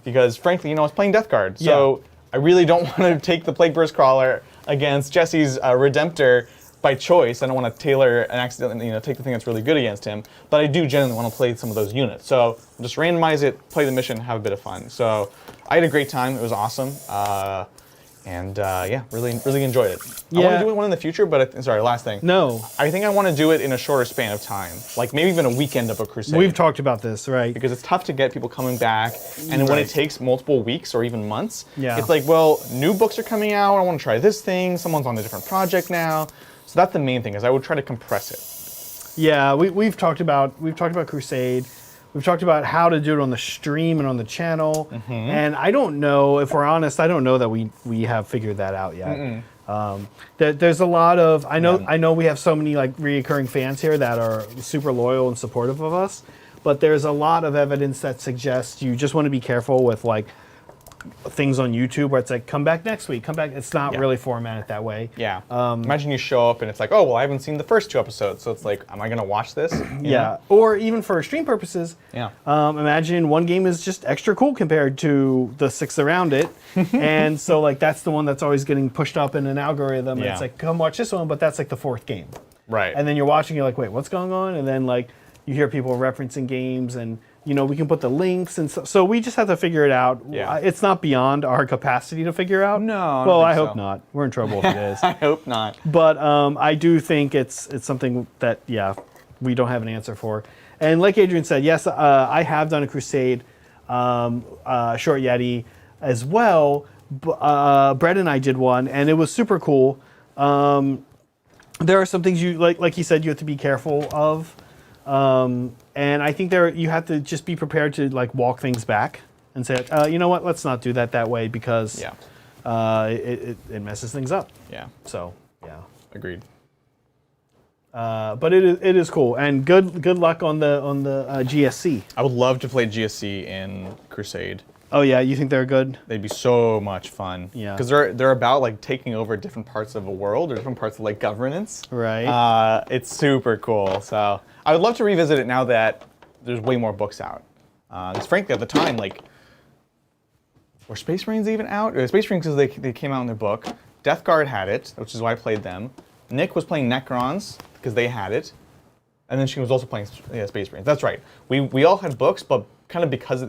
because frankly, I was playing Death Guard, so I really don't want to take the Plague Burst Crawler against Jesse's Redemptor by choice. I don't want to tailor and accidentally take the thing that's really good against him, but I do generally want to play some of those units. So just randomize it, play the mission, have a bit of fun. So I had a great time. It was awesome. And really enjoyed it. I want to do one in the future, but last thing. No. I think I want to do it in a shorter span of time, like maybe even a weekend of a Crusade. We've talked about this, right? Because it's tough to get people coming back, and when it takes multiple weeks or even months, yeah. It's like, well, new books are coming out, I want to try this thing, someone's on a different project now. So that's the main thing, is I would try to compress it. Yeah, we've talked about Crusade. We've talked about how to do it on the stream and on the channel. Mm-hmm. And I don't know, if we're honest, I don't know that we have figured that out yet. There's a lot of, I know we have so many like reoccurring fans here that are super loyal and supportive of us, but there's a lot of evidence that suggests you just want to be careful with like things on YouTube where it's like, come back next week, come back. It's not Yeah. really formatted that way. Yeah. Imagine you show up and it's like, oh, well, I haven't seen the first 2 episodes. So it's like, am I going to watch this? You Yeah. know? Or even for stream purposes, Yeah. imagine one game is just extra cool compared to the 6 around it. And so like that's the one that's always getting pushed up in an algorithm. And Yeah. it's like, come watch this one, but that's like the 4th game. Right. And then you're watching, you're like, wait, what's going on? And then like you hear people referencing games and we can put the links and so we just have to figure it out. Yeah. It's not beyond our capacity to figure out. No, I don't Well, think I hope so. not. We're in trouble if it is. I hope not. But I do think it's something that, we don't have an answer for. And like Adrian said, yes, I have done a Crusade Short Yeti as well. Brett and I did one, and it was super cool. There are some things you, like he said, you have to be careful of. And I think you have to just be prepared to like walk things back and say, you know what, let's not do that way because it messes things up. Yeah. So yeah, Agreed. but it is cool and good luck on the GSC. I would love to play GSC in Crusade. Oh yeah, you think they're good? They'd be so much fun. Yeah. Because they're about like taking over different parts of a world or different parts of like governance. Right. It's super cool. So I would love to revisit it now that there's way more books out. Because frankly, at the time, like, were Space Marines even out? Space Marines because they came out in their book. Death Guard had it, which is why I played them. Nick was playing Necrons because they had it. And then she was also playing Space Marines. That's right. We all had books, but kind of because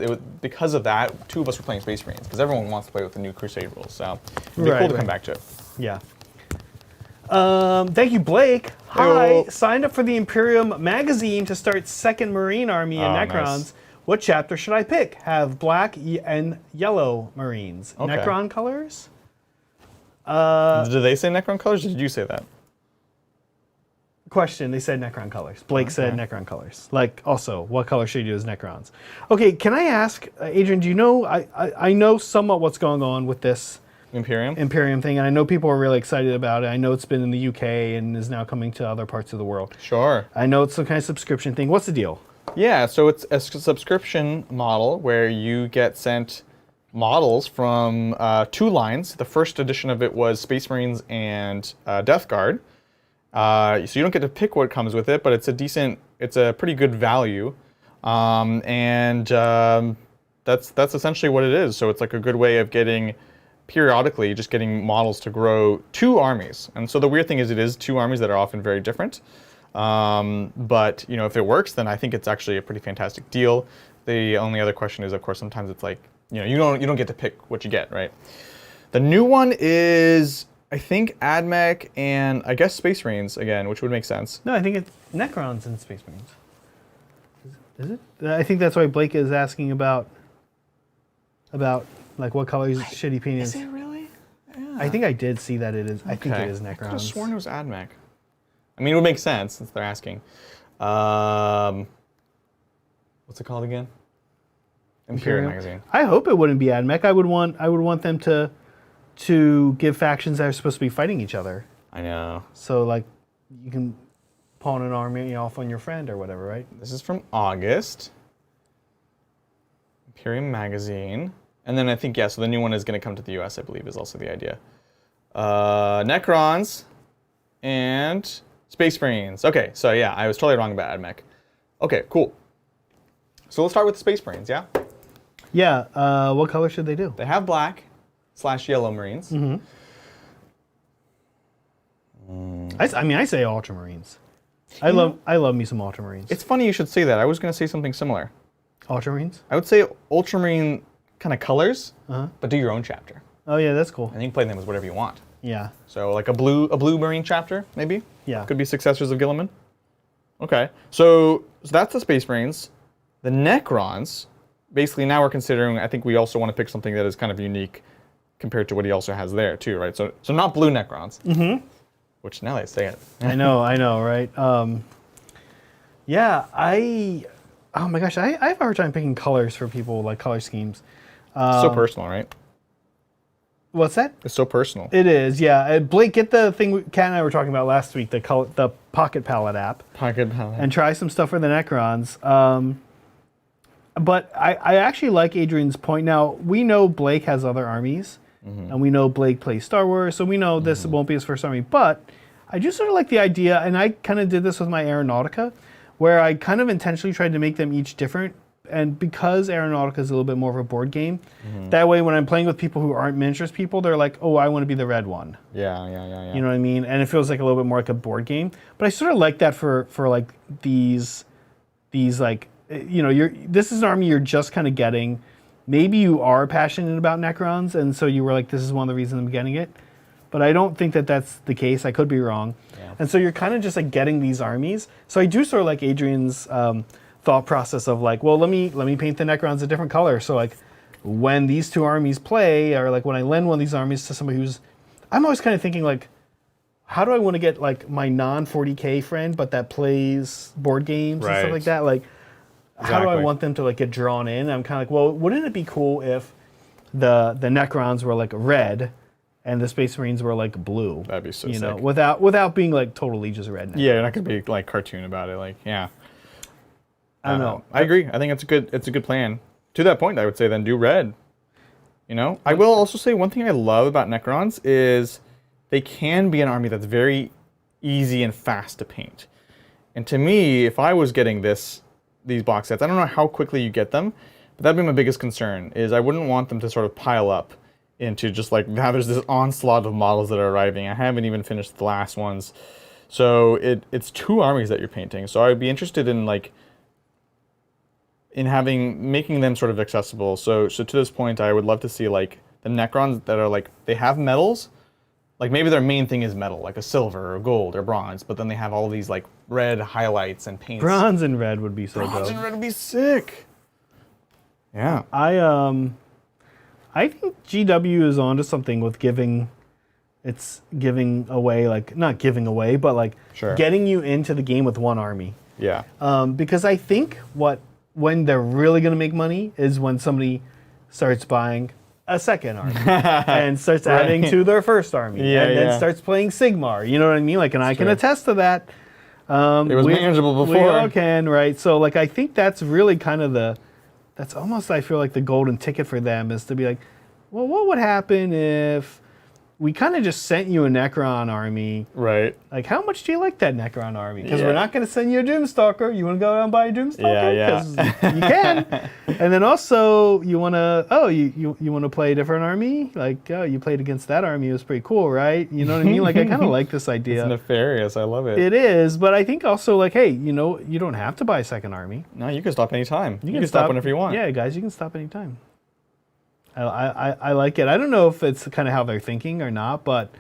of that, 2 of us were playing Space Marines because everyone wants to play with the new Crusade rules. So it'd be cool to come back to it. Yeah. Thank you, Blake. Hi. Hey-o. Signed up for the Imperium magazine to start 2nd Marine Army in Necrons. Nice. What chapter should I pick? Have black and yellow Marines. Okay. Necron colors? Did they say Necron colors or did you say that? Question, they said Necron colors. Blake said Okay. Necron colors. Like, also, what color should you do as Necrons? Okay, can I ask, Adrian, do you know, I know somewhat what's going on with this Imperium? Imperium thing, and I know people are really excited about it. I know it's been in the UK and is now coming to other parts of the world. Sure. I know it's some kind of subscription thing. What's the deal? Yeah, so it's a subscription model where you get sent models from 2 lines. The first edition of it was Space Marines and Death Guard. So you don't get to pick what comes with it, but it's a pretty good value. That's essentially what it is. So it's like a good way of periodically just getting models to grow 2 armies. And so the weird thing is it is 2 armies that are often very different. But if it works, then I think it's actually a pretty fantastic deal. The only other question is, of course, sometimes it's like, you don't get to pick what you get, right? The new one is, I think, AdMech and I guess Space Marines again, which would make sense. No, I think it's Necrons and Space Marines. Is it? I think that's why Blake is asking about like what colors should he paint Is it really? Yeah. I think I did see that it is. I think it is I could have Necrons. sworn it was AdMech. I mean, it would make sense since they're asking. What's it called again? Imperium magazine. I hope it wouldn't be AdMech. I would want them to give factions that are supposed to be fighting each other. I know. So like you can pawn an army off on your friend or whatever, right? This is from August. Imperium magazine. And then I think, so the new one is going to come to the US, I believe, is also the idea. Necrons and Space Marines. Okay, so yeah, I was totally wrong about AdMech. Okay, cool. So let's start with the Space Marines, yeah? Yeah, what color should they do? They have black/yellow Marines. Mm-hmm. I say Ultramarines. I love me some Ultramarines. It's funny you should say that. I was going to say something similar. Ultramarines? I would say Ultramarine kind of colors, but do your own chapter. Oh yeah, that's cool. And you can play them as whatever you want. Yeah. So like a blue Marine chapter, maybe? Yeah. Could be successors of Guilliman. Okay. So that's the Space Marines. The Necrons, basically now we're considering, I think we also want to pick something that is kind of unique compared to what he also has there too, right? So not blue Necrons. Mm-hmm. Which now they say it. I know, right? Yeah, oh my gosh, I have a hard time picking colors for people, like color schemes. So personal, right? What's that? It's so personal. It is, yeah. Blake, get the thing Kat and I were talking about last week, the Pocket Palette app. Pocket palette. And try some stuff for the Necrons. But I actually like Adrian's point. Now, we know Blake has other armies, and we know Blake plays Star Wars, so we know this won't be his first army. But I just sort of like the idea, and I kind of did this with my Aeronautica, where I kind of intentionally tried to make them each different. And because Aeronautica is a little bit more of a board game, that way when I'm playing with people who aren't miniatures people, they're like, oh, I want to be the red one. Yeah. You know what I mean? And it feels like a little bit more like a board game. But I sort of like that for like these like, you know, this is an army you're just kind of getting. Maybe you are passionate about Necrons, and so you were like, this is one of the reasons I'm getting it. But I don't think that that's the case. I could be wrong. Yeah. And so you're kind of just like getting these armies. So I do sort of like Adrian's thought process of like, well, let me paint the Necrons a different color. So like when these two armies play, or like when I lend one of these armies to somebody who's, I'm always kind of thinking like, how do I want to get like my non-40K friend, but that plays board games and stuff like that? Like, how do I want them to like get drawn in? I'm kind of like, well, wouldn't it be cool if the Necrons were like red and the Space Marines were like blue? That'd be so sick. know, without being like totally just red. Necrons. Yeah, you're not gonna be like cartoon about it. Like, yeah. I don't know. I agree. I think it's a good plan. To that point, I would say then do red. You know, I will also say one thing I love about Necrons is they can be an army that's very easy and fast to paint. And to me, if I was getting these box sets, I don't know how quickly you get them, but that'd be my biggest concern. Is I wouldn't want them to sort of pile up into just like now there's this onslaught of models that are arriving. I haven't even finished the last ones, so it's 2 armies that you're painting. So I'd be interested in like. Making them sort of accessible. So to this point, I would love to see like the Necrons that are like, they have metals, like maybe their main thing is metal, like a silver or gold or bronze, but then they have all these like red highlights and paints. Bronze and red would be so dope. Bronze and red would be sick. Yeah. I think GW is onto something with giving away, like not giving away, but like getting you into the game with one army. Yeah. Because I think when they're really going to make money is when somebody starts buying a second army and starts adding to their first army and then starts playing Sigmar. You know what I mean? Like, and I can attest to that. It was manageable before. We all can, right? So, like, I think that's really kind of that's almost, I feel like the golden ticket for them is to be like, well, what would happen if we kind of just sent you a Necron army? Right. Like, how much do you like that Necron army? Because we're not going to send you a Doomstalker. You want to go out and buy a Doomstalker? Yeah. You can. And then also, you want to, you want to play a different army? Like, oh, you played against that army. It was pretty cool, right? You know what I mean? Like, I kind of like this idea. It's nefarious. I love it. It is, but I think also, like, hey, you don't have to buy a second army. No, you can stop anytime. You can stop whenever you want. Yeah, guys, you can stop anytime. I like it. I don't know if it's kind of how they're thinking or not, but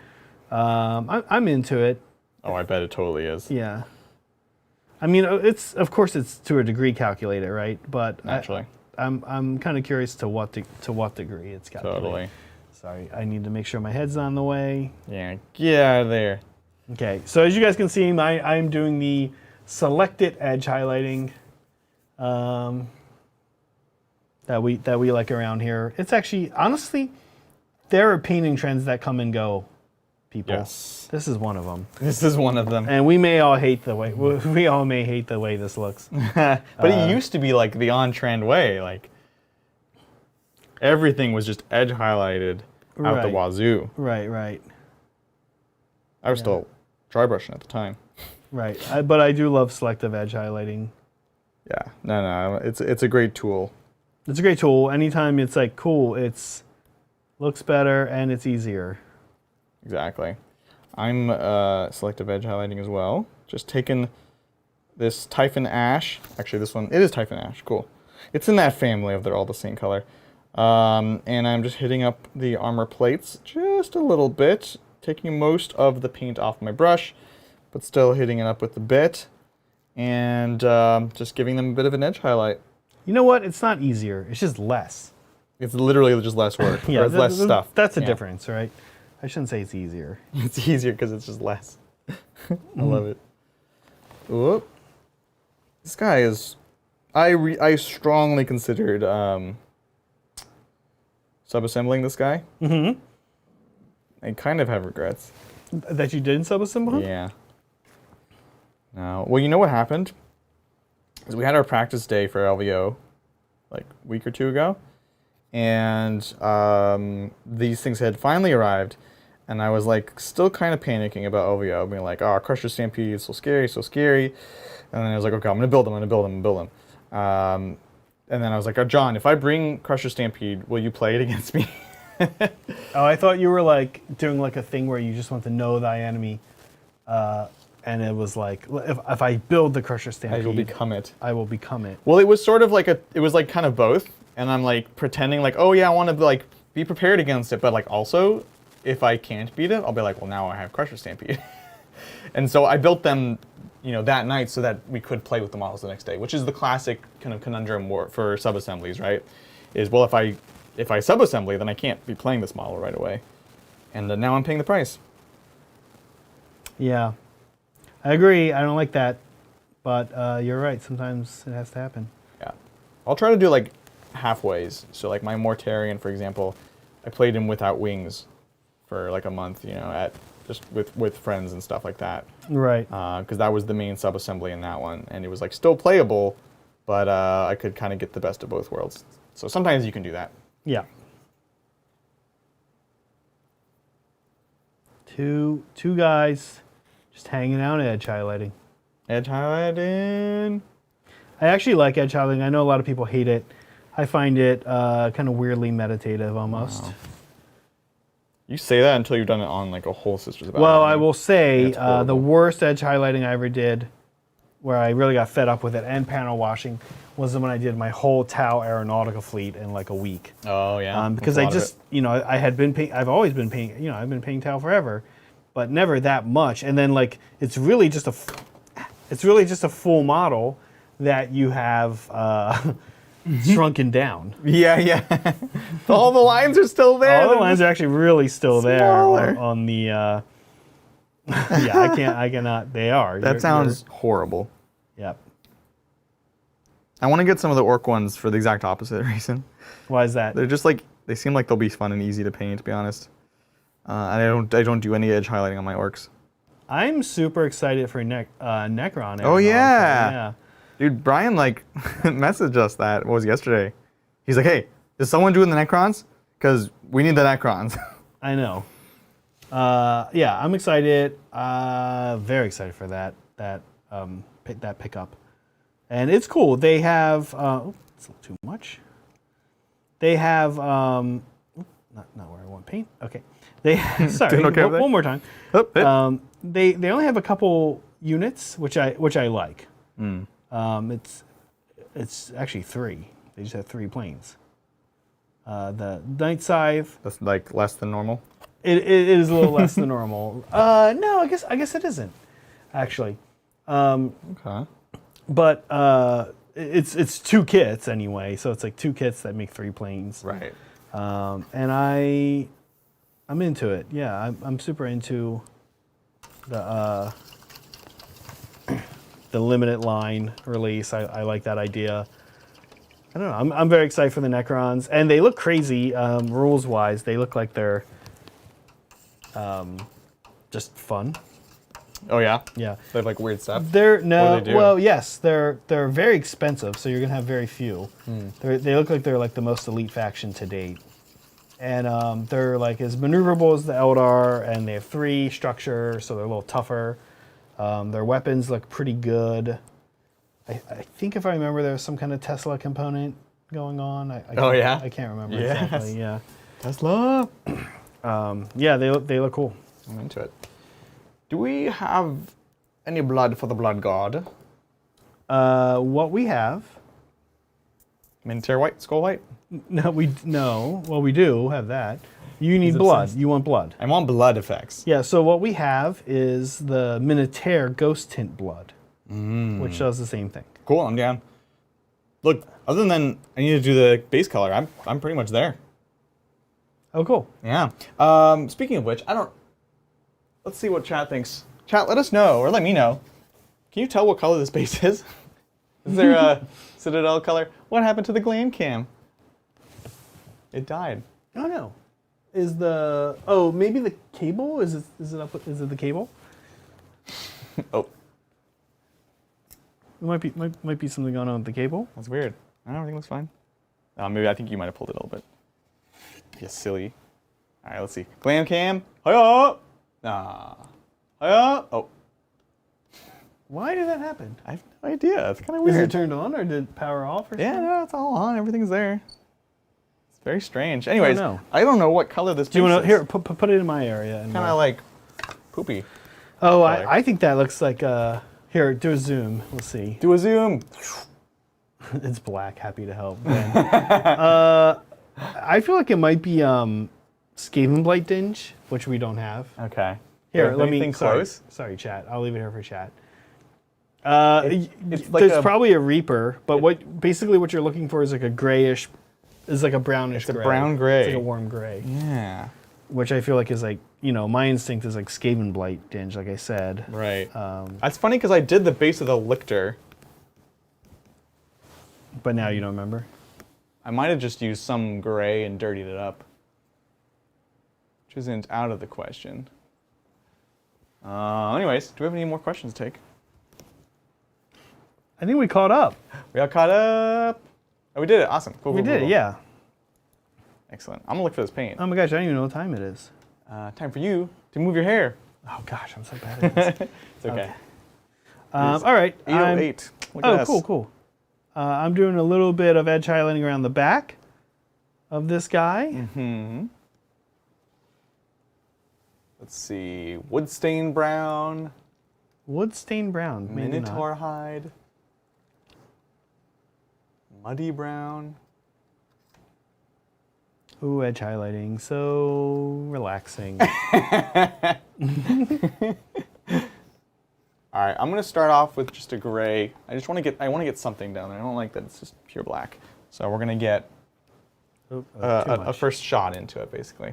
I'm into it. Oh, I bet it totally is. Yeah. I mean, of course it's to a degree calculated, right? But naturally, I'm kind of curious to what degree it's calculated. Totally. Sorry, I need to make sure my head's on the way. Yeah, get out of there. Okay, so as you guys can see, I'm doing the selected edge highlighting. That we like around here. It's actually, honestly, there are painting trends that come and go, people. Yes. This is one of them. This is one of them. And we all may hate the way this looks. But it used to be like the on-trend way. Like, everything was just edge highlighted out the wazoo. Right. I was still dry brushing at the time. Right. But I do love selective edge highlighting. Yeah. No. It's a great tool. It's a great tool. Anytime it's like, cool, it's looks better and it's easier. Exactly. I'm selective edge highlighting as well. Just taking this Typhon Ash. Actually, this one, it is Typhon Ash. Cool. It's in that family of they're all the same color. And I'm just hitting up the armor plates just a little bit, taking most of the paint off my brush, but still hitting it up with the bit, and just giving them a bit of an edge highlight. You know what? It's not easier. It's just less. It's literally just less work. Or it's less stuff. That's the difference, right? I shouldn't say it's easier. It's easier because it's just less. I love it. Whoop. This guy is... I strongly considered subassembling this guy. Mm-hmm. I kind of have regrets. That you didn't subassemble him? Yeah. No. Well, you know what happened? Is we had our practice day for LVO like a week or two ago, and these things had finally arrived, and I was like still kind of panicking about OVO, being like, "Oh, Crusher Stampede is so scary, so scary," and then I was like, "Okay, I'm gonna build them, and then I was like, "Oh, John, if I bring Crusher Stampede, will you play it against me?" Oh, I thought you were like doing like a thing where you just want to know thy enemy, and it was like, if I build the Crusher Stampede, I will become it. I will become it. Well, it was sort of like it was like kind of both, and I'm like pretending like, oh yeah, I want to like be prepared against it, but like also, if I can't beat it, I'll be like, well, now I have Crusher Stampede. And so I built them, that night so that we could play with the models the next day, which is the classic kind of conundrum for sub-assemblies, right? Is, well, if I sub-assembly, then I can't be playing this model right away. And now I'm paying the price. Yeah, I agree. I don't like that, but you're right. Sometimes it has to happen. Yeah. I'll try to do like halfways. So like my Mortarion, for example, I played him without wings for like a month, at just with friends and stuff like that. Right. Because that was the main sub-assembly in that one. And it was like still playable, but I could kind of get the best of both worlds. So sometimes you can do that. Yeah. Two guys just hanging out, edge highlighting. Edge highlighting. I actually like edge highlighting. I know a lot of people hate it. I find it kind of weirdly meditative almost. Wow. You say that until you've done it on like a whole Sisters of Battle. Well, I will say the worst edge highlighting I ever did, where I really got fed up with it and panel washing, was when I did my whole Tau Aeronautica fleet in like a week. Oh yeah. Because I just, I had been paying. I've always been paying. I've been paying Tau forever, but never that much. And then like it's really just a full model that you have shrunken down. Yeah. All the lines are still there. All the lines are actually really still smaller. there on the. Yeah, I cannot. They are. That sounds horrible. Yep. I want to get some of the orc ones for the exact opposite reason. Why is that? They're just like, they seem like they'll be fun and easy to paint, to be honest. And I don't do any edge highlighting on my orcs. I'm super excited for Necron. Oh yeah. Yeah. Dude, Brian like messaged us that, what was it, yesterday? He's like, hey, is someone doing the Necrons? Because we need the Necrons. I know. Yeah, I'm excited. Very excited for that pickup. And it's cool. They have, it's a little too much. They have, not where I want paint. Okay. They sorry. Okay one more time. Oh, they only have a couple units, which I like. It's actually 3. They just have 3 planes. The Night Scythe. That's like less than normal. It is a little less than normal. No, I guess it isn't, actually. Okay. But it's 2 kits anyway, so it's like 2 kits that make 3 planes. Right. And I'm into it. Yeah, I'm super into the limited line release. I like that idea. I don't know. I'm very excited for the Necrons, and they look crazy rules wise. They look like they're just fun. Oh yeah. Yeah. They have like weird stuff. They're What do they do? well, yes, they're very expensive, so you're gonna have very few. They look like they're like the most elite faction to date, and they're like as maneuverable as the Eldar, and they have 3 structure, so they're a little tougher. Their weapons look pretty good. I think if I remember, there's some kind of Tesla component going on. I can't remember exactly. Yeah. Tesla. Yeah, they look cool. I'm into it. Do we have any blood for the blood god? What we have? Minter white, skull white. No. Well, we do have that. You need He's blood. obsessed. You want blood. I want blood effects. Yeah. So what we have is the Minotaur Ghost Tint blood, which does the same thing. Cool, I'm down. Look, other than I need to do the base color, I'm pretty much there. Oh, cool. Yeah. Speaking of which, let's see what chat thinks. Chat, let us know, or let me know. Can you tell what color this base is? Is there a Citadel color? What happened to the glam cam? It died. Oh no. Maybe the cable? Is it the cable? Oh. It might be something going on with the cable. That's weird. Everything looks fine. Maybe I think you might have pulled it a little bit. You silly. All right, let's see. Glam cam. Hiya! Hiya! Oh. Why did that happen? I have no idea. It's kind of Was weird. it turned on or did power off or something? Yeah, no, it's all on. Everything's there. It's very strange. Anyways, know. I don't know what color this Do you want to is. here put it in my area? And Kind of like poopy. Oh, I think that looks like here. Do a zoom. Let's see. Do a zoom. It's black. Happy to help. I feel like it might be Skaven Blight Dinge, which we don't have. Okay. Here, let me. Anything close? Sorry, chat. I'll leave it here for chat. It's like there's probably a Reaper, but basically what you're looking for is like a grayish, is like a brownish. It's a gray. brown gray. It's like a warm gray. Yeah. Which I feel like is like, my instinct is like Skaven Blight Dinge, like I said. Right. That's funny because I did the base of the Lictor. But now you don't remember? I might have just used some gray and dirtied it up, which isn't out of the question. Anyways, do we have any more questions to take? I think we caught up. We got caught up. Oh, we did it. Awesome. Cool, We cool, did cool. it, yeah. Excellent. I'm going to look for this paint. Oh my gosh, I don't even know what time it is. Time for you to move your hair. Oh gosh, I'm so bad at this. It's okay. All right. 808. Look at us. Cool. I'm doing a little bit of edge highlighting around the back of this guy. Mm-hmm. Let's see. Wood stain brown. Wood stain brown. Maybe Minotaur not. hide. Muddy brown. Ooh, edge highlighting. So relaxing. All right, I'm gonna start off with just a gray. I want to get something down there. I don't like that it's just pure black. So we're gonna get a first shot into it, basically.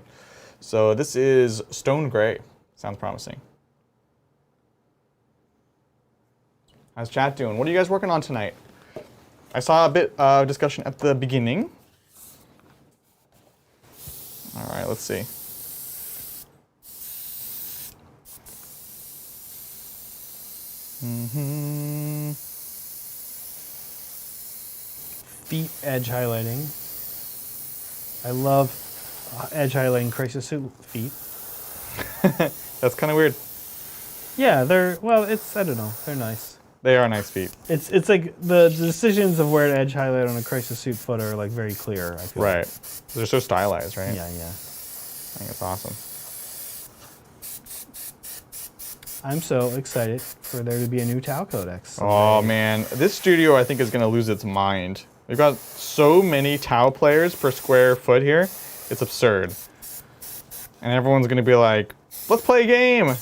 So this is stone gray. Sounds promising. How's chat doing? What are you guys working on tonight? I saw a bit of discussion at the beginning. All right, let's see. Mm-hmm. Feet edge highlighting. I love edge highlighting Crisis Suit feet. That's kind of weird. Yeah, they're, well, I don't know, they're nice. They are nice feet. It's like the decisions of where to edge highlight on a Crisis Suit foot are like very clear, I feel. Right. They're so stylized, right? Yeah. I think it's awesome. I'm so excited for there to be a new Tau Codex. Oh man, this studio I think is going to lose its mind. We've got so many Tau players per square foot here. It's absurd. And everyone's going to be like, let's play a game.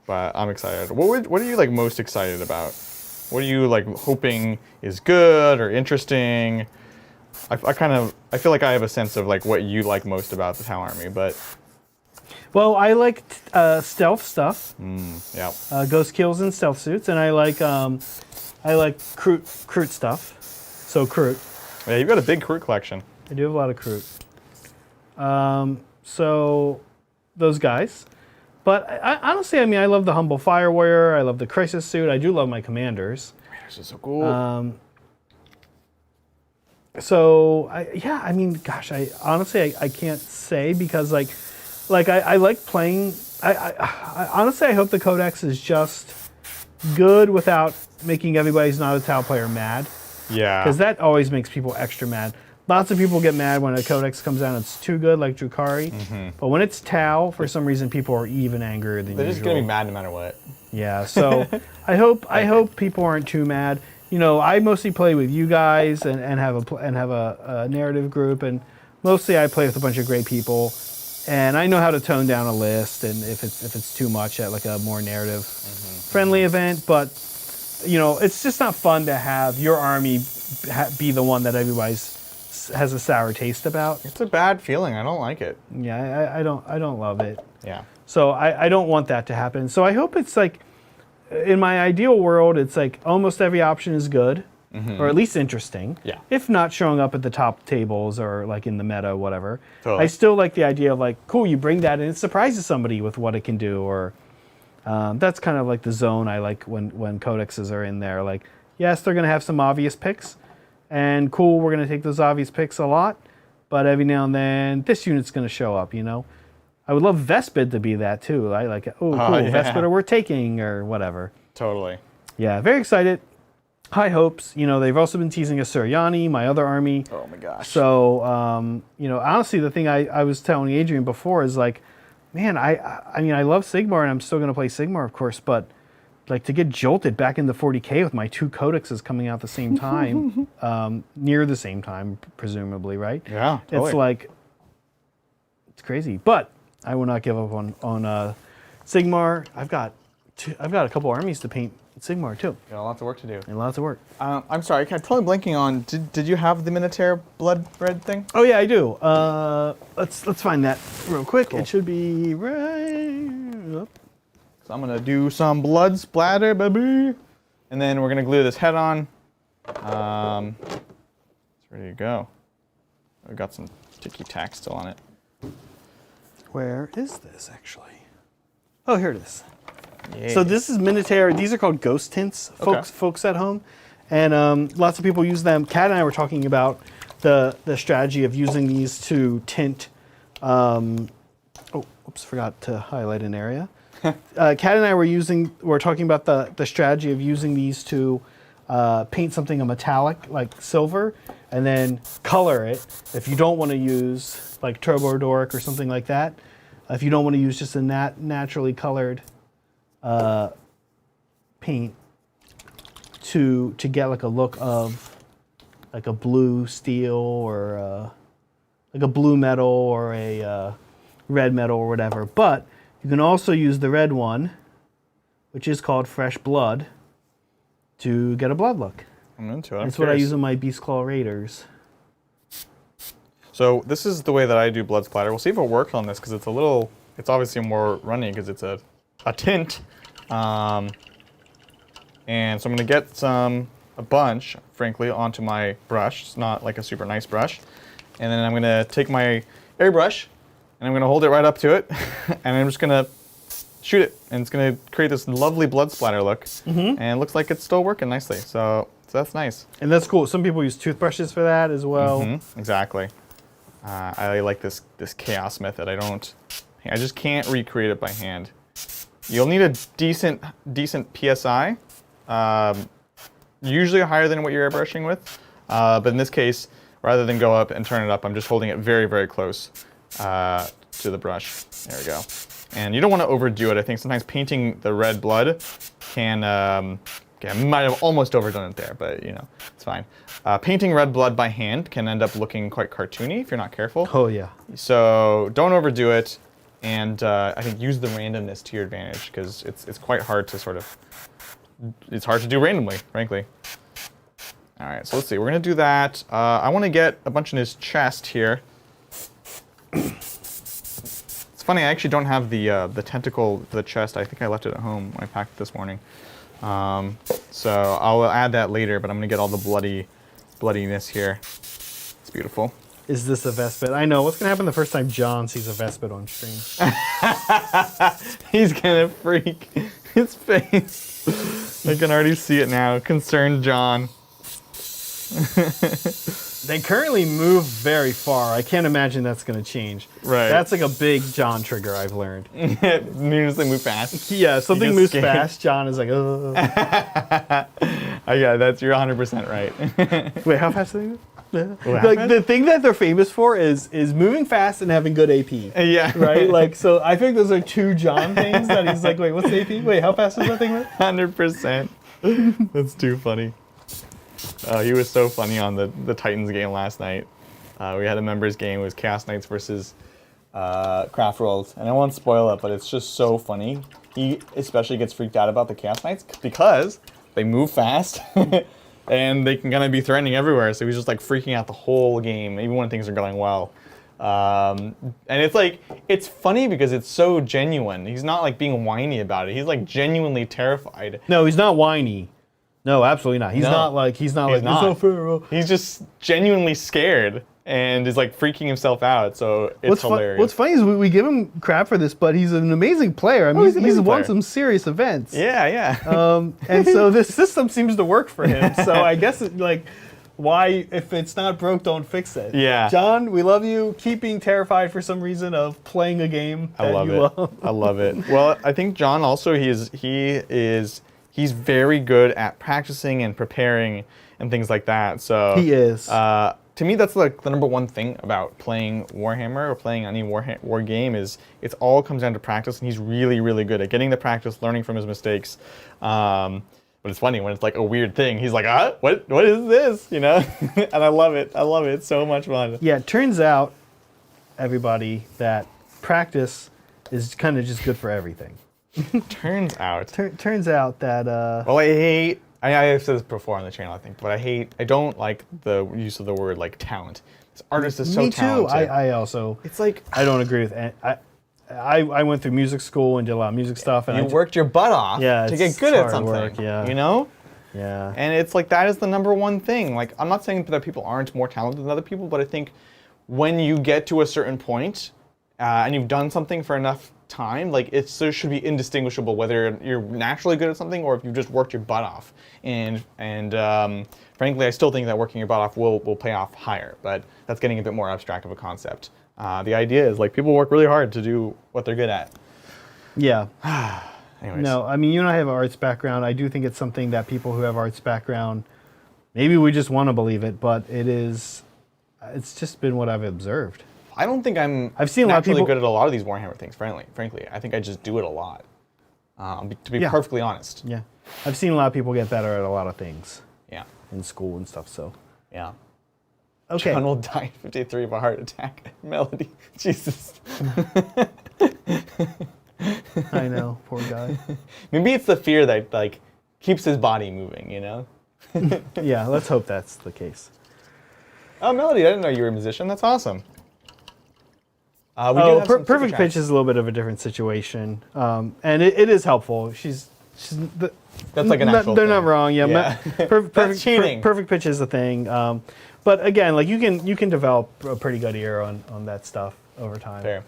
But I'm excited. What are you like most excited about? What are you like hoping is good or interesting? I feel like I have a sense of like what you like most about the Tau army, but Well, I like stealth stuff. yeah. Ghost kills and stealth suits, and I like Kroot stuff. So Kroot. Yeah, you've got a big crew collection. I do have a lot of Kroot. So those guys. But honestly, I mean, I love the Humble Fire Warrior. I love the Crisis Suit. I do love my commanders. This is so cool. So I mean, gosh, I honestly can't say because like I like playing. I honestly I hope the Codex is just good without making everybody who's not a Tau player mad, Yeah. because that always makes people extra mad. Lots of people get mad when a Codex comes out and it's too good, like Drukhari. But when it's Tau, for some reason, people are even angrier than They're usual. just gonna be mad no matter what. Yeah, so I hope people aren't too mad. You know, I mostly play with you guys and have a narrative group, and mostly I play with a bunch of great people, and I know how to tone down a list, and if it's too much at like a more narrative friendly event. But you know, it's just not fun to have your army be the one that everybody's has a sour taste about. It's a bad feeling. I don't like it. Yeah, I don't love it. Yeah. So I don't want that to happen. So I hope it's like, in my ideal world, it's like almost every option is good, or at least interesting. Yeah. If not showing up at the top tables or like in the meta, whatever. Totally. I still like the idea of like, cool, you bring that and it surprises somebody with what it can do, or that's kind of like the zone I like when codexes are in there. Like, yes, they're going to have some obvious picks. And cool, we're going to take those obvious picks a lot. But every now and then, this unit's going to show up, you know? I would love Vespid to be that too. I like, oh, cool, yeah. Vespid or we're taking or whatever. Totally. Yeah, very excited. High hopes. You know, they've also been teasing a Suryani, my other army. Oh my gosh. So, you know, honestly, the thing I was telling Adrian before is like, man, I mean, I love Sigmar and I'm still going to play Sigmar, of course, but like to get jolted back into 40K with my 2 codexes coming out at the same time, near the same time, presumably, right? Yeah, totally. It's like, it's crazy. But I will not give up on Sigmar. I've got a couple armies to paint Sigmar too. Got lots of work to do. And lots of work. I'm sorry, I'm totally blanking on. Did you have the Minotaur blood red thing? Oh yeah, I do. Let's find that real quick. Cool. It should be right up. So I'm gonna do some blood splatter, baby, and then we're gonna glue this head on. It's ready to go. I've got some ticky tack still on it. Where is this actually? Oh, here it is. Yeah. So this is Minotaur. These are called ghost tints, folks at home, and lots of people use them. Kat and I were talking about the strategy of using these to tint. Oh, oops, forgot to highlight an area. Kat and I were talking about the strategy of using these to paint something a metallic like silver, and then color it. If you don't want to use like Turbodoric or something like that, if you don't want to use just a naturally colored paint to get like a look of like a blue steel or like a blue metal or a red metal or whatever. But you can also use the red one, which is called Fresh Blood, to get a blood look. I'm into it. That's what I use on my Beast Claw Raiders. So this is the way that I do blood splatter. We'll see if it works on this because it's obviously more runny because it's a tint. And so I'm gonna get a bunch, frankly, onto my brush. It's not like a super nice brush. And then I'm gonna take my airbrush and I'm gonna hold it right up to it and I'm just gonna shoot it. And it's gonna create this lovely blood splatter look. And it looks like it's still working nicely. So that's nice. And that's cool. Some people use toothbrushes for that as well. Exactly. I like this chaos method. I just can't recreate it by hand. You'll need a decent PSI, usually higher than what you're airbrushing with. But in this case, rather than go up and turn it up, I'm just holding it very, very close to the brush. There we go. And you don't want to overdo it. I think sometimes painting the red blood can, okay, I might have almost overdone it there, but you know, it's fine. Painting red blood by hand can end up looking quite cartoony if you're not careful. Oh yeah. So don't overdo it. And I think use the randomness to your advantage because it's quite hard to it's hard to do randomly, frankly. All right, so let's see. We're gonna do that. I want to get a bunch in his chest here. It's funny. I actually don't have the tentacle, the chest. I think I left it at home when I packed it this morning. So I'll add that later. But I'm gonna get all the bloodiness here. It's beautiful. Is this a Vespid? I know. What's going to happen the first time John sees a Vespid on stream? He's going to freak. His face. I can already see it now. Concerned John. They currently move very far. I can't imagine that's going to change. Right. That's like a big John trigger, I've learned. It means they move fast. Yeah, something moves fast. John is like, oh. Yeah, you're 100% right. Wait, how fast do they move? Like the thing that they're famous for is moving fast and having good AP. Yeah. Right? Like, so I think those are two John things that he's like, wait, what's the AP? Wait, how fast is that thing move? 100%. That's too funny. He was so funny on the Titans game last night. We had a members game. It was Chaos Knights versus Craft Worlds. And I won't spoil it, but it's just so funny. He especially gets freaked out about the Chaos Knights because they move fast. And they can kind of be threatening everywhere, so he's just like freaking out the whole game, even when things are going well. And it's funny because it's so genuine. He's not like being whiny about it. He's like genuinely terrified. No, he's not whiny. No, absolutely not. He's not like, it's not fair. He's just genuinely scared. and is like freaking himself out. So it's hilarious. What's funny is we give him crap for this, but he's an amazing player. I mean, he's won some serious events. Yeah. And so this system seems to work for him. So I guess why, if it's not broke, don't fix it. Yeah. John, we love you. Keep being terrified for some reason of playing a game that you love. I love it. Well, I think John also, he's very good at practicing and preparing and things like that. So he is. To me, that's like the number one thing about playing Warhammer or playing any war game is it all comes down to practice, and he's really, really good at getting the practice, learning from his mistakes. But it's funny when it's like a weird thing. He's like, what is this? You know? And I love it. I love it. It's so much fun. Yeah, it turns out, everybody, that practice is kind of just good for everything. Turns out. Turns out that... Well, I've said this before on the channel, I think, but I don't like the use of the word like talent. This artist is so talented. Me too. I also... It's like... I don't agree with... I went through music school and did a lot of music stuff. And you worked your butt off to get good at something. Work, yeah. You know? Yeah. And it's like that is the number one thing. Like, I'm not saying that people aren't more talented than other people, but I think when you get to a certain point and you've done something for enough time, like it should be indistinguishable whether you're naturally good at something or if you've just worked your butt off. And frankly, I still think that working your butt off will pay off higher, but that's getting a bit more abstract of a concept. The idea is like people work really hard to do what they're good at. Yeah. Anyways. No, I mean, you and I have an arts background. I do think it's something that people who have arts background, maybe we just want to believe it, but it's just been what I've observed. I don't think I've seen a lot of people good at a lot of these Warhammer things, frankly. I think I just do it a lot, to be perfectly honest. Yeah. I've seen a lot of people get better at a lot of things. Yeah. In school and stuff, so. Yeah. Okay. John will die 53 of a heart attack. Melody. Jesus. I know, poor guy. Maybe it's the fear that like keeps his body moving, you know? Yeah, let's hope that's the case. Oh, Melody, I didn't know you were a musician. That's awesome. We do have some Perfect Pitch is a little bit of a different situation, and it is helpful. That's like an actual They're thing. not wrong. Yeah, That's cheating. Perfect Pitch is a thing, but again, like you can develop a pretty good ear on that stuff over time. Fair.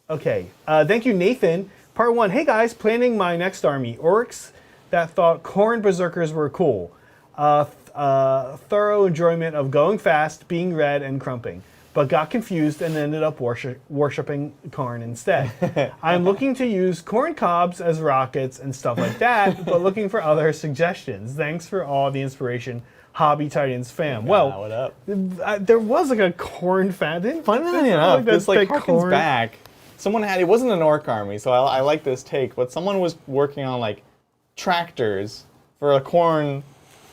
Okay, thank you, Nathan. Part 1. Hey guys, planning my next army. Orcs that thought Khorne Berserkers were cool. Thorough enjoyment of going fast, being red, and crumping, but got confused and ended up worshipping Khorne instead. I'm looking to use Khorne cobs as rockets and stuff like that, but looking for other suggestions. Thanks for all the inspiration, Hobby Titans fam. Well, what up? There was like a Khorne fan. Funny enough, this like harkens back. Someone had, it wasn't an orc army, so I like this take, but someone was working on like tractors for a Khorne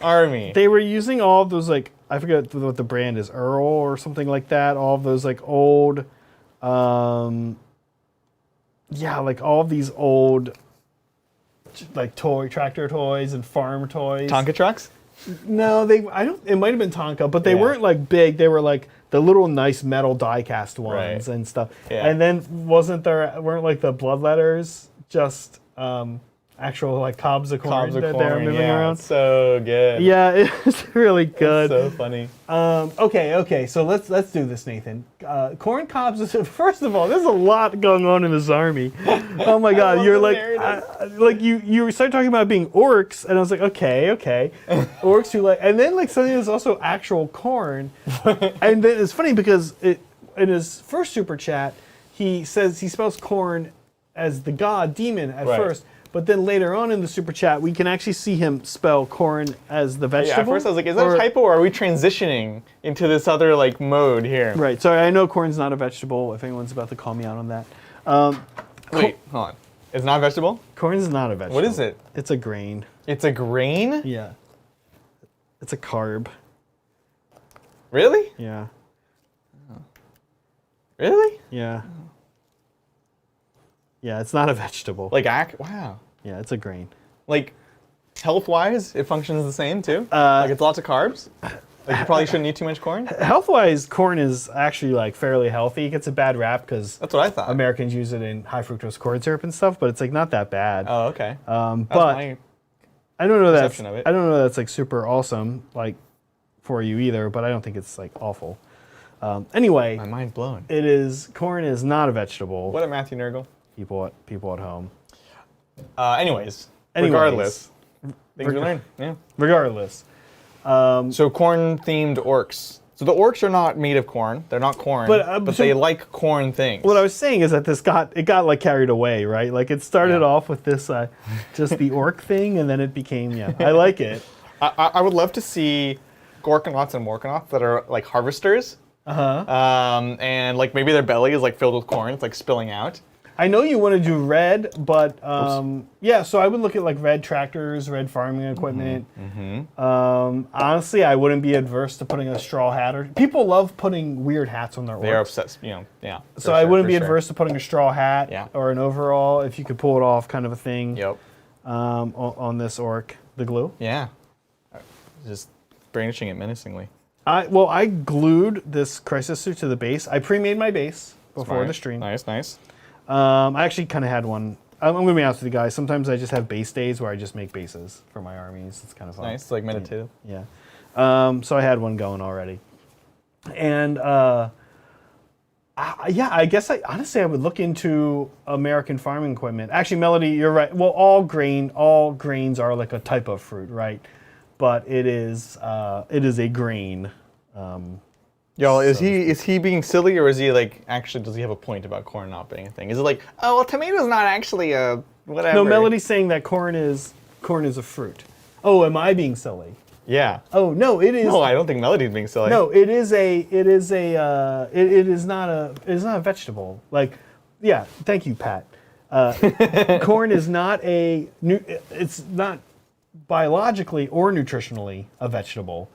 army. They were using all of those, like, I forget what the brand is, Earl or something like that. All of those like old, like all of these old, like tractor toys and farm toys. Tonka trucks? No, it might have been Tonka, but they weren't like big. They were like the little nice metal die-cast ones and stuff. Yeah. And then weren't like the bloodletters just actual like cobs of corn that they're moving around? So good. Yeah, it's really good. It's so funny. Okay. So let's do this, Nathan. Corn cobs is, first of all, there's a lot going on in this army. Oh my God, you're like you started talking about being orcs, and I was like, okay, orcs who like, and then like suddenly there's also actual corn, and then it's funny because in his first super chat he says he spells corn as the god demon at first. But then later on in the super chat, we can actually see him spell corn as the vegetable. Yeah, at first I was like, is that a typo, or are we transitioning into this other like mode here? Right. Sorry, I know corn's not a vegetable. If anyone's about to call me out on that. Wait, hold on. It's not a vegetable? Corn is not a vegetable. What is it? It's a grain. It's a grain? Yeah. It's a carb. Really? Yeah. Really? Yeah. Yeah, it's not a vegetable. Like, wow. Yeah, it's a grain. Like, health-wise, it functions the same, too? Like, it's lots of carbs? Like, you probably shouldn't eat too much corn? Health-wise, corn is actually, like, fairly healthy. It gets a bad rap because... That's what I thought. Americans use it in high-fructose corn syrup and stuff, but it's, like, not that bad. Oh, okay. But I don't know that's like, super awesome, like, for you either, but I don't think it's, like, awful. Anyway, My mind's blown. corn is not a vegetable. What a Matthew Nurgle. People at home. Anyways, regardless. Things we learn. Yeah. Regardless. So corn-themed orcs. So the orcs are not made of corn. They're not corn, but so they like corn things. What I was saying is that it got like carried away, right? Like it started off with this just the orc thing, and then it became I like it. I would love to see Gorkanauts and Morkanauts that are like harvesters. And like maybe their belly is like filled with corn. It's like spilling out. I know you want to do red, but so I would look at like red tractors, red farming equipment. Honestly, I wouldn't be adverse to putting a straw hat. Or people love putting weird hats on their orcs. They're obsessed, So I wouldn't be adverse to putting a straw hat or an overall if you could pull it off, kind of a thing. Yep. On this orc, the glue. Yeah. Just brandishing it menacingly. I glued this crisis suit to the base. I pre-made my base before the stream. Nice. I actually kind of had one. I'm going to be honest with you guys. Sometimes I just have base days where I just make bases for my armies. It's kind of fun. Nice, like meditative. Yeah. So I had one going already. And I guess honestly I would look into American farming equipment. Actually, Melody, you're right. Well, all grains are like a type of fruit, right? But it is a grain. Yo, is he being silly, or is he like actually does he have a point about corn not being a thing? Is it like, oh well, tomato's not actually a whatever? No, Melody's saying that corn is a fruit. Oh, am I being silly? Yeah. Oh no, it is. No, I don't think Melody's being silly. No, it is not a vegetable. Like, yeah, thank you, Pat. Corn is not it's not biologically or nutritionally a vegetable.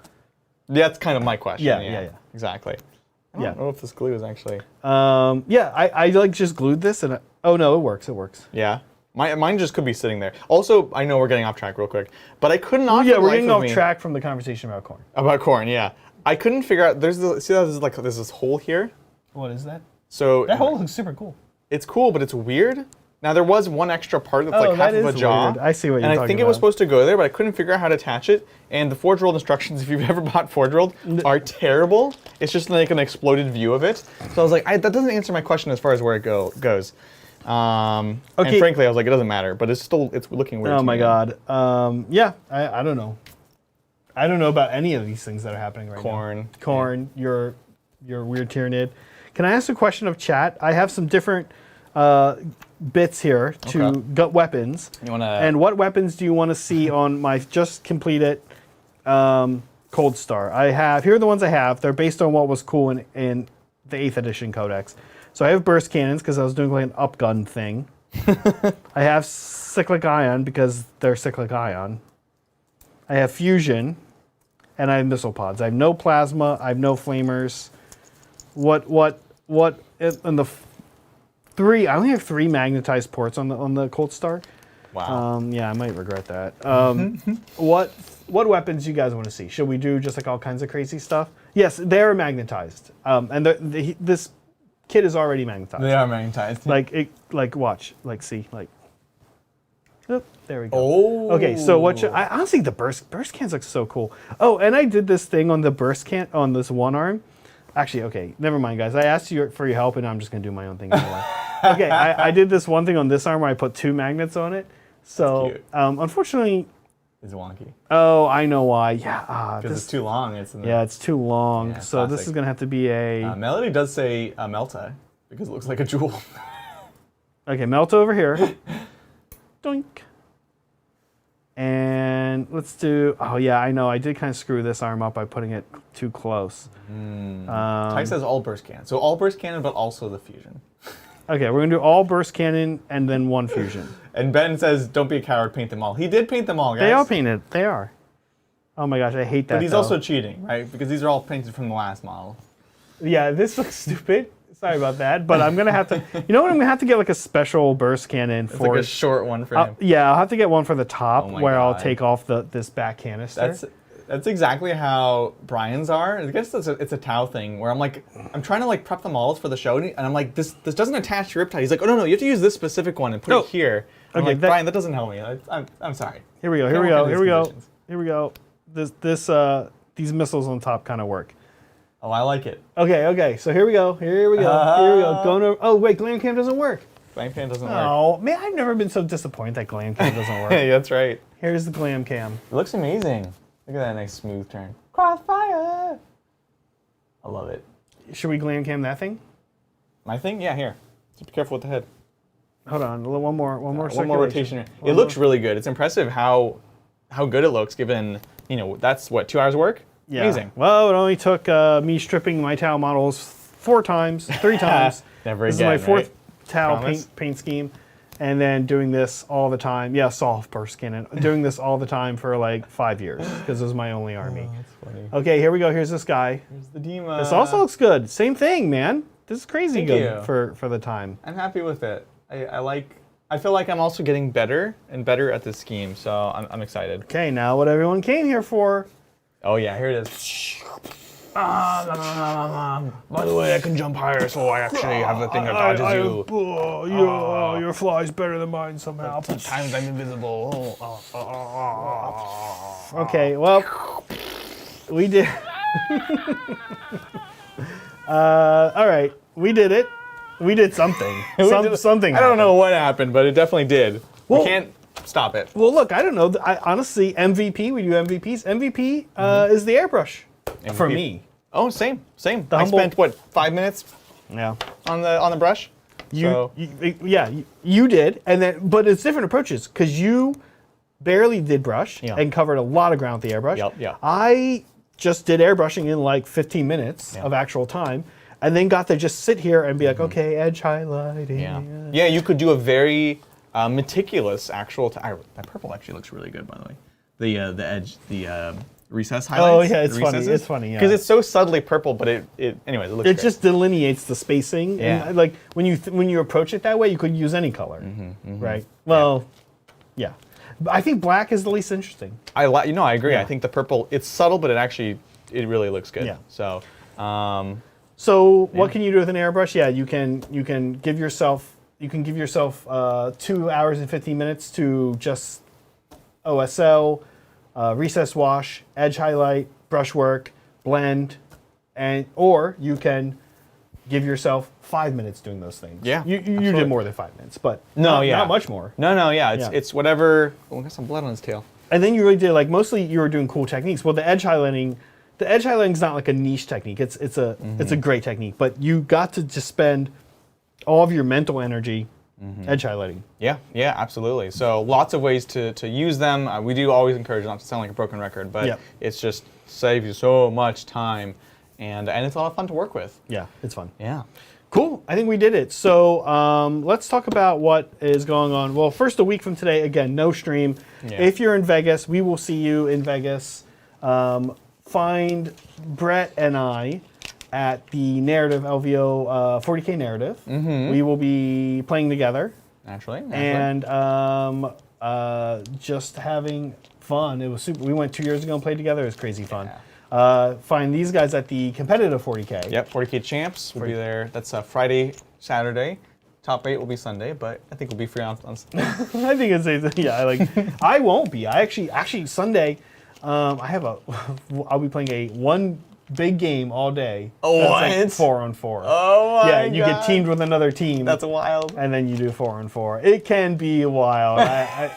That's kind of my question. Yeah. Exactly. I don't know if this glue is actually. I like just glued this and oh no, it works. Yeah. Mine just could be sitting there. Also, I know we're getting off track real quick, but I could not. Yeah, we're getting off track from the conversation about corn. About corn, yeah. I couldn't figure out. There's this hole here. What is that? So that hole looks super cool. It's cool, but it's weird. Now there was one extra part that's like half of a jaw. Weird. I see what you're talking about. And I think it was supposed to go there, but I couldn't figure out how to attach it. And the Forge World instructions, if you've ever bought Forge World, are terrible. It's just like an exploded view of it. So I was like, that doesn't answer my question as far as where it goes. And frankly, I was like, it doesn't matter, but it's looking weird. Oh my god. I don't know. I don't know about any of these things that are happening right now. Corn. Your weird Tyranid. Can I ask a question of chat? I have some different bits here to gut weapons. And what weapons do you want to see on my just completed Coldstar? Here are the ones I have. They're based on what was cool in the 8th edition codex. So I have burst cannons because I was doing like an upgun thing. I have cyclic ion because they're cyclic ion. I have fusion, and I have missile pods. I have no plasma. I have no flamers. And the three? I only have 3 magnetized ports on the Coldstar. Wow. Yeah, I might regret that. What weapons do you guys want to see? Should we do just like all kinds of crazy stuff? Yes, they're magnetized. And this kit is already magnetized. They are magnetized. Watch, see. Oh, there we go. Oh. Okay, so honestly, the burst cans look so cool. Oh, and I did this thing on the burst can on this one arm. Actually, okay, never mind, guys. I asked you for your help, and I'm just gonna do my own thing anyway. Okay, I did this one thing on this arm where I put 2 magnets on it. So, unfortunately, it's wonky. Oh, I know why. Yeah, because it's too long. It's too long. Yeah, so classic. This is gonna have to be a. Melody does say Melta because it looks like a jewel. Okay, Melta over here. Doink. And let's do. Oh yeah, I know. I did kind of screw this arm up by putting it too close. Ty says all burst cannon. So all burst cannon, but also the fusion. Okay, we're gonna do all burst cannon and then 1 fusion. And Ben says, "Don't be a coward. Paint them all." He did paint them all, guys. They are painted. They are. Oh my gosh, I hate that. But he's also cheating, right? Because these are all painted from the last model. Yeah, this looks stupid. Sorry about that, but I'm gonna have to. You know what? I'm gonna have to get like a special burst cannon for. Like a short one for him. Yeah, I'll have to get one for the top where God. I'll take off this back canister. That's exactly how Brian's are. I guess it's a Tau thing where I'm trying to like prep the models for the show, and I'm like, this doesn't attach to your riptide. He's like, oh no, you have to use this specific one and put it here. I'm like, Brian, that doesn't help me. I'm sorry. Here we go. These missiles on top kind of work. Oh, I like it. Okay. So here we go. Here we go. Going over. Oh wait, glam cam doesn't work. Glam cam doesn't work. Oh man, I've never been so disappointed that glam cam doesn't work. Hey, that's right. Here's the glam cam. It looks amazing. Look at that nice smooth turn. Crossfire. I love it. Should we glam cam that thing? My thing? Yeah, here. Just be careful with the head. Hold on, one more One more circulation. rotation. It looks really good. It's impressive how good it looks given, that's what, 2 hours work? Yeah. Amazing. Well, it only took me stripping my Tau models 3 times. Never This again, is my 4th right? Tau Promise? paint scheme. And then doing this all the time. Yeah, soft burst cannon. Doing this all the time for like 5 years because it was my only army. Oh, that's funny. Okay, here we go. Here's this guy. Here's the Dima. This also looks good. Same thing, man. This is crazy Thank good you. for the time. I'm happy with it. I feel like I'm also getting better and better at this scheme, so I'm excited. Okay, now what everyone came here for. Oh yeah, here it is. By the way, I can jump higher, so I actually have a thing that dodges you. Your fly's better than mine somehow. Sometimes I'm invisible. Okay, well, we did. All right, we did it. We did something. Something. I don't know what happened, but it definitely did. Well- We can't stop it. Well, look, I don't know. Honestly, MVP. We do MVPs. MVP is the airbrush for MVP. me. Oh, same. I humble- spent what 5 minutes Yeah. on the brush. So- You did, but it's different approaches because you barely did brush Yeah. and covered a lot of ground with the airbrush. Yep, yeah. I just did airbrushing in like 15 minutes of actual time, and then got to just sit here and be like, okay, edge highlighting. Yeah, you could do a very meticulous actual. That purple actually looks really good, by the way. The edge, the recess highlights. Oh yeah, it's the funny. recesses. It's funny. Yeah. Because it's so subtly purple, but anyways, it looks It great. just delineates the spacing. Yeah. And, like when you approach it that way, you could use any color, right? Well, yeah. But I think black is the least interesting. I agree. Yeah. I think the purple, it's subtle, but it really looks good. Yeah. So, So what can you do with an airbrush? Yeah, you can give yourself 2 hours and 15 minutes to just OSL, recess wash, edge highlight, brushwork, blend, or you can give yourself 5 minutes doing those things. Yeah, you absolutely. did more than 5 minutes, but not much more. No, yeah, Yeah. it's whatever. Oh, I got some blood on his tail. And then you really did mostly you were doing cool techniques. Well, the edge highlighting is not like a niche technique. It's a great technique, but you got to just spend all of your mental energy edge highlighting. Yeah, absolutely. So lots of ways to use them. We do always encourage not to sound like a broken record, but Yep. it's just saves you so much time, and it's a lot of fun to work with. Yeah, it's fun. Yeah. Cool. I think we did it. So let's talk about what is going on. Well, first, a week from today, again, no stream. Yeah. If you're in Vegas, we will see you in Vegas. Find Brett and I at the Narrative LVO 40K Narrative. We will be playing together Naturally. and just having fun. It was super. We went 2 years ago and played together. It was crazy fun. Find these guys at the competitive 40K. Yep, 40K Champs will be there. That's Friday, Saturday. Top 8 will be Sunday, but I think we'll be free on I think it's I won't be. I actually Sunday. I'll be playing one big game all day. Oh, That's what? 4-on-4. Oh my yeah, you God. get teamed with another team. That's wild. And then you do 4-on-4. It can be wild.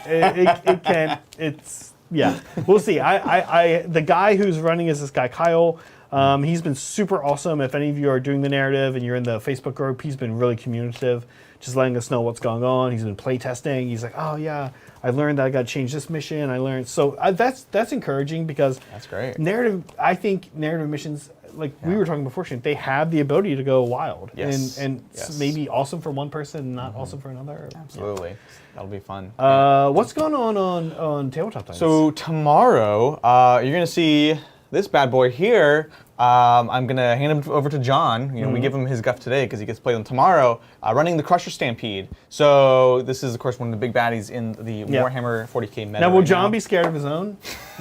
It can. It's yeah. We'll see. The guy who's running is this guy Kyle. He's been super awesome. If any of you are doing the narrative and you're in the Facebook group, he's been really communicative, just letting us know what's going on. He's been play testing. He's like, oh yeah, I learned that I got to change this mission. That's encouraging because That's great. narrative. I think narrative missions, like we were talking before, they have the ability to go wild Yes. and Yes. maybe awesome for one person and not awesome for another. Absolutely. That'll be fun. What's going on Tabletop Times? So tomorrow, you're gonna see this bad boy here. I'm gonna hand him over to John. We give him his guff today because he gets to play them tomorrow. Running the Crusher Stampede. So this is of course one of the big baddies in the Warhammer 40K meta. now, will right John be scared of his own?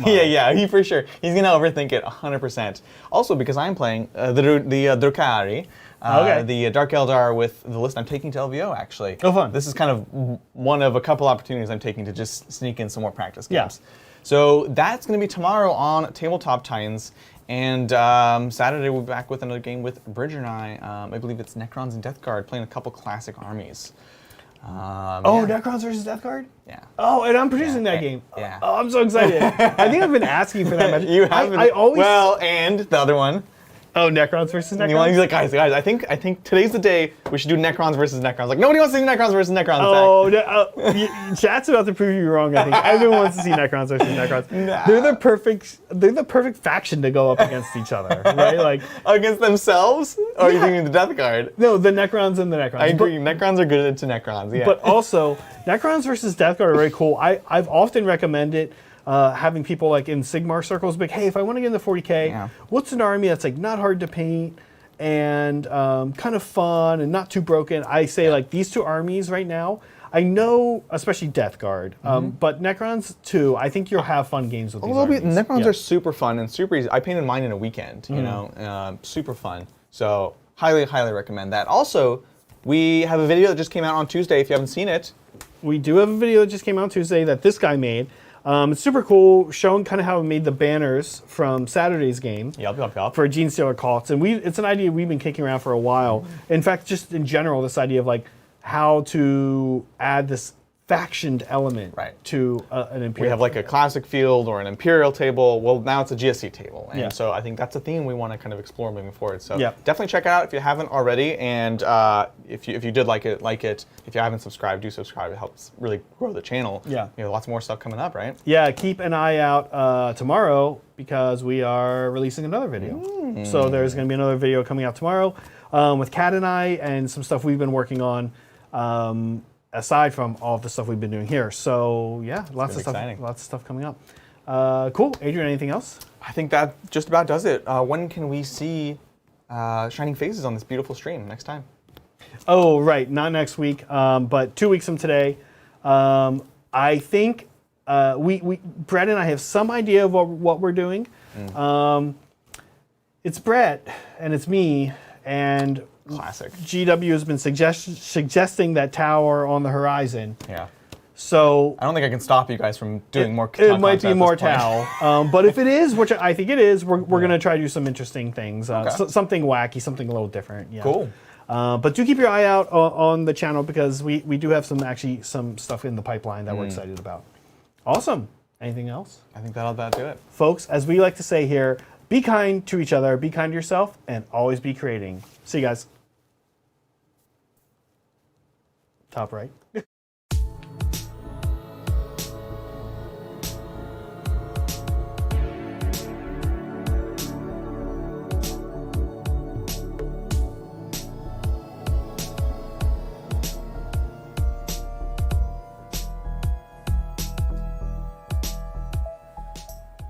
Yeah, he for sure. He's gonna overthink it 100%. Also because I'm playing the Drukhari. Okay. The Dark Eldar with the list I'm taking to LVO, actually. Oh, fun. This is kind of one of a couple opportunities I'm taking to just sneak in some more practice Yeah. games. So that's going to be tomorrow on Tabletop Titans. And Saturday we'll be back with another game with Bridger and I. I believe it's Necrons and Death Guard, playing a couple classic armies. Necrons versus Death Guard? Yeah. Oh, and I'm producing that game. Yeah. Oh, I'm so excited. I think I've been asking for that match. You haven't. I always. Well, and the other one. Oh, Necrons versus Necrons? You want to be like, guys, I think today's the day we should do Necrons versus Necrons. Like, nobody wants to see Necrons versus Necrons. Oh, chat's about to prove you wrong, I think. Everyone wants to see Necrons versus Necrons. Nah. They're the perfect faction to go up against each other, right? Like against themselves? Or are you thinking the Death Guard? No, the Necrons and the Necrons. I agree. Necrons are good into Necrons, yeah. But also, Necrons versus Death Guard are very cool. I've often recommended having people like in Sigmar circles be like, hey, if I want to get into 40K, what's an army that's like not hard to paint and kind of fun and not too broken? I say like these two armies right now, I know, especially Death Guard, but Necrons too, I think you'll have fun games with these armies. Necrons are super fun and super easy. I painted mine in a weekend, you know, super fun. So highly, highly recommend that. Also, we have a video that just came out on Tuesday if you haven't seen it. We do have a video that just came out on Tuesday that this guy made. It's super cool, showing kind of how we made the banners from Saturday's game. Yep. For Gene Stealer Cults. And it's an idea we've been kicking around for a while. In fact, just in general, this idea of like how to add this factioned element to an Imperial. We have like a classic field or an Imperial table. Well, now it's a GSC table. And so I think that's a theme we want to kind of explore moving forward. So definitely check it out if you haven't already. And if you did like it, like it. If you haven't subscribed, do subscribe. It helps really grow the channel. Yeah. You know, lots more stuff coming up, right? Yeah, keep an eye out tomorrow because we are releasing another video. So there's going to be another video coming out tomorrow with Kat and I and some stuff we've been working on. Aside from all of the stuff we've been doing here. So yeah, lots of stuff coming up. Cool. Adrian, anything else? I think that just about does it. When can we see Shining Faces on this beautiful stream next time? Oh, right. Not next week, but 2 weeks from today. I think Brett and I have some idea of what we're doing. It's Brett and it's me and classic. GW has been suggesting that tower on the horizon. Yeah. So I don't think I can stop you guys from doing more. It might be more Tau, but if it is, which I think it is, we're going to try to do some interesting things, something wacky, something a little different. Yeah. Cool. But do keep your eye out on the channel because we do have some stuff in the pipeline that we're excited about. Awesome. Anything else? I think that'll about do it, folks. As we like to say here, be kind to each other, be kind to yourself, and always be creating. See you guys. Top right.